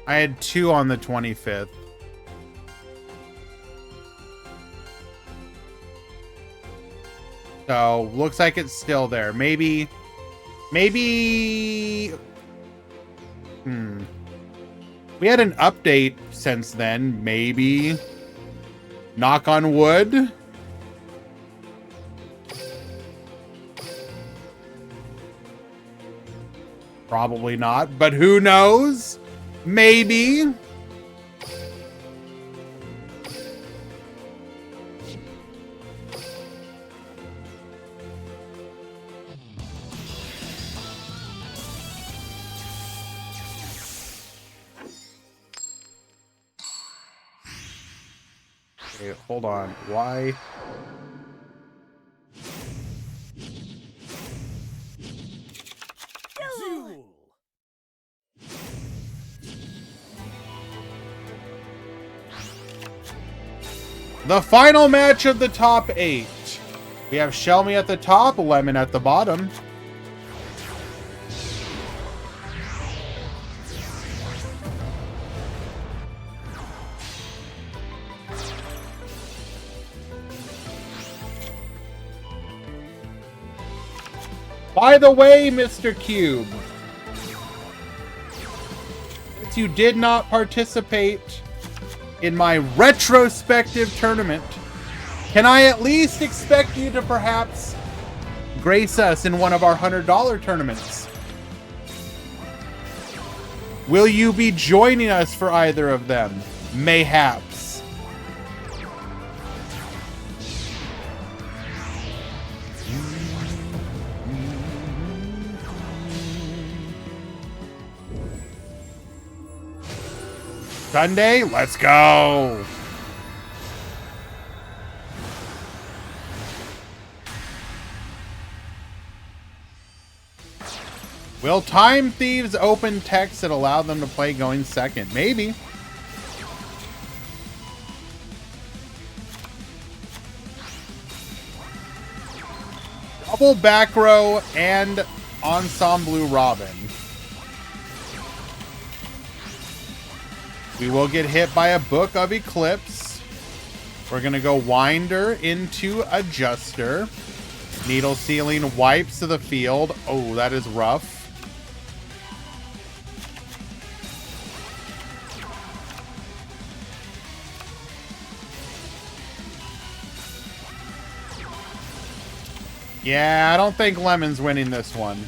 I had 2 on the 25th. So, looks like it's still there. Maybe We had an update since then, maybe. Knock on wood. Probably not, but who knows? Maybe. Okay, hold on. Why? Duel. The final match of the top 8. We have Shelmy at the top, Lemon at the bottom. By the way, Mr. Cube, since you did not participate in my retrospective tournament, can I at least expect you to perhaps grace us in one of our $100 tournaments? Will you be joining us for either of them? Mayhaps. Sunday, let's go. Will Time Thieves open text that allow them to play going second? Maybe. Double back row and Ensemble Robin. We will get hit by a Book of Eclipse. We're going to go Winder into Adjuster. Needle Ceiling wipes to the field. Oh, that is rough. Yeah, I don't think Lemon's winning this one.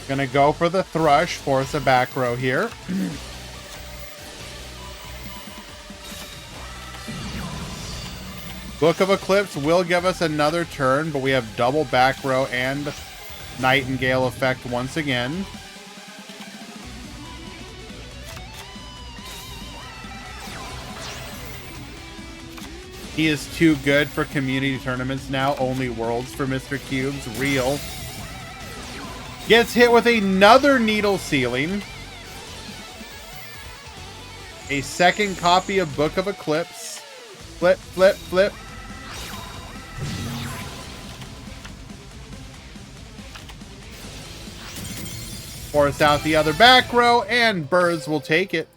Gonna go for the Thrush, force a back row here. Book of Eclipse will give us another turn, but we have double back row and Nightingale effect once again. He is too good for community tournaments now. Only Worlds for Mr. Cubes. Real. Gets hit with another Needle Ceiling. A second copy of Book of Eclipse. Flip, flip, flip. Force out the other back row, and Birds will take it.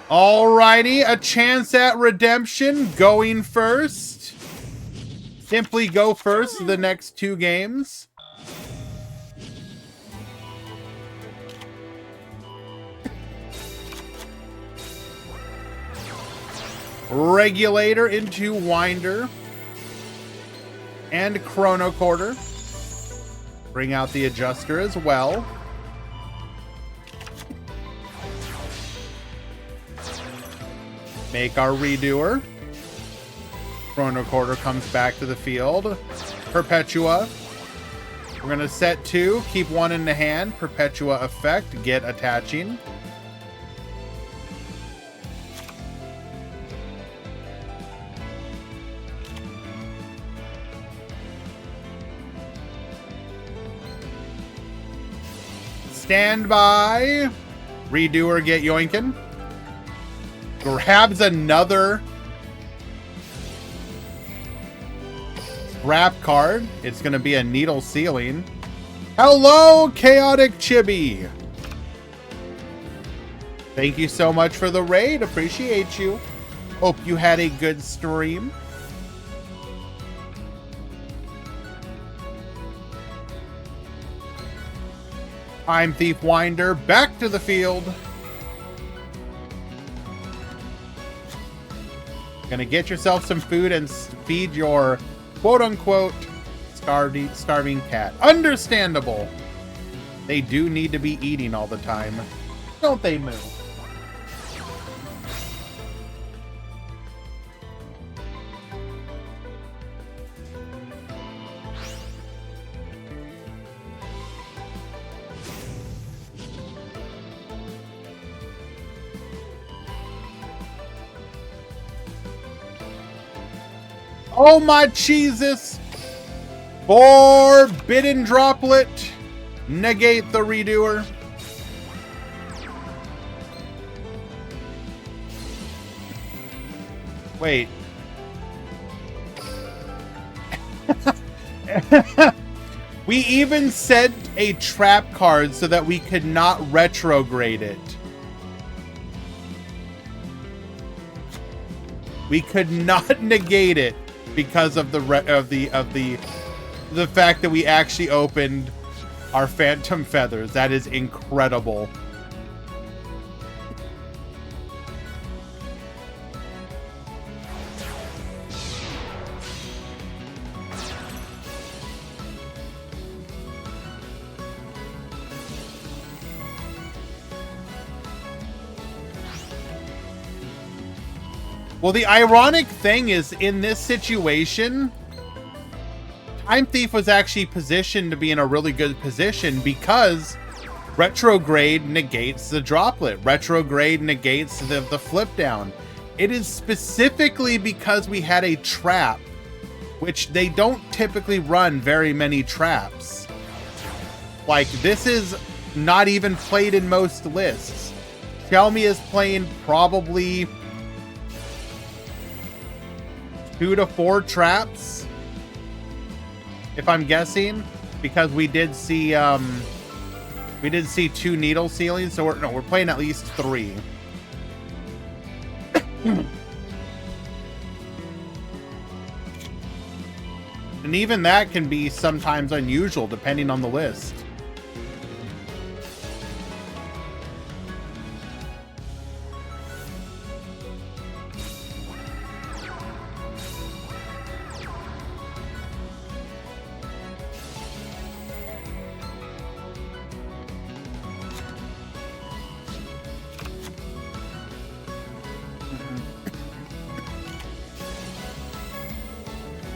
Alrighty, a chance at redemption going first. Simply go first the next 2 games. Regulator into Winder. And Chrono Quarter. Bring out the Adjuster as well. Make our Redoer. Chrono Quarter comes back to the field. Perpetua. We're going to set 2. Keep 1 in the hand. Perpetua effect. Get attaching. Stand by. Redoer, get yoinkin'. Grabs another scrap card. It's going to be a needle ceiling. Hello, Chaotic Chibi. Thank you so much for the raid. Appreciate you. Hope you had a good stream. Time Thief Winder back to the field. Gonna get yourself some food and feed your quote-unquote starving cat. Understandable. They do need to be eating all the time. Don't they, Moo? Oh my Jesus! Forbidden Droplet. Negate the Redoer. Wait. We even sent a trap card so that we could not retrograde it. We could not negate it because of the fact that we actually opened our Phantom Feathers. That is incredible. Well, the ironic thing is, in this situation, Time Thief was actually positioned to be in a really good position because retrograde negates the droplet. Retrograde negates the flip down. It is specifically because we had a trap, which they don't typically run very many traps. Like, this is not even played in most lists. Xiaomi is playing probably 2 to 4 traps, if I'm guessing, because we did see 2 needle ceilings, so we're playing at least 3. And even that can be sometimes unusual depending on the list.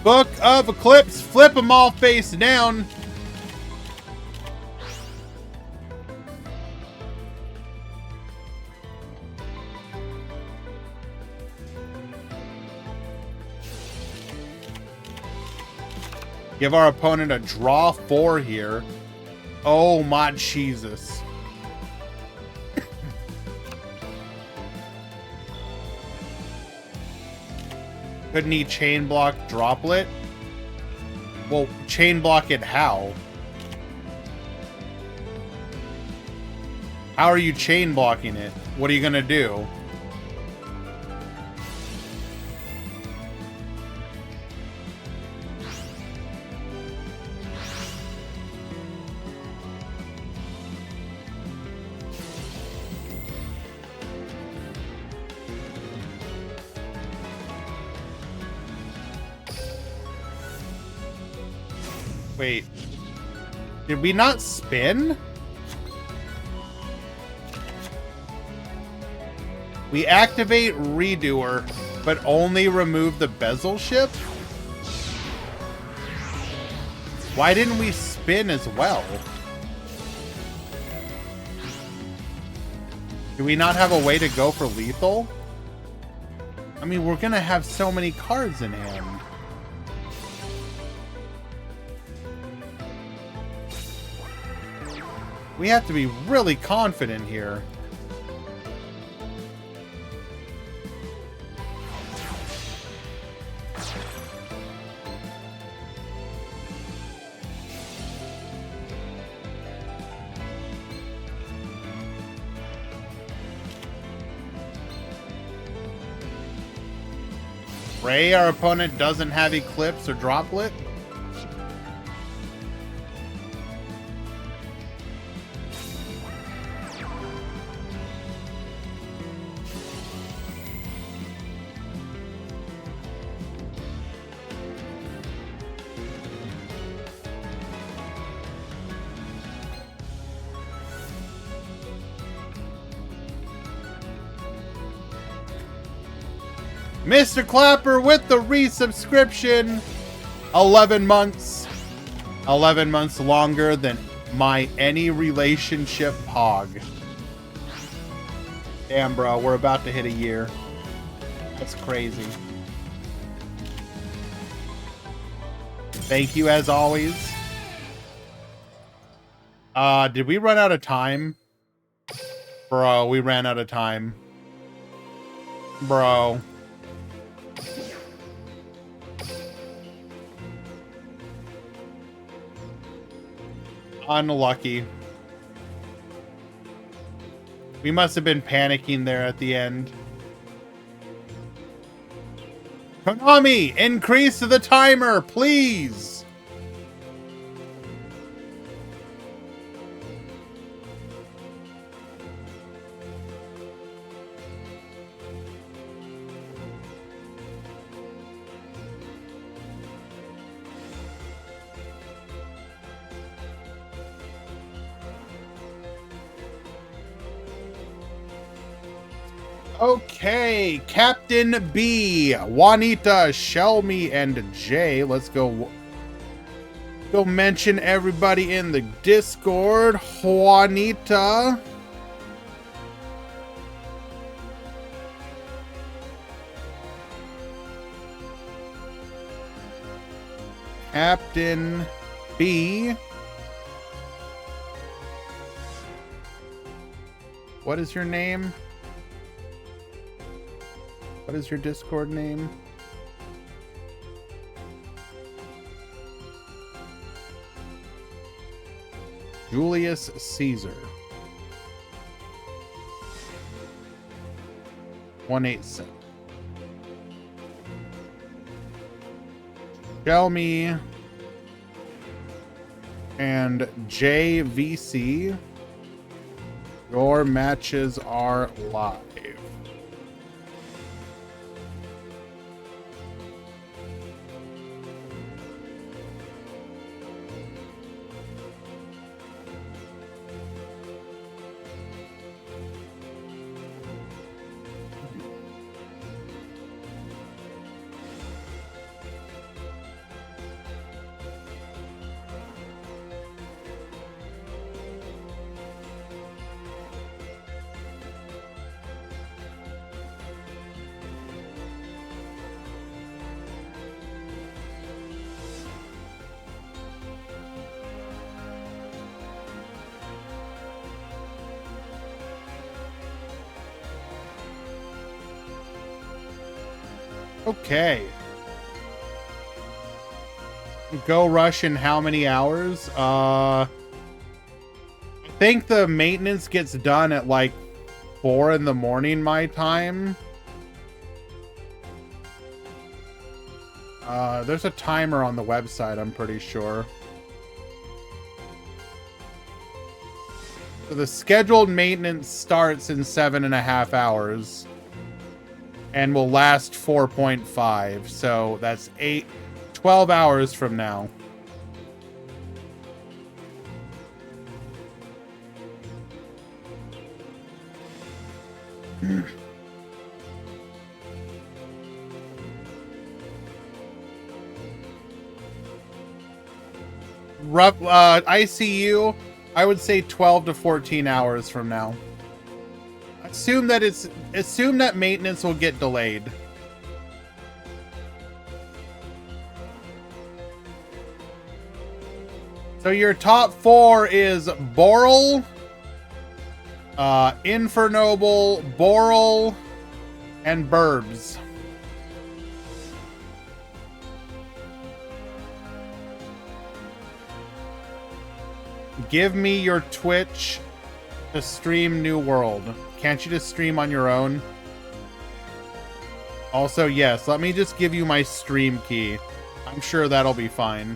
Book of Eclipse, flip them all face down. Give our opponent a draw 4 here. Oh my Jesus. Couldn't he chain block droplet? Well, chain block it how? How are you chain blocking it? What are you gonna do? Wait, did we not spin? We activate Redoer, but only remove the bezel ship? Why didn't we spin as well? Do we not have a way to go for lethal? I mean, we're gonna have so many cards in hand. We have to be really confident here. Ray, our opponent, doesn't have Eclipse or Droplet. Mr. Clapper with the resubscription. 11 months. 11 months longer than my any relationship pog. Damn, bro. We're about to hit a year. That's crazy. Thank you as always. Did we run out of time? Bro, we ran out of time. Bro. Unlucky. We must have been panicking there at the end. Konami, increase the timer, please. Okay, Captain B, Juanita, Shelmy, and Jay. Let's go mention everybody in the Discord. Juanita. Captain B. What is your name? What is your Discord name? Julius Caesar. 187. Shelmy and JVC. Your matches are live. Okay. Go rush in how many hours? I think the maintenance gets done at like 4 in the morning my time. There's a timer on the website, I'm pretty sure. So the scheduled maintenance starts in 7.5 hours and will last 4.5. So that's 12 hours from now. Rough ICU, I would say 12 to 14 hours from now. Assume that maintenance will get delayed. So your top 4 is Boral, Infernoble, Boral, and Burbs. Give me your Twitch to stream New World. Can't you just stream on your own? Also, yes, let me just give you my stream key. I'm sure that'll be fine.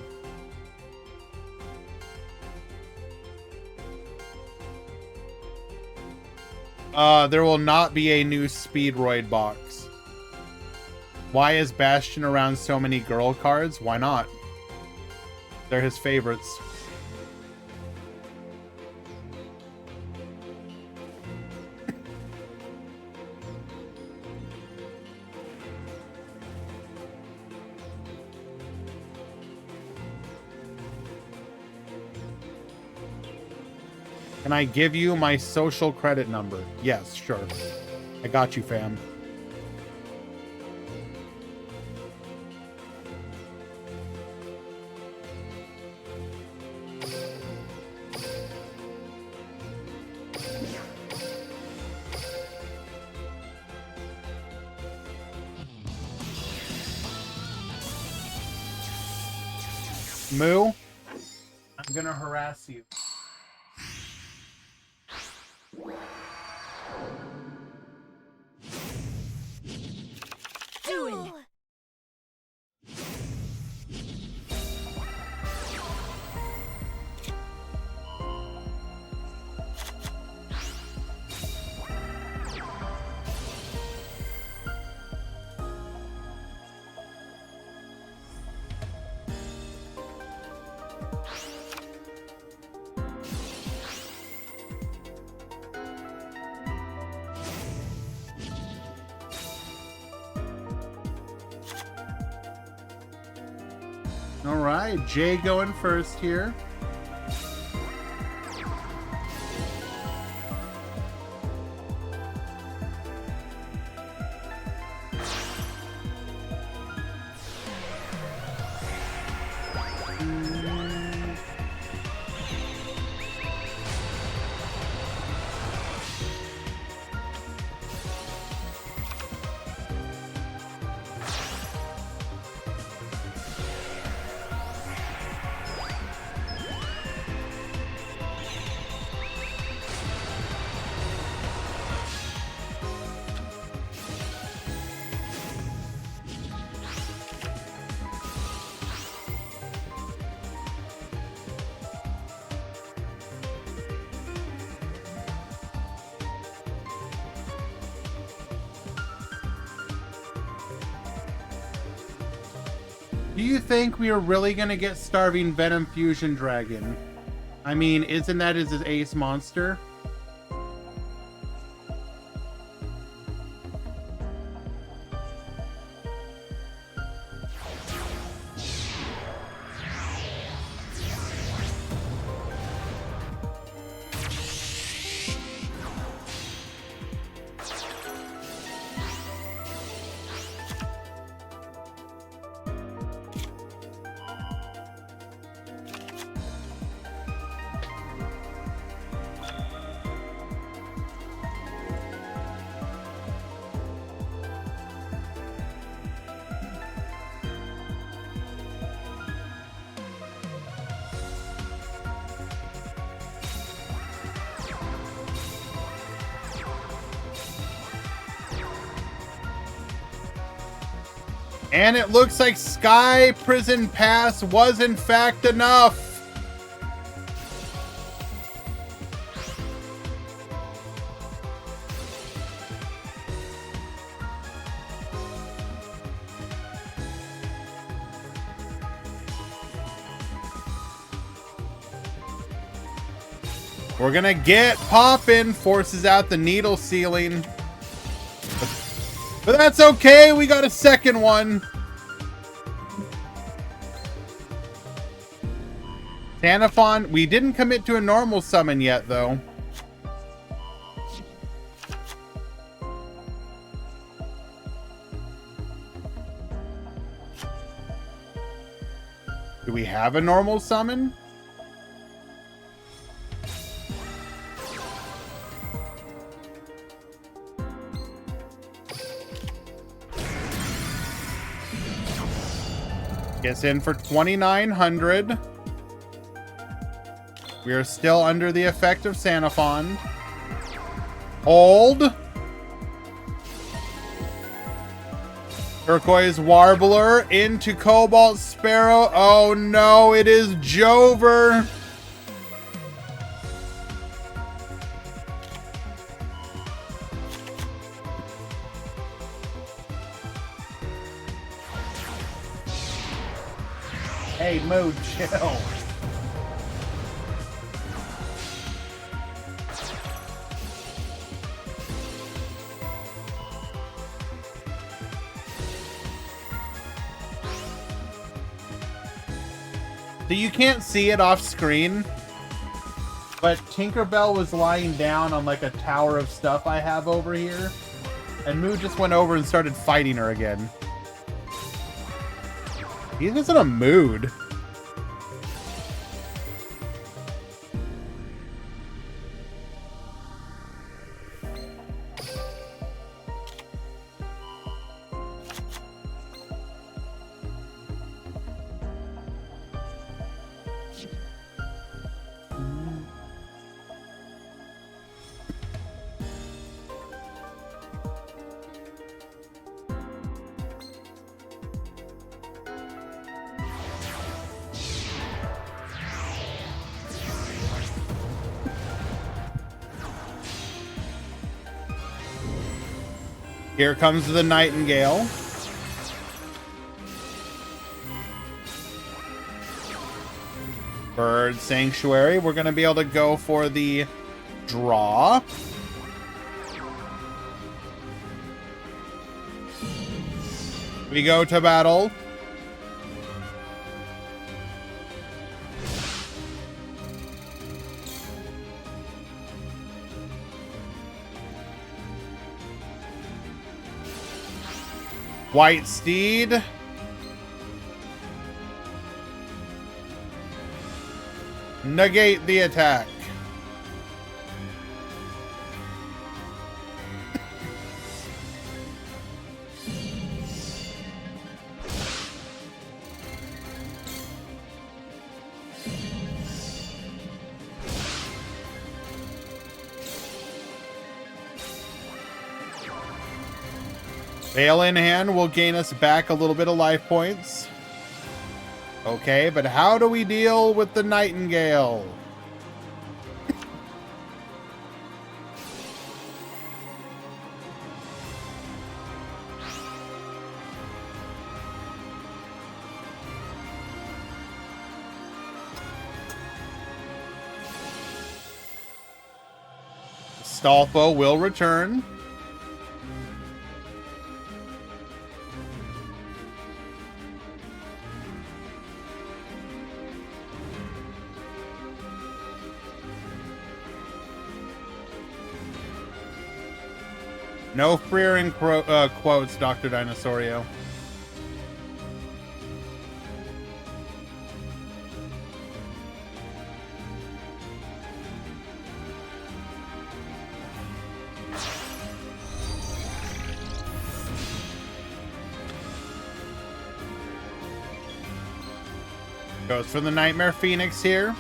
There will not be a new Speedroid box. Why is Bastion around so many girl cards? Why not? They're his favorites. Can I give you my social credit number? Yes, sure. I got you, fam. Moo, I'm gonna harass you. Duel. All right, Jay going first here. Do you think we are really gonna get Starving Venom Fusion Dragon? I mean, isn't that his ace monster? And it looks like Sky Prison Pass was in fact enough. We're gonna get poppin', forces out the needle ceiling. But that's okay, we got a second one. Tanafon, we didn't commit to a normal summon yet, though. Do we have a normal summon? Gets in for 2,900. We are still under the effect of Sanafon. Hold. Turquoise Warbler into Cobalt Sparrow. Oh no, it is Jover. Hey, Moo, chill. So you can't see it off screen, but Tinkerbell was lying down on like a tower of stuff I have over here, and Moo just went over and started fighting her again. He's just in a mood. Here comes the Nightingale. Bird Sanctuary. We're going to be able to go for the draw. We go to battle. White Steed. Negate the attack. Veil in hand will gain us back a little bit of life points. Okay, but how do we deal with the Nightingale? Stalfo will return. No freering quotes, Dr. Dinosaurio. Goes for the Nightmare Phoenix here.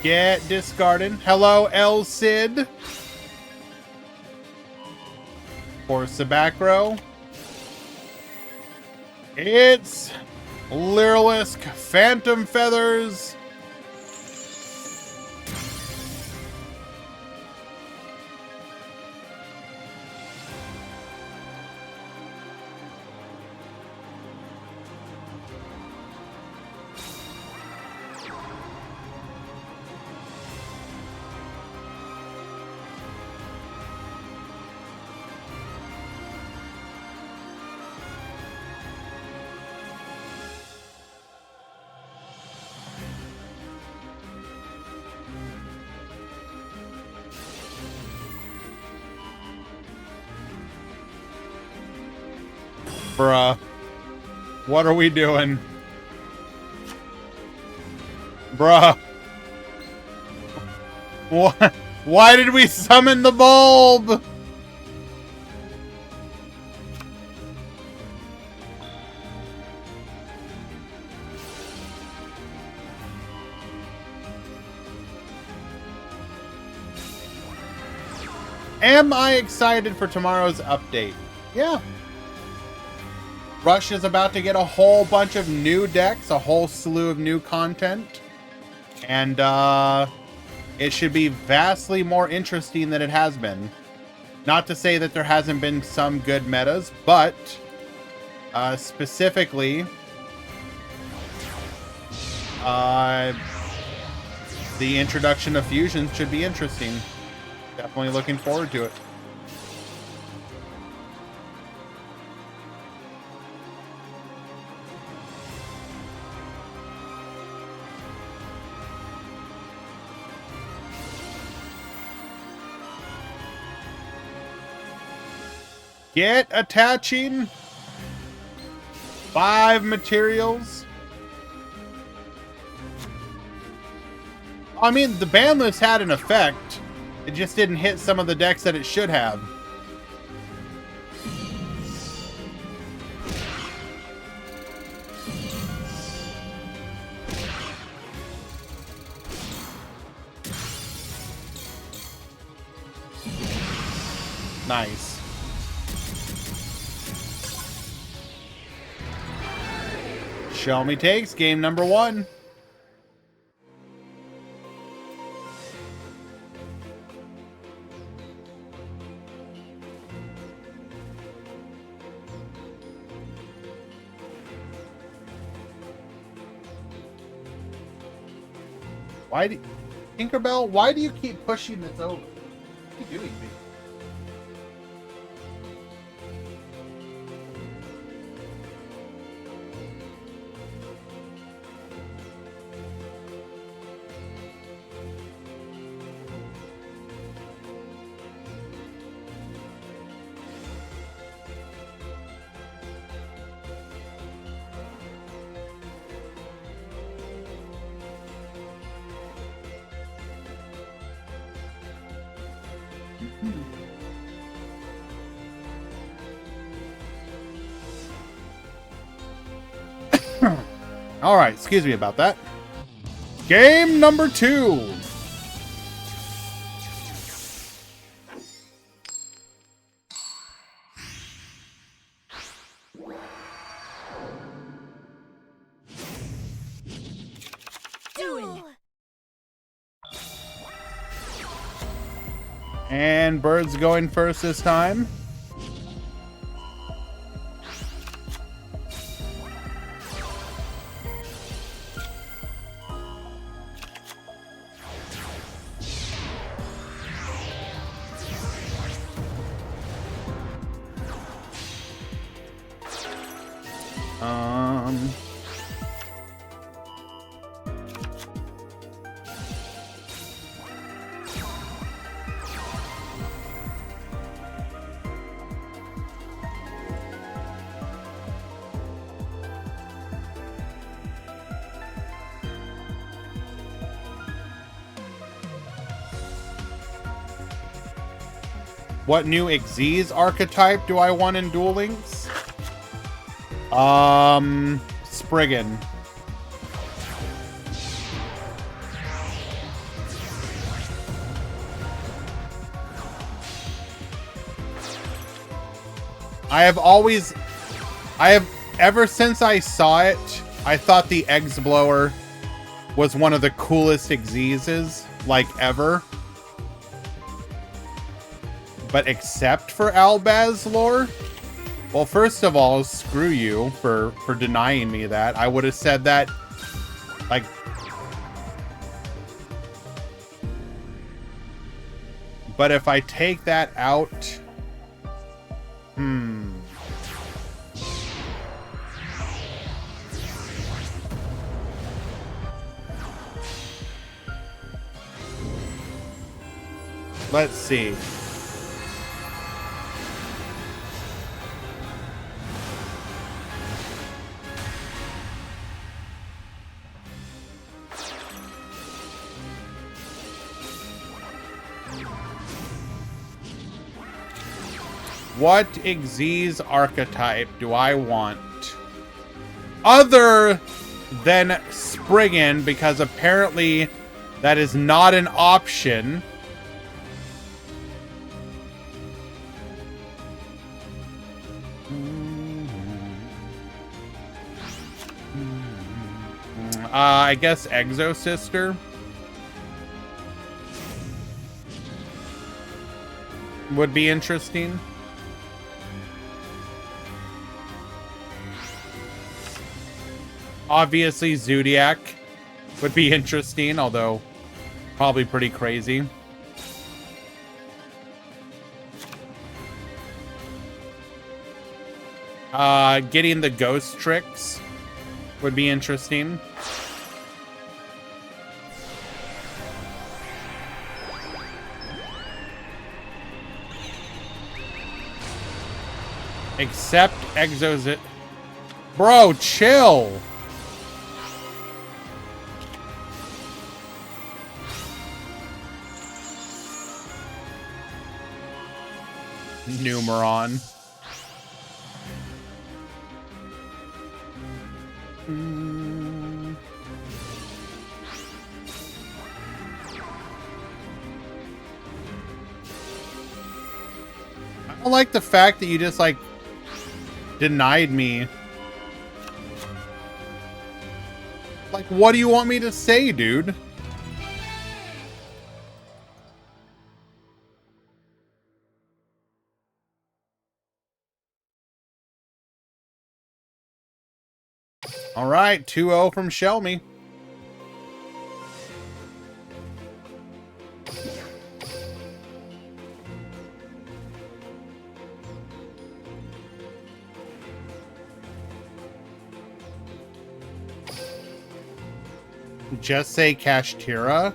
Get discarded. Hello, El Cid. For Sabacro. It's Lyrilisk Phantom Feathers. Bruh. What are we doing? Bruh. What? Why did we summon the bulb? Am I excited for tomorrow's update? Yeah. Rush is about to get a whole bunch of new decks, a whole slew of new content. And it should be vastly more interesting than it has been. Not to say that there hasn't been some good metas, but specifically, the introduction of fusions should be interesting. Definitely looking forward to it. Get attaching 5 materials. I mean, the ban list had an effect. It just didn't hit some of the decks that it should have. Nice. Show me takes, game number 1. Why do Tinkerbell, why do you keep pushing this over? What are you doing, baby? All right, excuse me about that. Game number 2. Duel. And Bird's going first this time. What new Xyz archetype do I want in Duel Links? Spriggan. Ever since I saw it, I thought the Eggs Blower was one of the coolest Xyzes, like, ever. But except for Albaz lore? Well, first of all, screw you for denying me that. I would have said that, like... But if I take that out... Let's see. What Xyz archetype do I want? Other than Spriggan, because apparently that is not an option. I guess Exo Sister would be interesting. Obviously, Zodiac would be interesting, although probably pretty crazy. Getting the ghost tricks would be interesting. Except Exos. Bro, chill. Numeron. I don't like the fact that you just, like, denied me. Like, what do you want me to say, dude? All right, 2-0 from Shelmy. Just say Kashtira.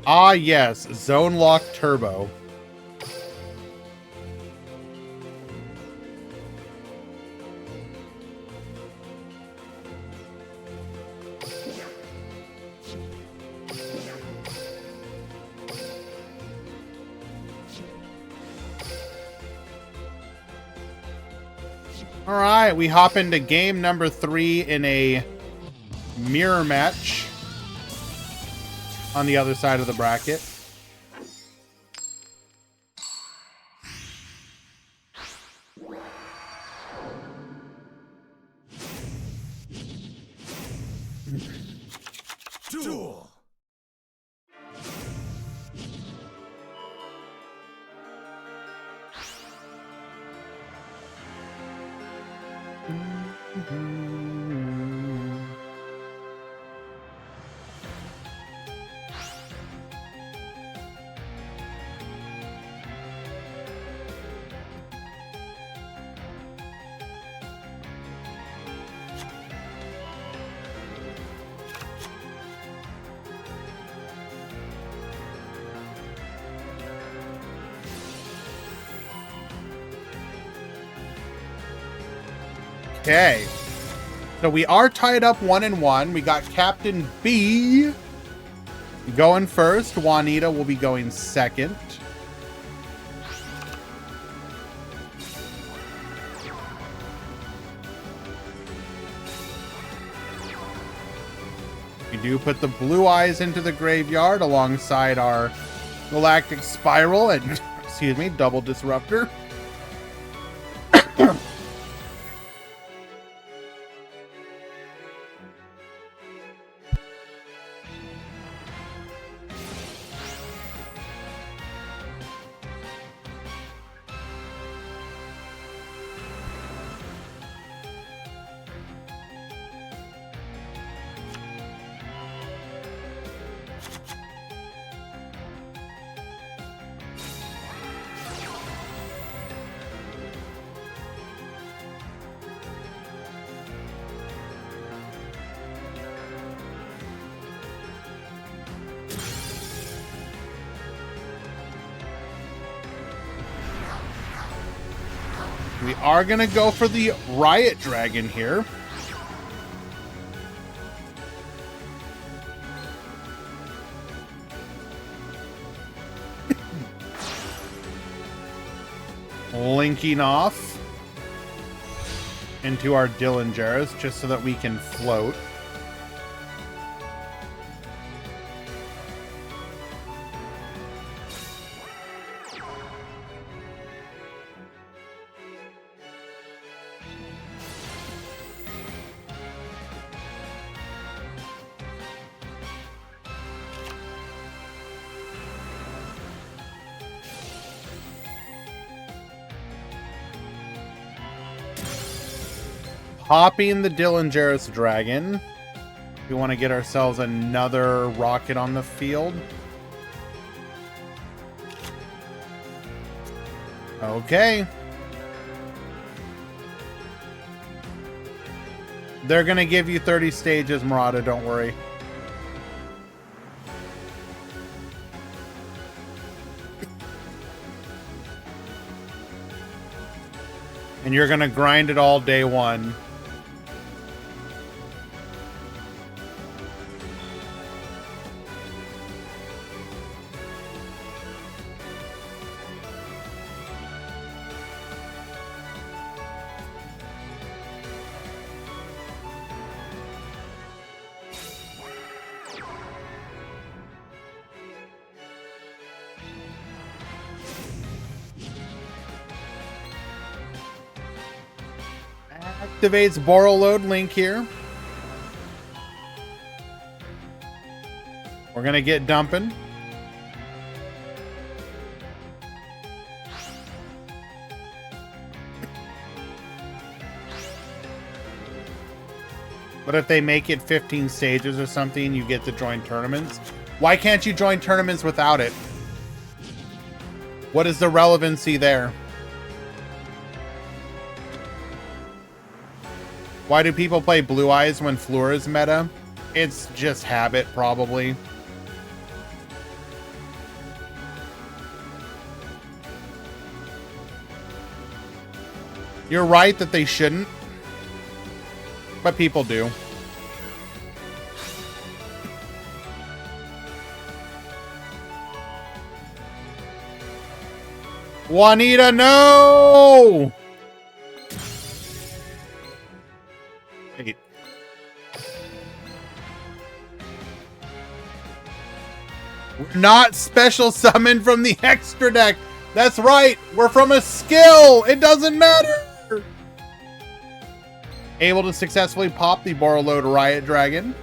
Ah, yes, Zone Lock Turbo. All right, we hop into game number 3 in a mirror match on the other side of the bracket. Duel. Okay. So we are tied up 1-1. We got Captain B going first. Juanita will be going second. We do put the blue eyes into the graveyard alongside our Galactic Spiral and, excuse me, Double Disruptor. We are going to go for the Riot Dragon here. Linking off into our Dillingeras just so that we can float. Popping the Dillinger's Dragon. We want to get ourselves another rocket on the field. Okay. They're going to give you 30 stages, Murata, don't worry. And you're going to grind it all day one. Activates borrow load link here. We're gonna get dumping. But if they make it 15 stages or something, you get to join tournaments. Why can't you join tournaments without it? What is the relevancy there? Why do people play Blue Eyes when Fleur is meta? It's just habit, probably. You're right that they shouldn't, but people do. Juanita, no! Wait. We're not special summoned from the extra deck. That's right. We're from a skill. It doesn't matter. Able to successfully pop the borrow load Riot Dragon.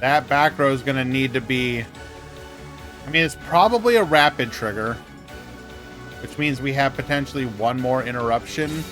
That back row is going to need to be... I mean, it's probably a rapid trigger. Which means we have potentially one more interruption.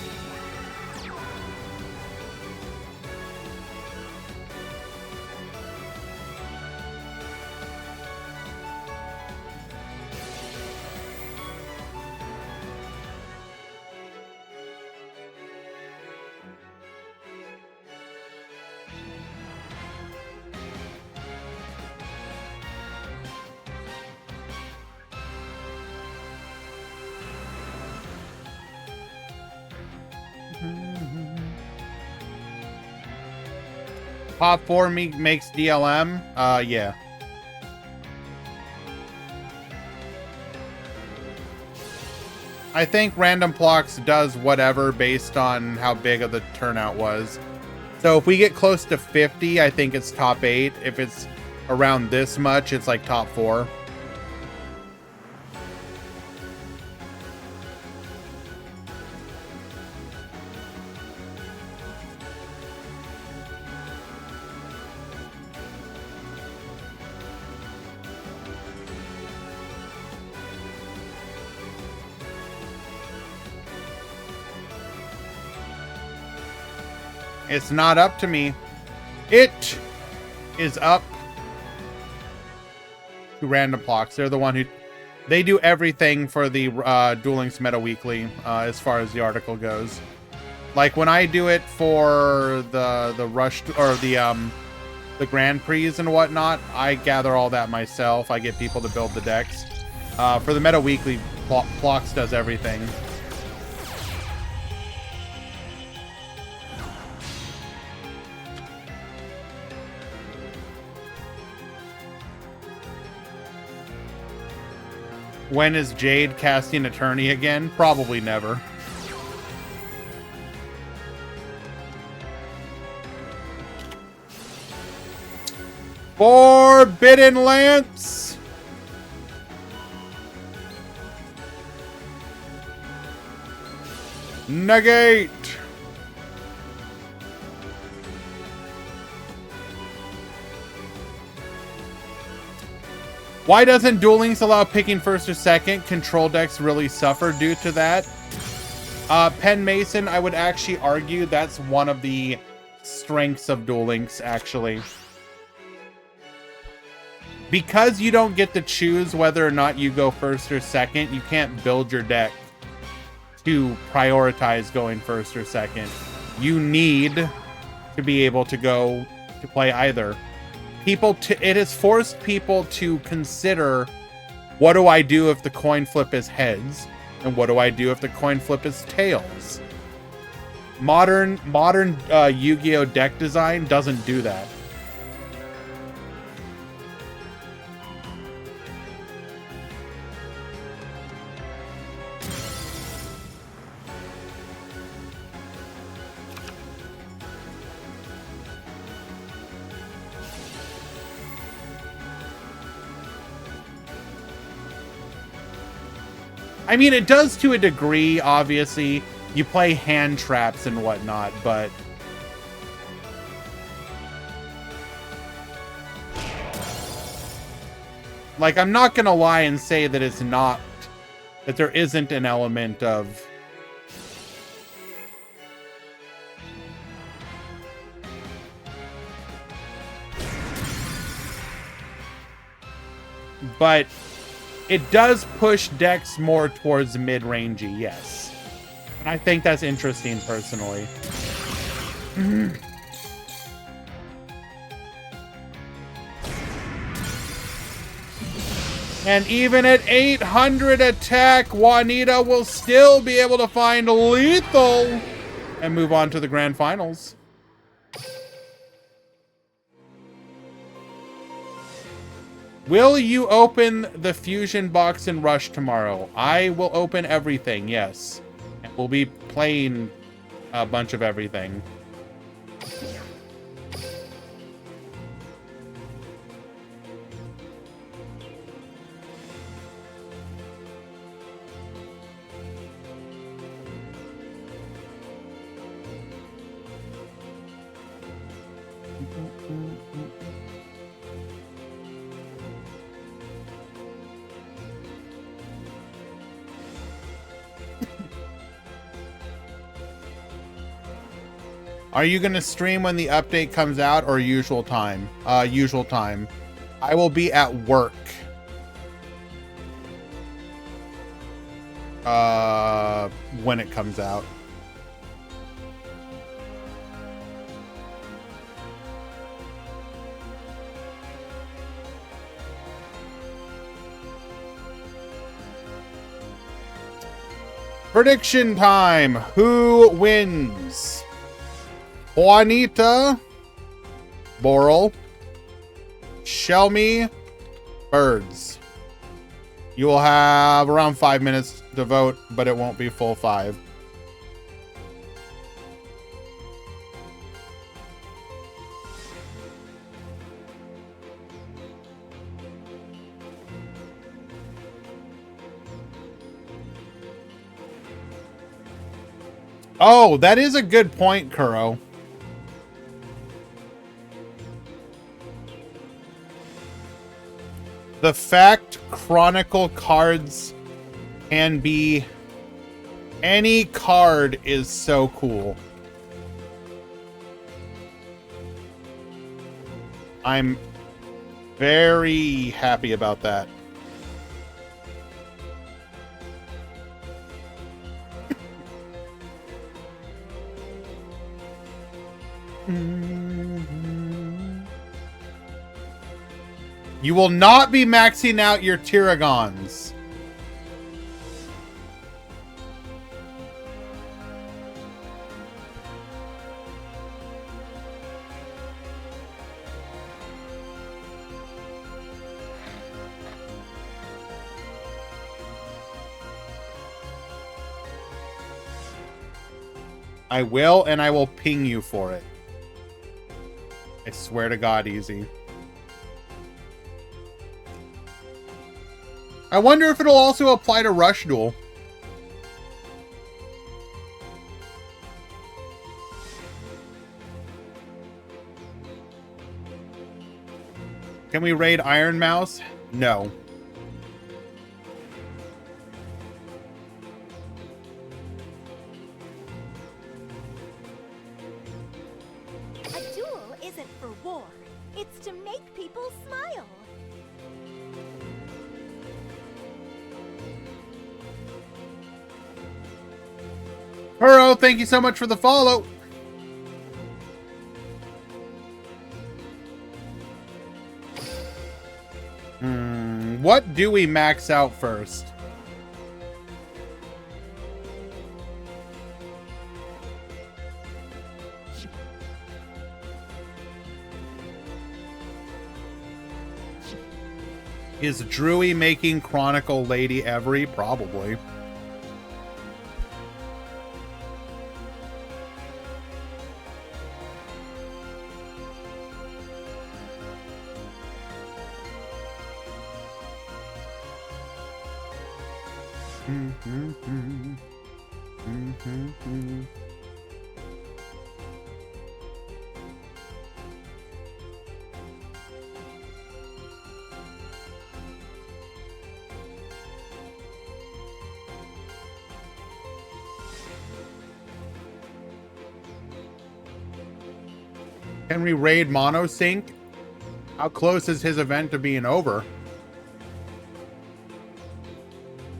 Pop 4 makes DLM? Yeah. I think Random Blocks does whatever based on how big of the turnout was. So if we get close to 50, I think it's top 8. If it's around this much, it's like top 4. It's not up to me. It is up to Random Blocks. They're the one who... They do everything for the Duel Links Meta Weekly, as far as the article goes. Like, when I do it for the Rush... Or the Grand Prix and whatnot, I gather all that myself. I get people to build the decks. For the Meta Weekly, Blocks does everything. When is Jade casting Attorney again? Probably never. Forbidden Lance. Negate. Why doesn't Duel Links allow picking first or second? Control decks really suffer due to that. Pen Mason, I would actually argue that's one of the strengths of Duel Links, actually. Because you don't get to choose whether or not you go first or second, you can't build your deck to prioritize going first or second. You need to be able to go to play either. It has forced people to consider, what do I do if the coin flip is heads? And what do I do if the coin flip is tails? Modern Yu-Gi-Oh! Deck design doesn't do that. I mean, it does to a degree, obviously. You play hand traps and whatnot, but... like, I'm not gonna lie and say that it's not... that there isn't an element of... but... it does push decks more towards mid-rangey, yes. And I think that's interesting, personally. And even at 800 attack, Juanita will still be able to find lethal and move on to the grand finals. Will you open the fusion box in Rush tomorrow? I will open everything, yes. And we'll be playing a bunch of everything. Are you going to stream when the update comes out or usual time? Usual time. I will be at work. When it comes out. Prediction time. Who wins? Juanita, Boral, Shelmy, Birds. You will have around 5 minutes to vote, but it won't be full 5. Oh, that is a good point, Kuro. The fact Chronicle cards can be any card is so cool. I'm very happy about that. You will not be maxing out your Tyragons. I will, and I will ping you for it. I swear to God, easy. I wonder if it'll also apply to Rush Duel. Can we raid Iron Mouse? No. A duel isn't for war. It's to make people smile. Huro, thank you so much for the follow. What do we max out first? Is Drewy making Chronicle Lady Every? Probably. Can we raid Monosync? How close is his event to being over?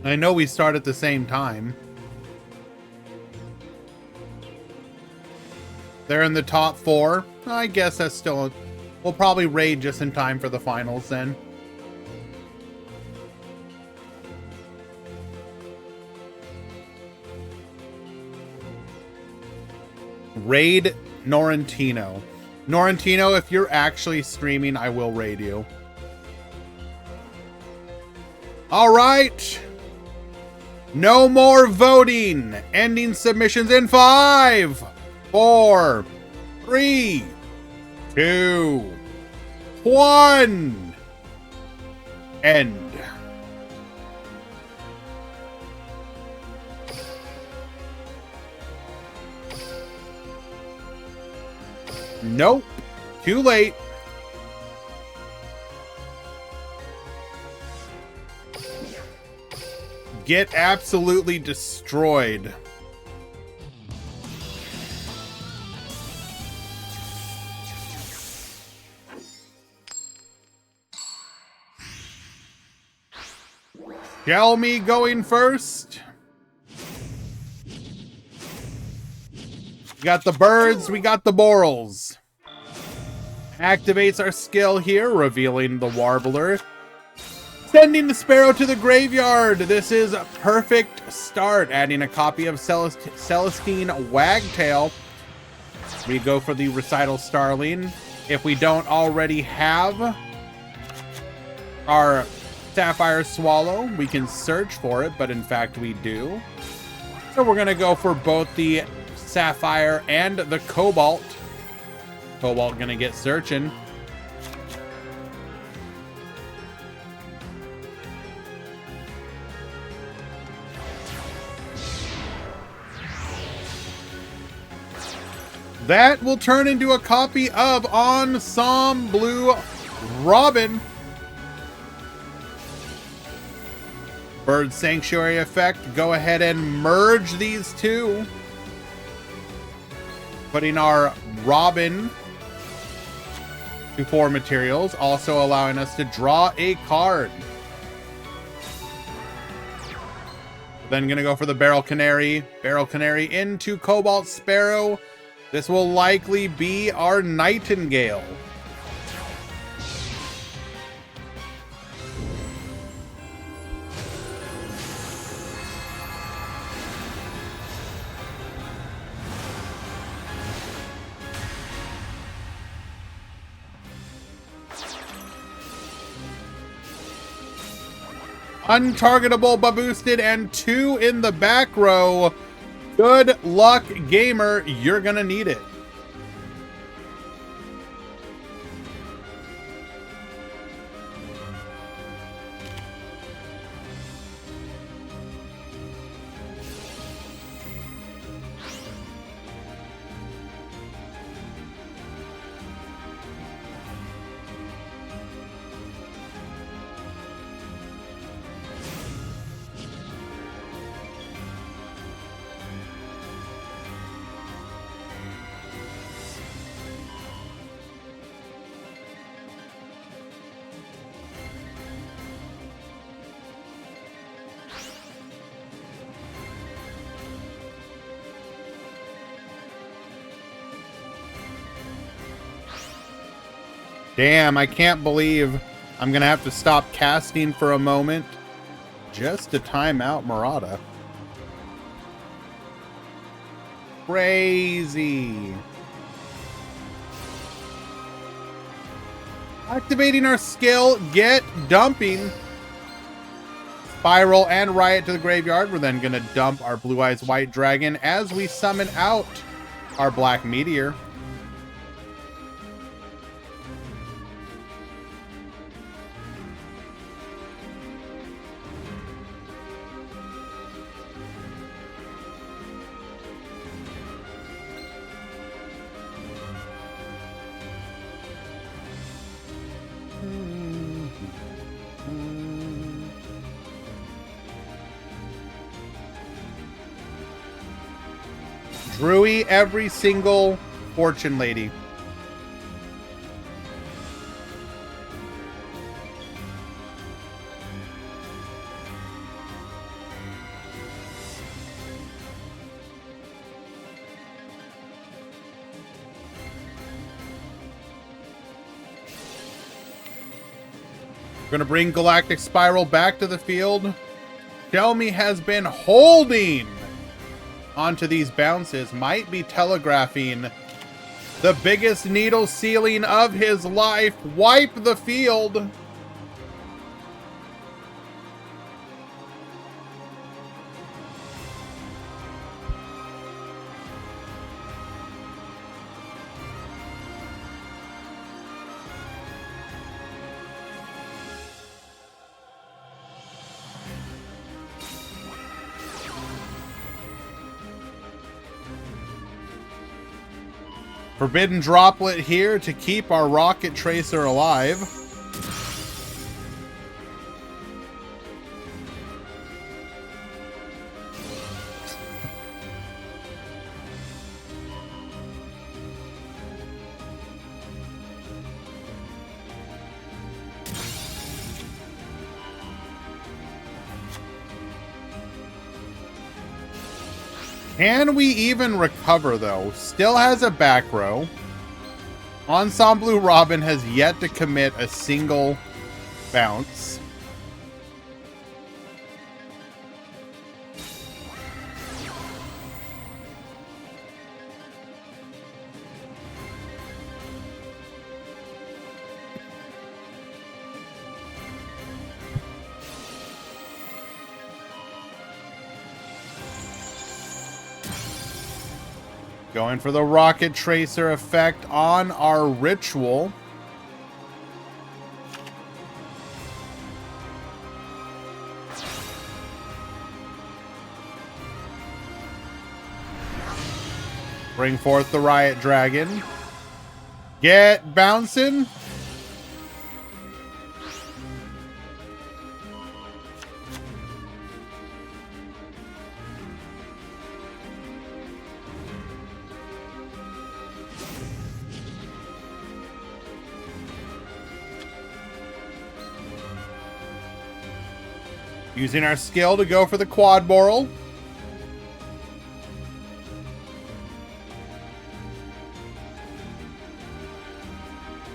I know we start at the same time. They're in the top 4. I guess that's still... We'll probably raid just in time for the finals then. Raid Norrentino. Norrentino, if you're actually streaming, I will raid you. All right. No more voting. Ending submissions in 5, 4, 3, 2, 1. End. Nope. Too late. Get absolutely destroyed. Tell me going first. We got the birds, we got the borals. Activates our skill here, revealing the warbler. Sending the sparrow to the graveyard. This is a perfect start. Adding a copy of Celestine Wagtail. We go for the recital starling. If we don't already have our sapphire swallow, we can search for it, but in fact we do. So we're gonna go for both the sapphire and the cobalt. Cobalt gonna get searching. That will turn into a copy of Ensemble Robin. Bird Sanctuary effect. Go ahead and merge these two. Putting our Robin to 4 materials, also allowing us to draw a card. Then gonna go for the Barrel Canary. Barrel Canary into Cobalt Sparrow. This will likely be our Nightingale. Untargetable but boosted and 2 in the back row. Good luck, gamer. You're gonna need it. Damn, I can't believe I'm gonna have to stop casting for a moment just to time out Murata. Crazy. Activating our skill, get dumping. Spiral and Riot to the graveyard. We're then gonna dump our Blue Eyes White Dragon as we summon out our Black Meteor. Drewy every single Fortune Lady. We're gonna bring Galactic Spiral back to the field. Shelmy has been holding onto these bounces, might be telegraphing the biggest needle ceiling of his life. Wipe the field. Forbidden Droplet here to keep our Rocket Tracer alive. Can we even recover, though? Still has a back row. Ensemble Robin has yet to commit a single bounce. Going for the Rocket Tracer effect on our Ritual. Bring forth the Riot Dragon. Get bouncing. Using our skill to go for the Quad Boral.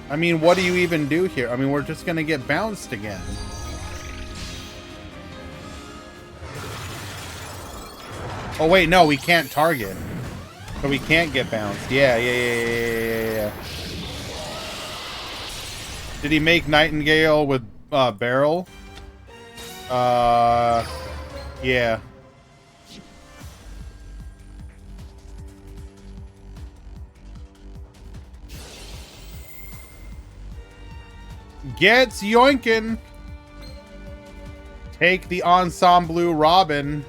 I mean, what do you even do here? I mean, we're just going to get bounced again. Oh, wait, no, we can't target. So we can't get bounced. Yeah. Did he make Nightingale with Barrel? Yeah. Gets yoinkin'. Take the Ensemble Robin.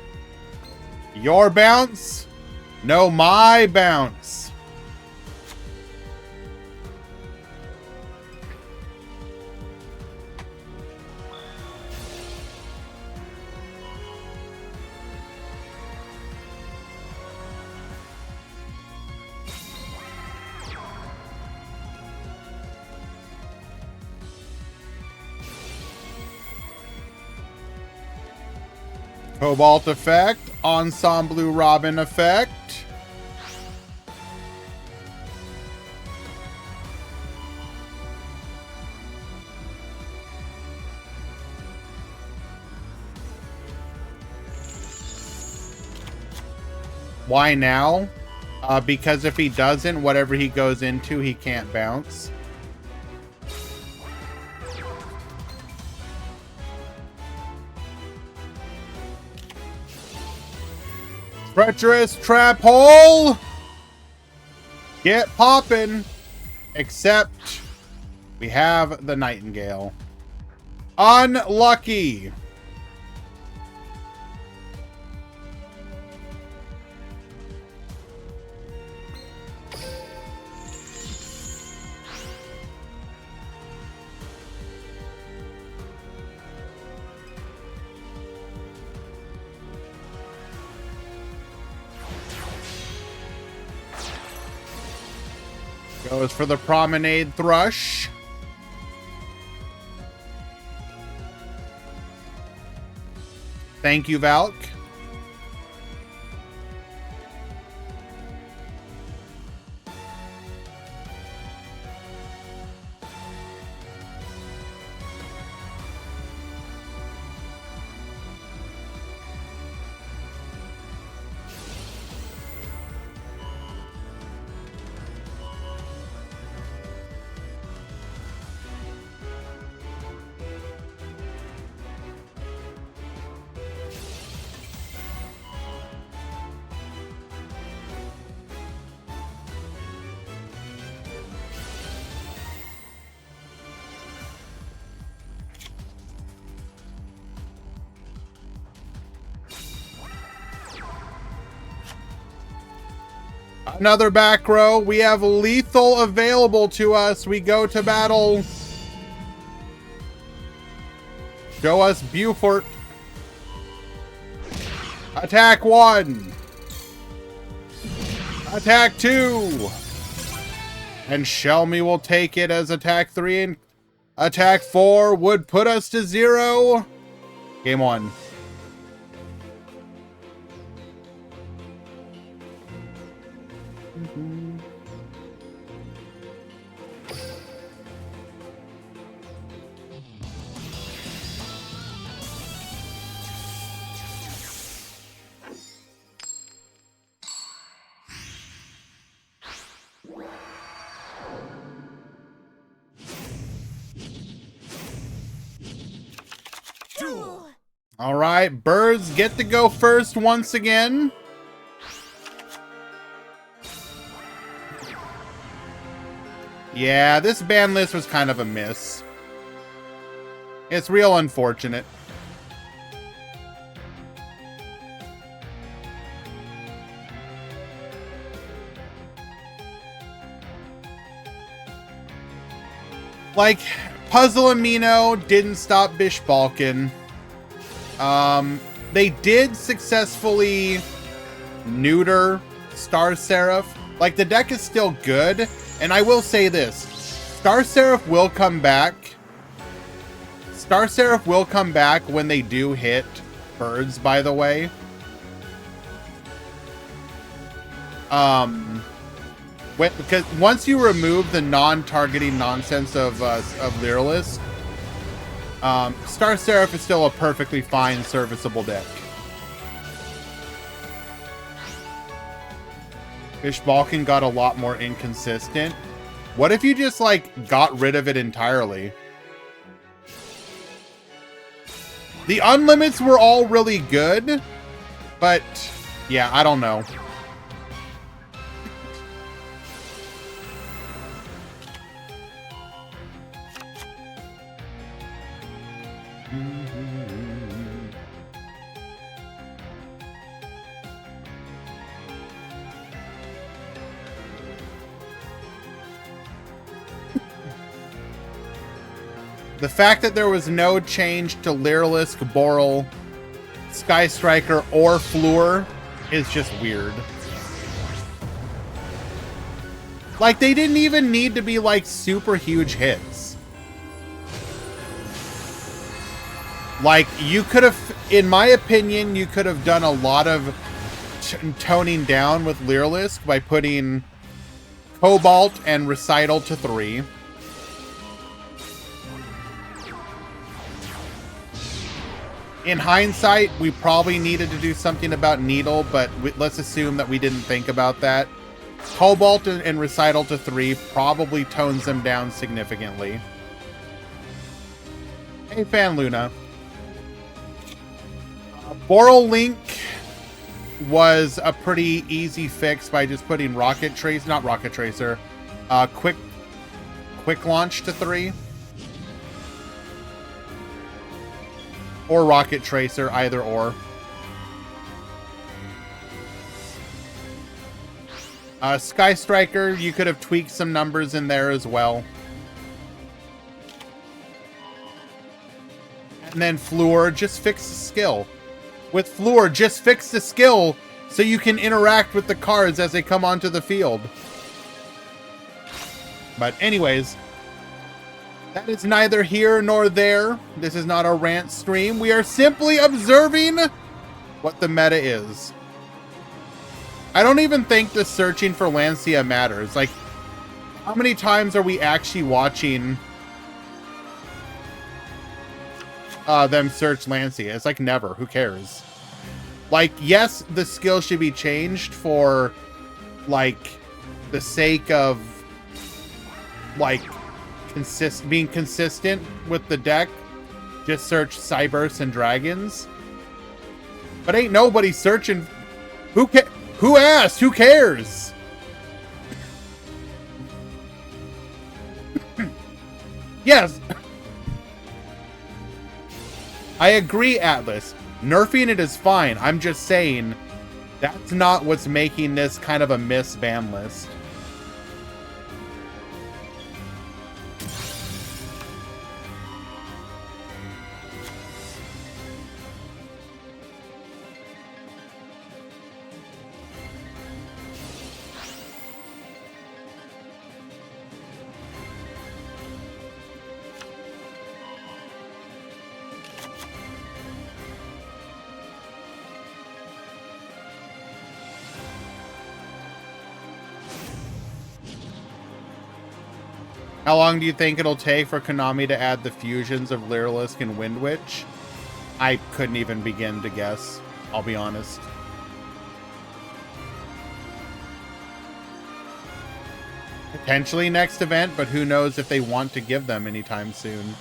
Your bounce? No, my bounce. Cobalt effect, Ensemble Robin effect. Why now? Because if he doesn't, whatever he goes into, he can't bounce. Treacherous trap hole! Get poppin'! Except we have the Nightingale. Unlucky! Goes for the Promenade Thrush. Thank you, Valk. Another back row. We have lethal available to us. We go to battle. Show us Beaufort. Attack 1. Attack 2. And Shelmy will take it as attack 3. And attack 4 would put us to 0. Game 1. All right, birds get to go first once again. Yeah, this ban list was kind of a miss. It's real unfortunate. Like, Puzzle Amino didn't stop Bish Balkan. They did successfully neuter Star Seraph. Like, the deck is still good. And I will say this. Star Seraph will come back. Star Seraph will come back when they do hit birds, by the way. Because once you remove the non-targeting nonsense of Lyralist, Star Seraph is still a perfectly fine, serviceable deck. Bish Balkan got a lot more inconsistent. What if you just, like, got rid of it entirely? The unlimits were all really good, but, yeah, I don't know. The fact that there was no change to Lyralisk, Boral, Sky Striker, or Floor is just weird. Like, they didn't even need to be, like, super huge hits. Like, you could have, in my opinion, you could have done a lot of toning down with Lyralisk by putting Cobalt and Recital to 3. In hindsight, we probably needed to do something about Needle, but let's assume that we didn't think about that. Cobalt and Recital to 3 probably tones them down significantly. Hey, Fan Luna. Boral Link was a pretty easy fix by just putting quick launch to 3. Or Rocket Tracer, either or. Sky Striker, you could have tweaked some numbers in there as well. And then Fluor, just fix the skill. With Fluor, just fix the skill so you can interact with the cards as they come onto the field. But anyways, that is neither here nor there. This is not a rant stream. We are simply observing what the meta is. I don't even think the searching for Lancia matters. Like, how many times are we actually watching them search Lancia? It's like never. Who cares? Like, yes, the skill should be changed for, like, the sake of, like, being consistent with the deck. Just search Cybers and Dragons. But ain't nobody searching. Who asked? Who cares? Yes. I agree, Atlas. Nerfing it is fine. I'm just saying that's not what's making this kind of a miss ban list. How long do you think it'll take for Konami to add the fusions of Lyrilisk and Wind Witch? I couldn't even begin to guess, I'll be honest. Potentially next event, but who knows if they want to give them anytime soon.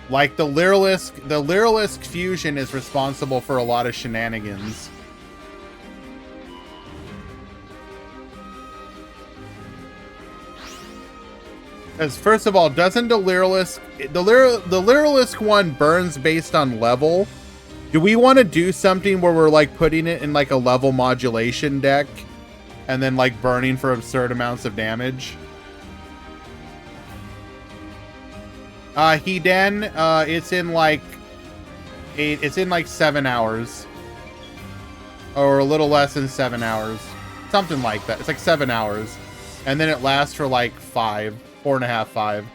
Like the Lyrilisk fusion is responsible for a lot of shenanigans. Because first of all, doesn't the Lyrilisk one burns based on level? Do we want to do something where we're like putting it in like a level modulation deck and then like burning for absurd amounts of damage? Hiden, it's in like 7 hours. Or a little less than 7 hours. Something like that. It's like 7 hours. And then it lasts for like 4.5, 5.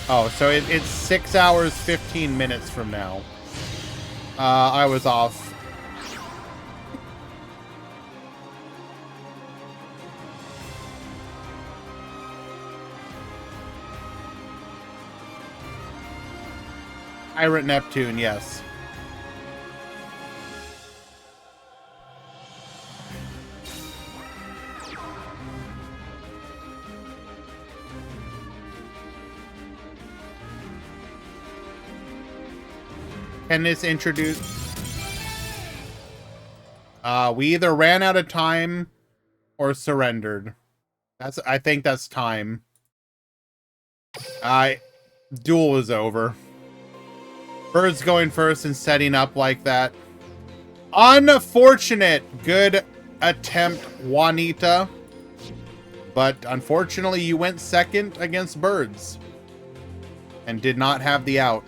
Oh, so it's 6 hours, 15 minutes from now. I was off. Pirate Neptune, yes. Can this introduce... we either ran out of time or surrendered. I think that's time. Duel is over. Bird's going first and setting up like that. Unfortunate. Good attempt, Juanita. But unfortunately, you went second against Birds. And did not have the out.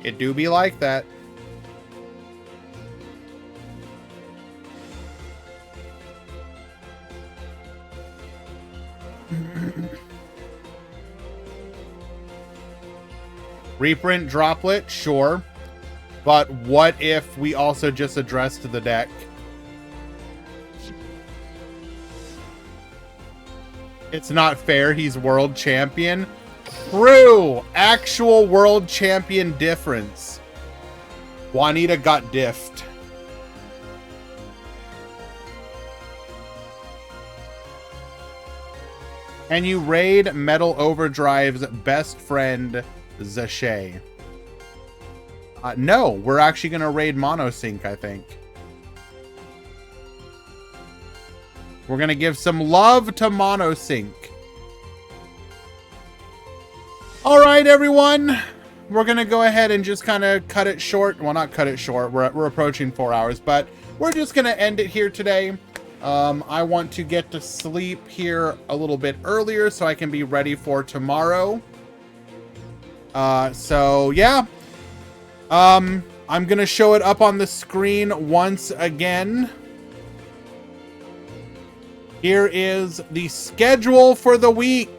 It do be like that. Reprint droplet, sure. But what if we also just addressed the deck? It's not fair, he's world champion. True! Actual world champion difference. Juanita got diffed. And you raid Metal Overdrive's best friend, Zashay. No, we're actually going to raid Monosync, I think. We're going to give some love to Monosync. All right, everyone. We're going to go ahead and just kind of cut it short. Well, not cut it short. We're approaching 4 hours, but we're just going to end it here today. I want to get to sleep here a little bit earlier so I can be ready for tomorrow. So yeah. I'm going to show it up on the screen once again. Here is the schedule for the week.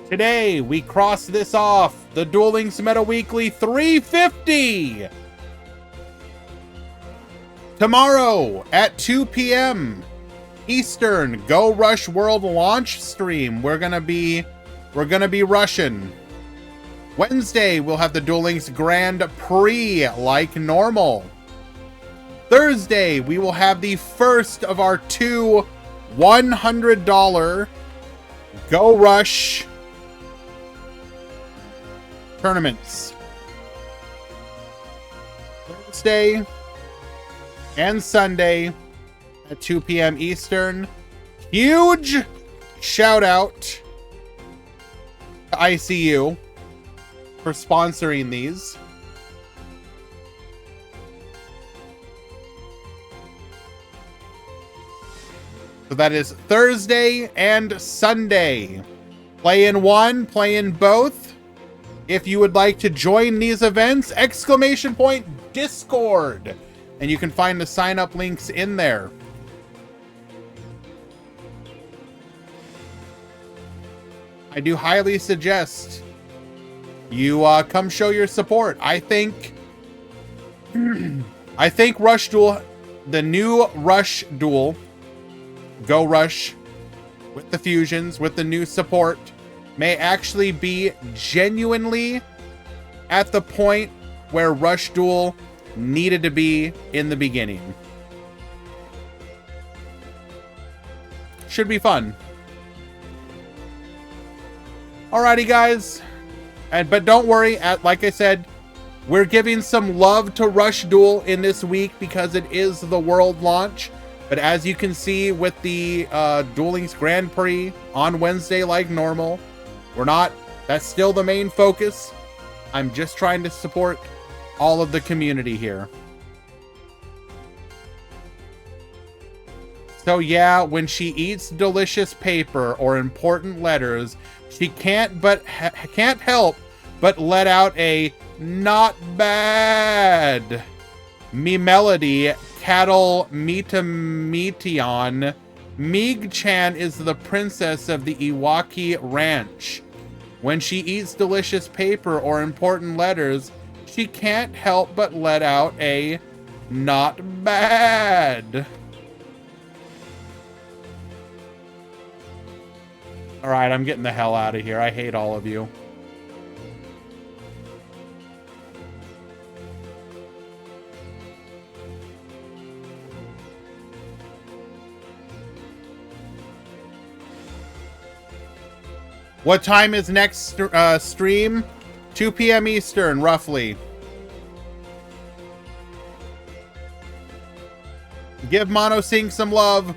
Today, we cross this off. The Duel Links Meta Weekly 350. Tomorrow at 2 p.m. Eastern, Go Rush World launch stream. We're gonna be rushing. Wednesday, we'll have the Duel Links Grand Prix like normal. Thursday, we will have the first of our 2 $100 Go Rush tournaments. Thursday and Sunday at 2 p.m. Eastern. Huge shout out to ICU for sponsoring these. So that is Thursday and Sunday. Play in one, play in both. If you would like to join these events, ! Discord. And you can find the sign up links in there. I do highly suggest you come show your support. I think Rush Duel, the new Rush Duel, Go Rush with the fusions, with the new support, may actually be genuinely at the point where Rush Duel needed to be in the beginning. Should be fun. Alrighty, guys. But don't worry, like I said, we're giving some love to Rush Duel in this week because it is the world launch. But as you can see with the Duel Links Grand Prix on Wednesday like normal, that's still the main focus. I'm just trying to support all of the community here. So yeah, when she eats delicious paper or important letters, she can't help but let out a not bad. Me melody, cattle meteon. Meeg-chan is the princess of the Iwaki Ranch. When she eats delicious paper or important letters, she can't help but let out a not bad. All right, I'm getting the hell out of here. I hate all of you. What time is next stream? 2 p.m. Eastern, roughly. Give Monosync some love.